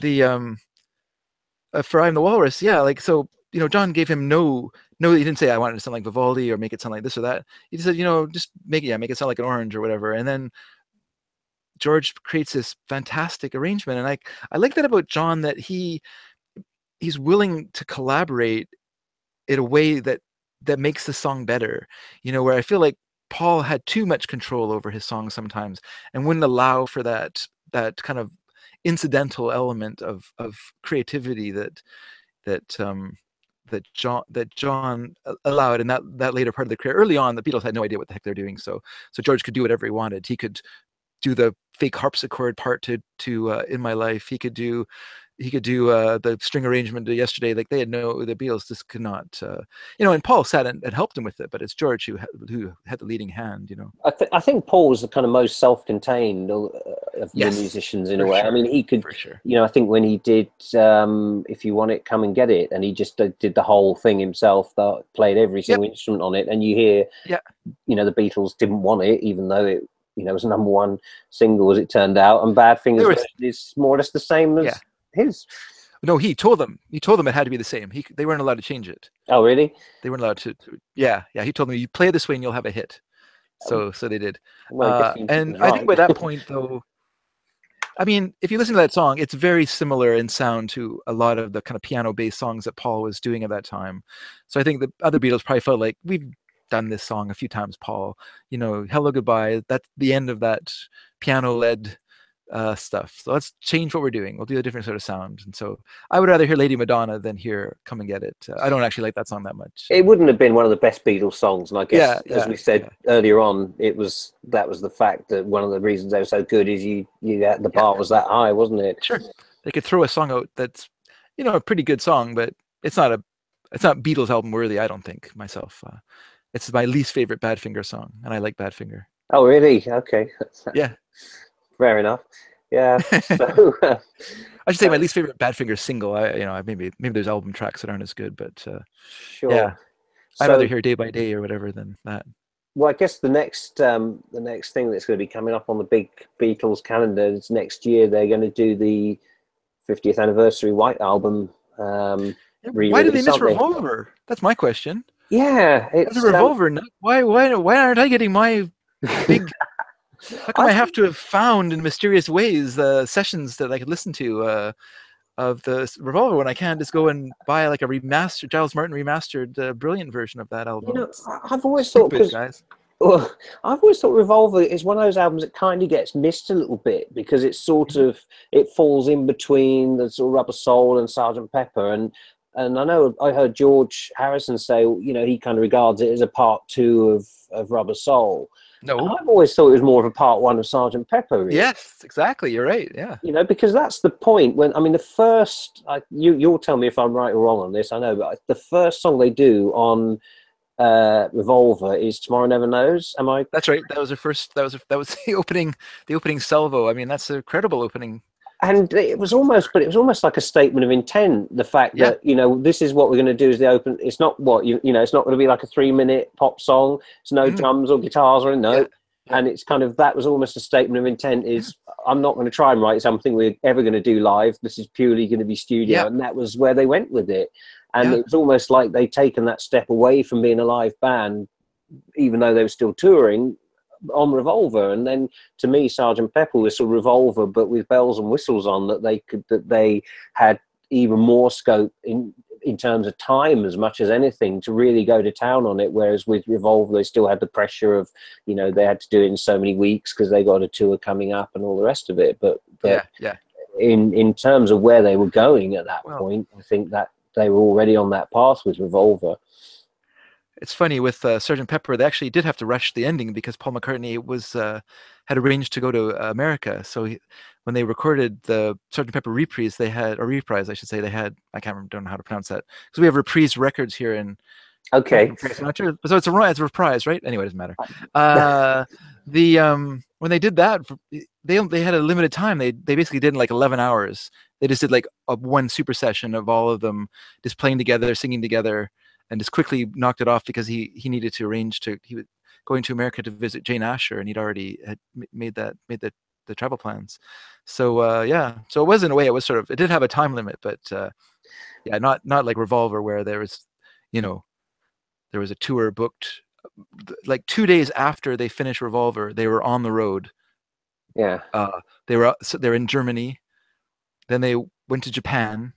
the for I'm the Walrus, yeah, like so. John gave him no. He didn't say I wanted to sound like Vivaldi or make it sound like this or that. He just said, just make it sound like an orange or whatever. And then George creates this fantastic arrangement, and I like that about John, that he's willing to collaborate in a way that makes the song better. Where I feel like Paul had too much control over his song sometimes and wouldn't allow for that kind of incidental element of creativity that John allowed in that later part of the career. Early on, the Beatles had no idea what the heck they're doing, so George could do whatever he wanted. He could do the fake harpsichord part to In My Life. He could do the string arrangement to Yesterday. Like the Beatles just could not, and Paul sat and helped him with it, but it's George who had the leading hand. I think Paul was the kind of most self-contained of Yes, the musicians in a way. sure. I mean, he could, for sure. I think when he did If You Want It, Come and Get It, and he just did the whole thing himself, played every single instrument on it, and you hear, the Beatles didn't want it, even though it, was a #1 single as it turned out, and Badfinger's is more or less the same as his. No, he told them it had to be the same. They weren't allowed to change it. Oh, really? They weren't allowed to. Yeah. He told them, you play this way and you'll have a hit. So they did. Well, and I think by that point, though, I mean, if you listen to that song, it's very similar in sound to a lot of the kind of piano-based songs that Paul was doing at that time. So I think the other Beatles probably felt like, we've done this song a few times, Paul. Hello, Goodbye. That's the end of that piano-led stuff. So let's change what we're doing. We'll do a different sort of sound. And so I would rather hear Lady Madonna than hear Come and Get It. I don't actually like that song that much. It wouldn't have been one of the best Beatles songs, and I guess, as we said earlier on, that was the fact that one of the reasons they were so good is the bar was that high, wasn't it? Sure. They could throw a song out that's a pretty good song, but it's not Beatles album worthy, I don't think, myself. It's my least favorite Badfinger song, and I like Badfinger. Oh, really? Okay. Yeah. Fair enough. Yeah. So, I should say my least favorite Badfinger single. Maybe there's album tracks that aren't as good, but sure. Yeah, I'd rather hear Day by Day or whatever than that. Well, I guess the next thing that's going to be coming up on the big Beatles calendar is next year. They're going to do the 50th anniversary White Album. Why do they miss Revolver? That's my question. Yeah, it's a Revolver. Why aren't I getting my big? How come I have to have found in mysterious ways the sessions that I could listen to of the Revolver when I can't just go and buy like a remastered Giles Martin remastered brilliant version of that album? I've always thought, guys. Well, I've always thought Revolver is one of those albums that kind of gets missed a little bit because it's sort of it falls in between the sort of Rubber Soul and Sgt. Pepper, and I know I heard George Harrison say, he kind of regards it as a part 2 of Rubber Soul. No, I've always thought it was more of a part 1 of Sgt. Pepper. Really. Yes, exactly. You're right. Yeah. Because that's the point. The first, you'll tell me if I'm right or wrong on this. I know, but the first song they do on Revolver is Tomorrow Never Knows. Am I? That's right. That was the first. That was the opening salvo. I mean, that's a credible opening. And it was almost like a statement of intent. The fact that this is what we're going to do is the open. It's not what it's not going to be like a 3-minute pop song. It's no drums or guitars or a note. Yeah. And it's kind of that was almost a statement of intent. Is I'm not going to try and write something we're ever going to do live. This is purely going to be studio, and that was where they went with it. And it was almost like they'd taken that step away from being a live band, even though they were still touring, on Revolver. And then to me, Sgt. Pepper was sort of Revolver but with bells and whistles on, that they had even more scope in terms of time as much as anything to really go to town on it, whereas with Revolver they still had the pressure of they had to do it in so many weeks because they got a tour coming up and all the rest of it. But in terms of where they were going at that point, I think that they were already on that path with Revolver. It's funny with Sgt. Pepper, they actually did have to rush the ending because Paul McCartney had arranged to go to America. So when they recorded the Sgt. Pepper reprise, I should say, I don't know how to pronounce that, because we have Reprise Records here in Okay. Okay, so not sure. So it's a reprise, right? Anyway, it doesn't matter. The when they did that, they had a limited time. They basically did in like 11 hours. They just did like one super session of all of them just playing together, singing together, and just quickly knocked it off because he needed to arrange to he was going to America to visit Jane Asher, and he'd already had made the travel plans. So yeah, so it was in a way it was sort of it did have a time limit, but yeah, not like Revolver where there was, you know, there was a tour booked like 2 days after they finished Revolver. They were on the road. Yeah. They're in Germany. Then they went to Japan.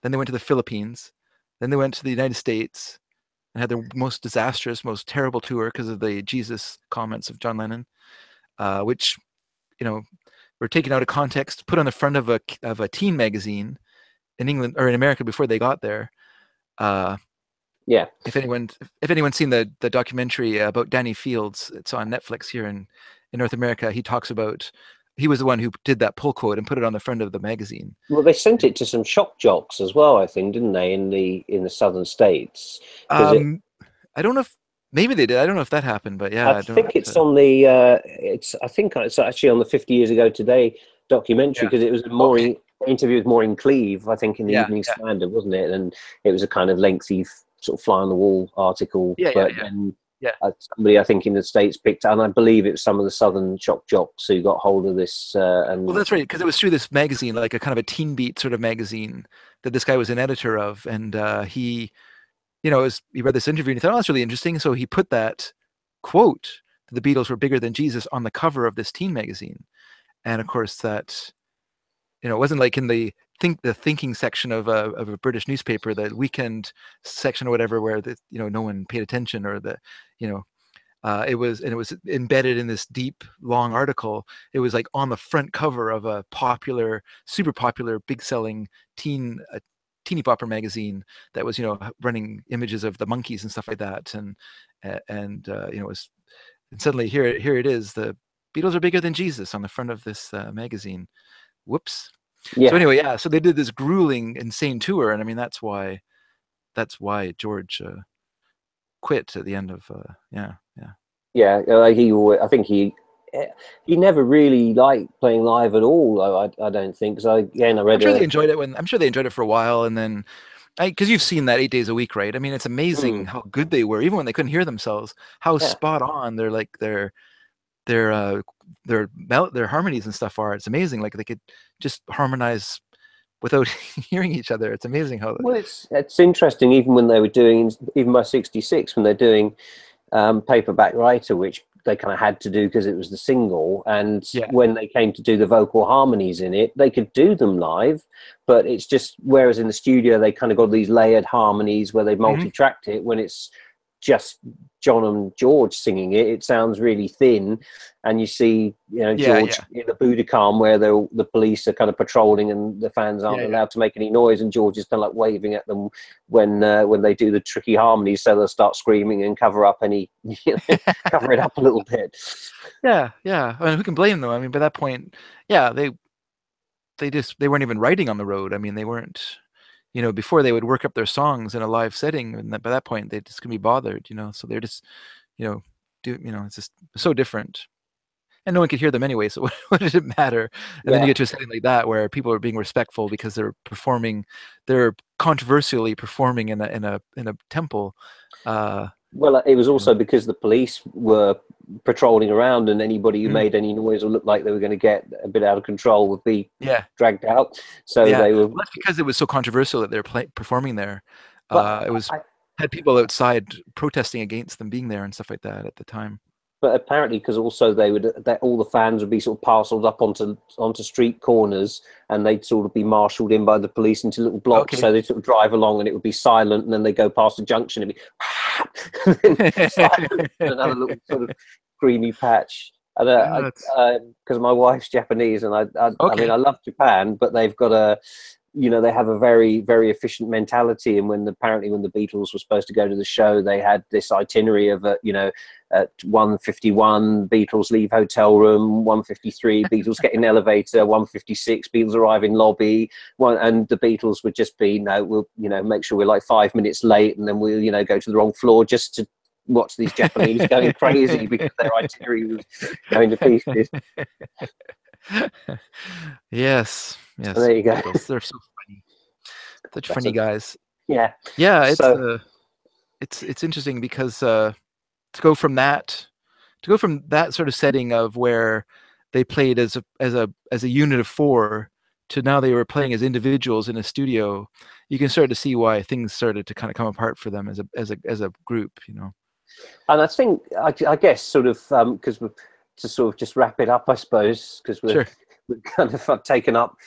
Then they went to the Philippines. Then they went to the United States and had their most disastrous, most terrible tour because of the Jesus comments of John Lennon, which, you know, were taken out of context, put on the front of a teen magazine in England or in America before they got there. Yeah. If anyone's seen the documentary about Danny Fields, it's on Netflix here in North America. He talks about he was the one who did that pull quote and put it on the front of the magazine. Well, they sent it to some shock jocks as well, I think, didn't they, in the southern states? Because I don't know if maybe they did. I don't know if that happened, but yeah, I think it's on the I think it's actually on the 50 Years Ago Today documentary, yeah. because it was Okay. interview with Maureen Cleave, I think, in the Yeah, Evening yeah, Standard, wasn't it? And it was a kind of lengthy sort of fly on the wall article, yeah, but yeah, then yeah. somebody I think in the States picked, and I believe it was some of the southern shock jocks who got hold of this. And Well, that's right, because it was through this magazine, like a kind of a teen beat sort of magazine that this guy was an editor of, and he, you know, he read this interview and he thought, oh, that's really interesting. So he put that quote that the Beatles were bigger than Jesus on the cover of this teen magazine. And of course, that, you know, it wasn't like in the thinking section of a British newspaper, the weekend section or whatever, where you know, no one paid attention, or you know, it was embedded in this deep, long article. It was like on the front cover of a popular, super popular, big selling teeny popper magazine that was, you know, running images of the monkeys and stuff like that. And you know, and suddenly here it is. The Beatles are bigger than Jesus on the front of this magazine. Whoops. So yeah, anyway, yeah. So they did this grueling, insane tour, and I mean that's why George quit at the end of yeah. yeah, I think he never really liked playing live at all, though. I don't think. Because I I'm read sure they a. enjoyed it I'm sure they enjoyed it for a while, and then because you've seen that 8 days a week, right? I mean, it's amazing Mm, how good they were, even when they couldn't hear themselves. How yeah. spot on their their harmonies and stuff are. It's amazing. Like they could just harmonize without hearing each other. It's amazing how. Well, it's interesting. Even when they were doing, even by '66, when they're doing Paperback Writer, which they kind of had to do because it was the single, and Yeah. when they came to do the vocal harmonies in it, they could do them live, but it's just, whereas in the studio they kind of got these layered harmonies where they Hmm. multi-tracked it. When it's just John and George singing it, it sounds really thin, and you see, you know, Yeah. George Yeah. in the Budokan where the police are kind of patrolling and the fans aren't Yeah. Yeah. allowed to make any noise, and George is kind of like waving at them when they do the tricky harmonies, so they'll start screaming and cover up any, you know, cover it up a little bit. Yeah. Yeah. I mean, who can blame them? I mean, by that point, yeah, they weren't even writing on the road. I mean, they weren't, you know, before they would work up their songs in a live setting, and by that point they just couldn't be bothered, you know. So they're just, you know, it's just so different, and no one could hear them anyway. So what did it matter? And then you Yeah. get to a setting like that where people are being respectful because they're controversially performing in a temple. Uh, Well, it was you know, also because the police were patrolling around, and anybody who mm, made any noise or looked like they were going to get a bit out of control would be yeah, dragged out. So yeah. they were. Well, that's because it was so controversial that they're performing there. But It was I, had people outside protesting against them being there and stuff like that at the time. but apparently, because also that all the fans would be sort of parceled up onto street corners, and they'd sort of be marshaled in by the police into little blocks. Okay. So they sort of drive along, and it would be silent, and then they go past a junction, and it'd be silent, and another little sort of creamy patch. And Yeah, because my wife's Japanese, and I mean, okay. I love Japan, but they've got you know, they have a very, very efficient mentality. And apparently when the Beatles were supposed to go to the show, they had this itinerary of, you know, at 1:51, Beatles leave hotel room, 1:53, Beatles get in elevator, 1:56, Beatles arrive in lobby, and the Beatles would just be, no, we'll, you know, make sure we're like 5 minutes late, and then we'll, you know, go to the wrong floor just to watch these Japanese going crazy because their itinerary was going to pieces. Yes. So there you go. Beatles, they're so funny. Such funny guys. Yeah. Yeah, So, it's interesting because to go from that sort of setting of where they played as a unit of four to now they were playing as individuals in a studio, you can start to see why things started to kind of come apart for them as a group, you know. and I think I guess sort of because to sort of just wrap it up, I suppose, because we're kind of taken up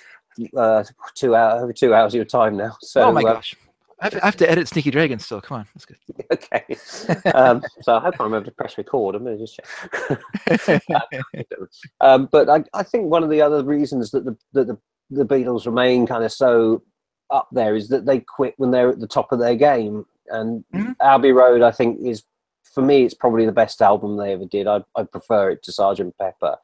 over 2 hours of your time now. So, oh my gosh. I have to edit Sneaky Dragon still. Come on, that's good. Okay. So I hope I remember to press record. I'm going to just check. But I think one of the other reasons that the Beatles remain kind of so up there is that they quit when they're at the top of their game. And Abbey Road, I think, is, for me, it's probably the best album they ever did. I prefer it to Sgt. Pepper.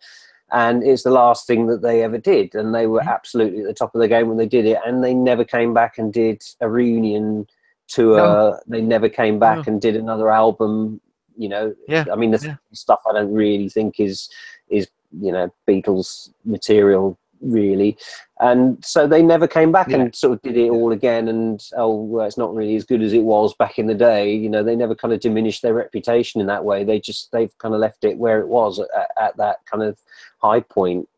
And it's the last thing that they ever did. And they were absolutely at the top of the game when they did it. And they never came back and did a reunion tour. No. They never came back and did another album. You know, I mean, the stuff I don't really think is you know, Beatles material, really. And so they never came back and sort of did it all again. And well, it's not really as good as it was back in the day. You know, they never kind of diminished their reputation in that way. They've kind of left it where it was at that kind of high point.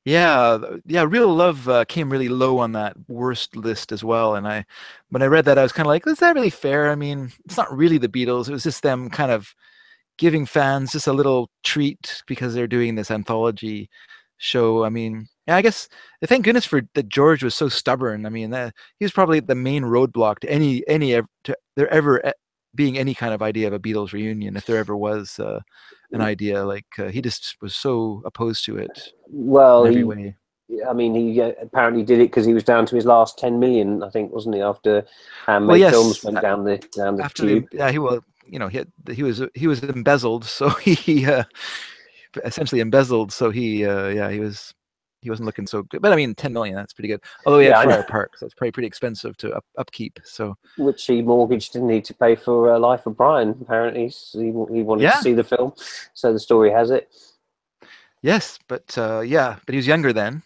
Yeah, Real Love came really low on that worst list as well. And when I read that, I was kind of like, is that really fair? I mean, it's not really the Beatles. It was just them kind of giving fans just a little treat because they're doing this anthology show. I mean, yeah, I guess thank goodness that George was so stubborn. I mean, he was probably the main roadblock to there ever being any kind of idea of a Beatles reunion, if there ever was an idea. Like he just was so opposed to it. Well, in every way. I mean, he apparently did it because he was down to his last 10 million, I think, wasn't he? After Handmade Films went down the tube. He will. You know, he was embezzled, so he essentially embezzled. So he wasn't looking so good. But I mean, 10 million, that's pretty good. Although he had Friar Park, so it's probably pretty expensive to upkeep. So which he mortgaged, didn't he, to pay for Life of Brian? Apparently, so he wanted to see the film. So the story has it. Yes, but but he was younger then.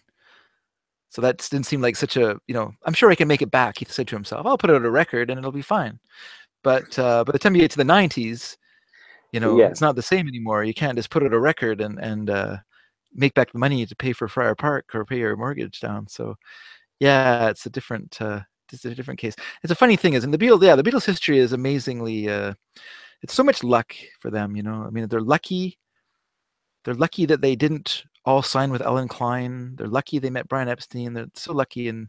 So that didn't seem like such a, you know, I'm sure I can make it back. He said to himself, I'll put out a record and it'll be fine. But by the time you get to the 90s, you know, it's not the same anymore. You can't just put out a record and make back the money to pay for Friar Park or pay your mortgage down. So yeah, it's a different case. It's a funny thing is in the Beatles history is amazingly it's so much luck for them, you know. I mean, they're lucky that they didn't all sign with Ellen Klein. They're lucky they met Brian Epstein. They're so lucky in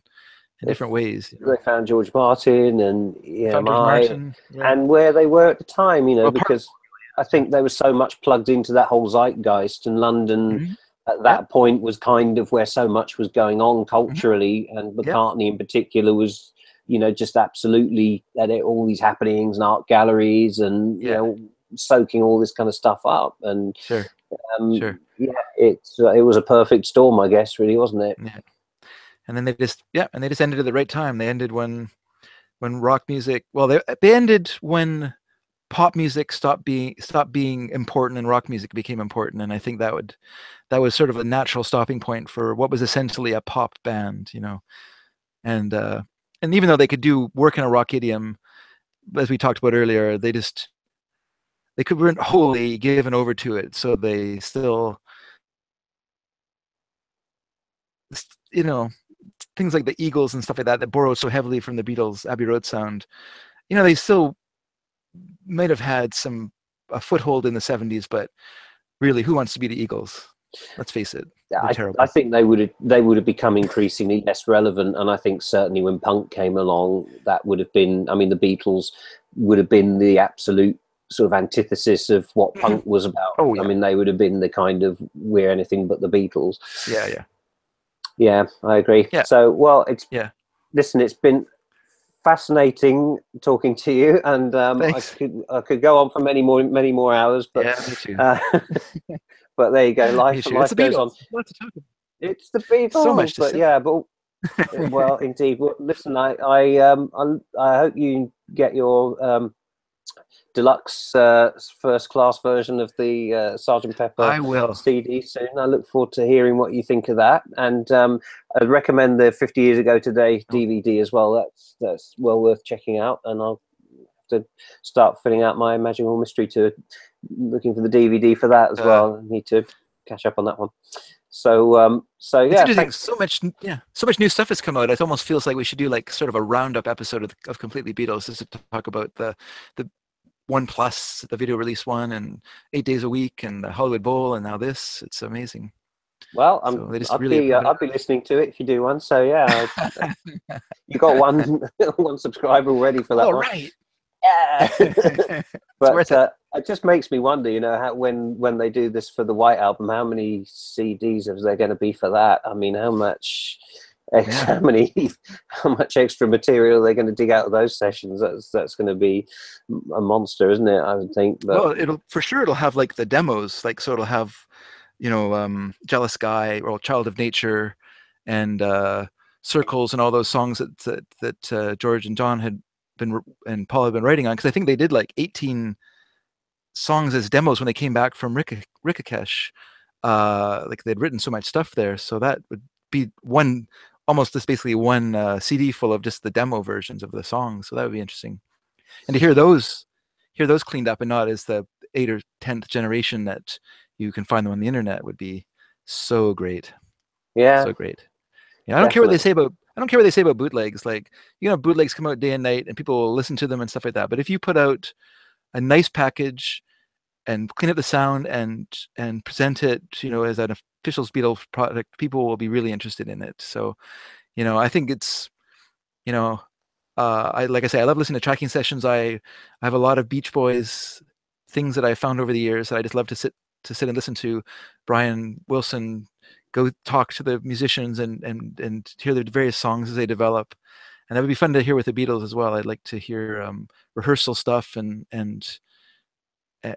different ways. You know? They found George Martin and EMI and where they were at the time, you know, because I think they were so much plugged into that whole zeitgeist, and London at that point was kind of where so much was going on culturally, and McCartney in particular was, you know, just absolutely at all these happenings and art galleries and, you know, soaking all this kind of stuff up. And it was a perfect storm, I guess, really, wasn't it? Yeah. And then they just ended at the right time. They ended when rock music, well, they ended when pop music stopped being important and rock music became important. And I think that was sort of a natural stopping point for what was essentially a pop band, you know. And even though they could do work in a rock idiom, as we talked about earlier, they weren't wholly given over to it. So they still, you know, things like the Eagles and stuff like that borrowed so heavily from the Beatles' Abbey Road sound, you know, they still might have had a foothold in the 70s, but really, who wants to be the Eagles? Let's face it. I think they would have become increasingly less relevant, and I think certainly when punk came along, that would have been, I mean, the Beatles would have been the absolute sort of antithesis of what punk was about. I mean, they would have been the kind of, we're anything but the Beatles. Yeah, I agree. Yeah. So, well, Yeah. listen, it's been fascinating talking to you, and Thanks. I could go on for many more hours, but Yeah, me too. but there you go. Me too. It's Life the goes on. Beatles. Lots to talk about. It's the So Beatles, much to but say. yeah, but well, indeed. Well, listen, I hope you get your deluxe first class version of the Sergeant Pepper I will. CD soon. I look forward to hearing what you think of that, and I'd recommend the 50 Years Ago Today DVD as well. That's well worth checking out, and I'll have to start filling out my Magical Mystery Tour, looking for the DVD for that as well. I need to catch up on that one. So It's yeah, interesting. thanks. So much new stuff has come out. It almost feels like we should do like sort of a roundup episode of Completely Beatles, just to talk about the 1+, the video release one, and 8 Days a Week, and the Hollywood Bowl, and now this. It's amazing. Well, So they just really put it I'd be listening to it if you do one. So yeah, you got one one subscriber already for that all one. right. Yeah. But it just makes me wonder, you know, how when they do this for the White Album, how many CDs is there going to be for that? I mean, how much extra material they're going to dig out of those sessions? That's going to be a monster, isn't it? I would think. But well, it'll have like the demos, like, so it'll have, Jealous Guy, or Child of Nature, and Circles, and all those songs that George and John and Paul had been writing on, because I think they did like 18 songs as demos when they came back from Rikakesh. Like, they'd written so much stuff there, so that would be basically one CD full of just the demo versions of the songs. So that would be interesting, and to hear those cleaned up and not as the 8th or 10th generation that you can find them on the internet would be so great. yeah, So great. Yeah, I don't care what they say about bootlegs. Like, bootlegs come out day and night, and people will listen to them and stuff like that. But if you put out a nice package and clean up the sound and present it, as an official Beatles product, people will be really interested in it. So, I think it's, like I say, I love listening to tracking sessions. I have a lot of Beach Boys things that I found over the years that I just love to sit and listen to. Brian Wilson go talk to the musicians and hear their various songs as they develop, and that would be fun to hear with the Beatles as well. I'd like to hear rehearsal stuff and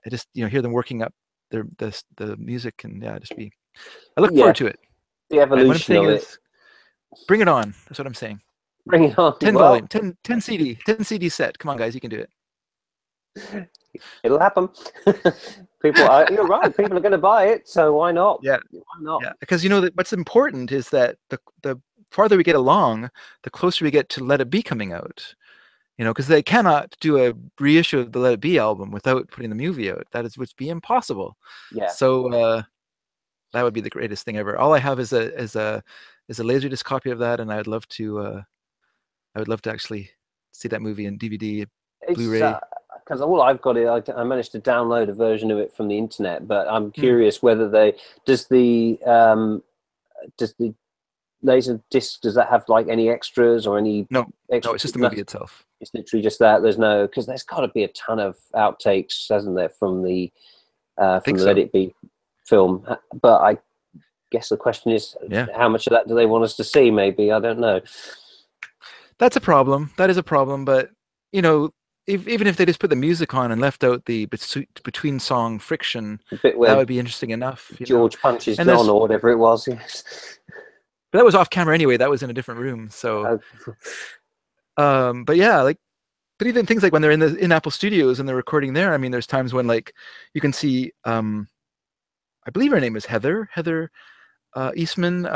just hear them working up the music, and I look forward to it. The evolution what I'm saying of it. Is, bring it on. That's what I'm saying. Bring it on. 10 volume, 10 CD set. Come on, guys, you can do it. It'll happen. You're right. People are going to buy it, so why not? Yeah, why not? Yeah, because what's important is that the farther we get along, the closer we get to Let It Be coming out. Because they cannot do a reissue of the Let It Be album without putting the movie out. Would be impossible. Yeah. So that would be the greatest thing ever. All I have is a Laserdisc copy of that, and I would love to actually see that movie in DVD, Blu-ray. Because all I've got I managed to download a version of it from the internet, but I'm curious whether does the laser disc, does that have like any extras or any? No, it's just the movie itself. It's literally just that. Because there's got to be a ton of outtakes, hasn't there, from the Let It Be film? But I guess the question is, how much of that do they want us to see? Maybe, I don't know. That's a problem. That is a problem. But even if they just put the music on and left out the between song friction, that would be interesting enough. George punches John or whatever it was. Yes. But that was off camera anyway. That was in a different room. So, but yeah, but even things like when they're in Apple Studios and they're recording there. I mean, there's times when you can see, I believe her name is Heather Eastman,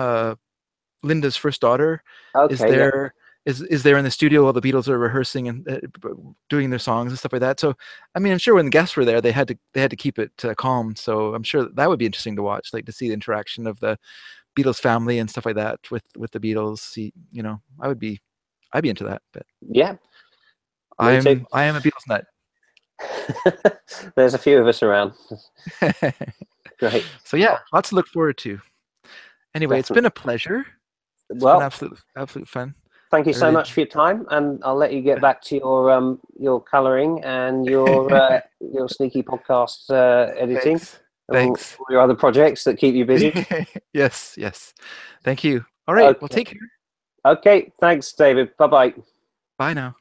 Linda's first daughter, is there. Is there in the studio while the Beatles are rehearsing and doing their songs and stuff like that. So, I mean, I'm sure when the guests were there, they had to keep it calm. So I'm sure that would be interesting to watch, to see the interaction of the Beatles family and stuff like that with the Beatles. I'd be into that. But yeah, I am a Beatles nut. There's a few of us around. Great. So yeah, lots to look forward to. Anyway, It's been a pleasure. It's been absolute fun. Thank you so much for your time, and I'll let you get back to your colouring and your sneaky podcast editing. Thanks. All your other projects that keep you busy. Yes. Thank you. All right. Okay. Well, take care. Okay. Thanks, David. Bye-bye. Bye now.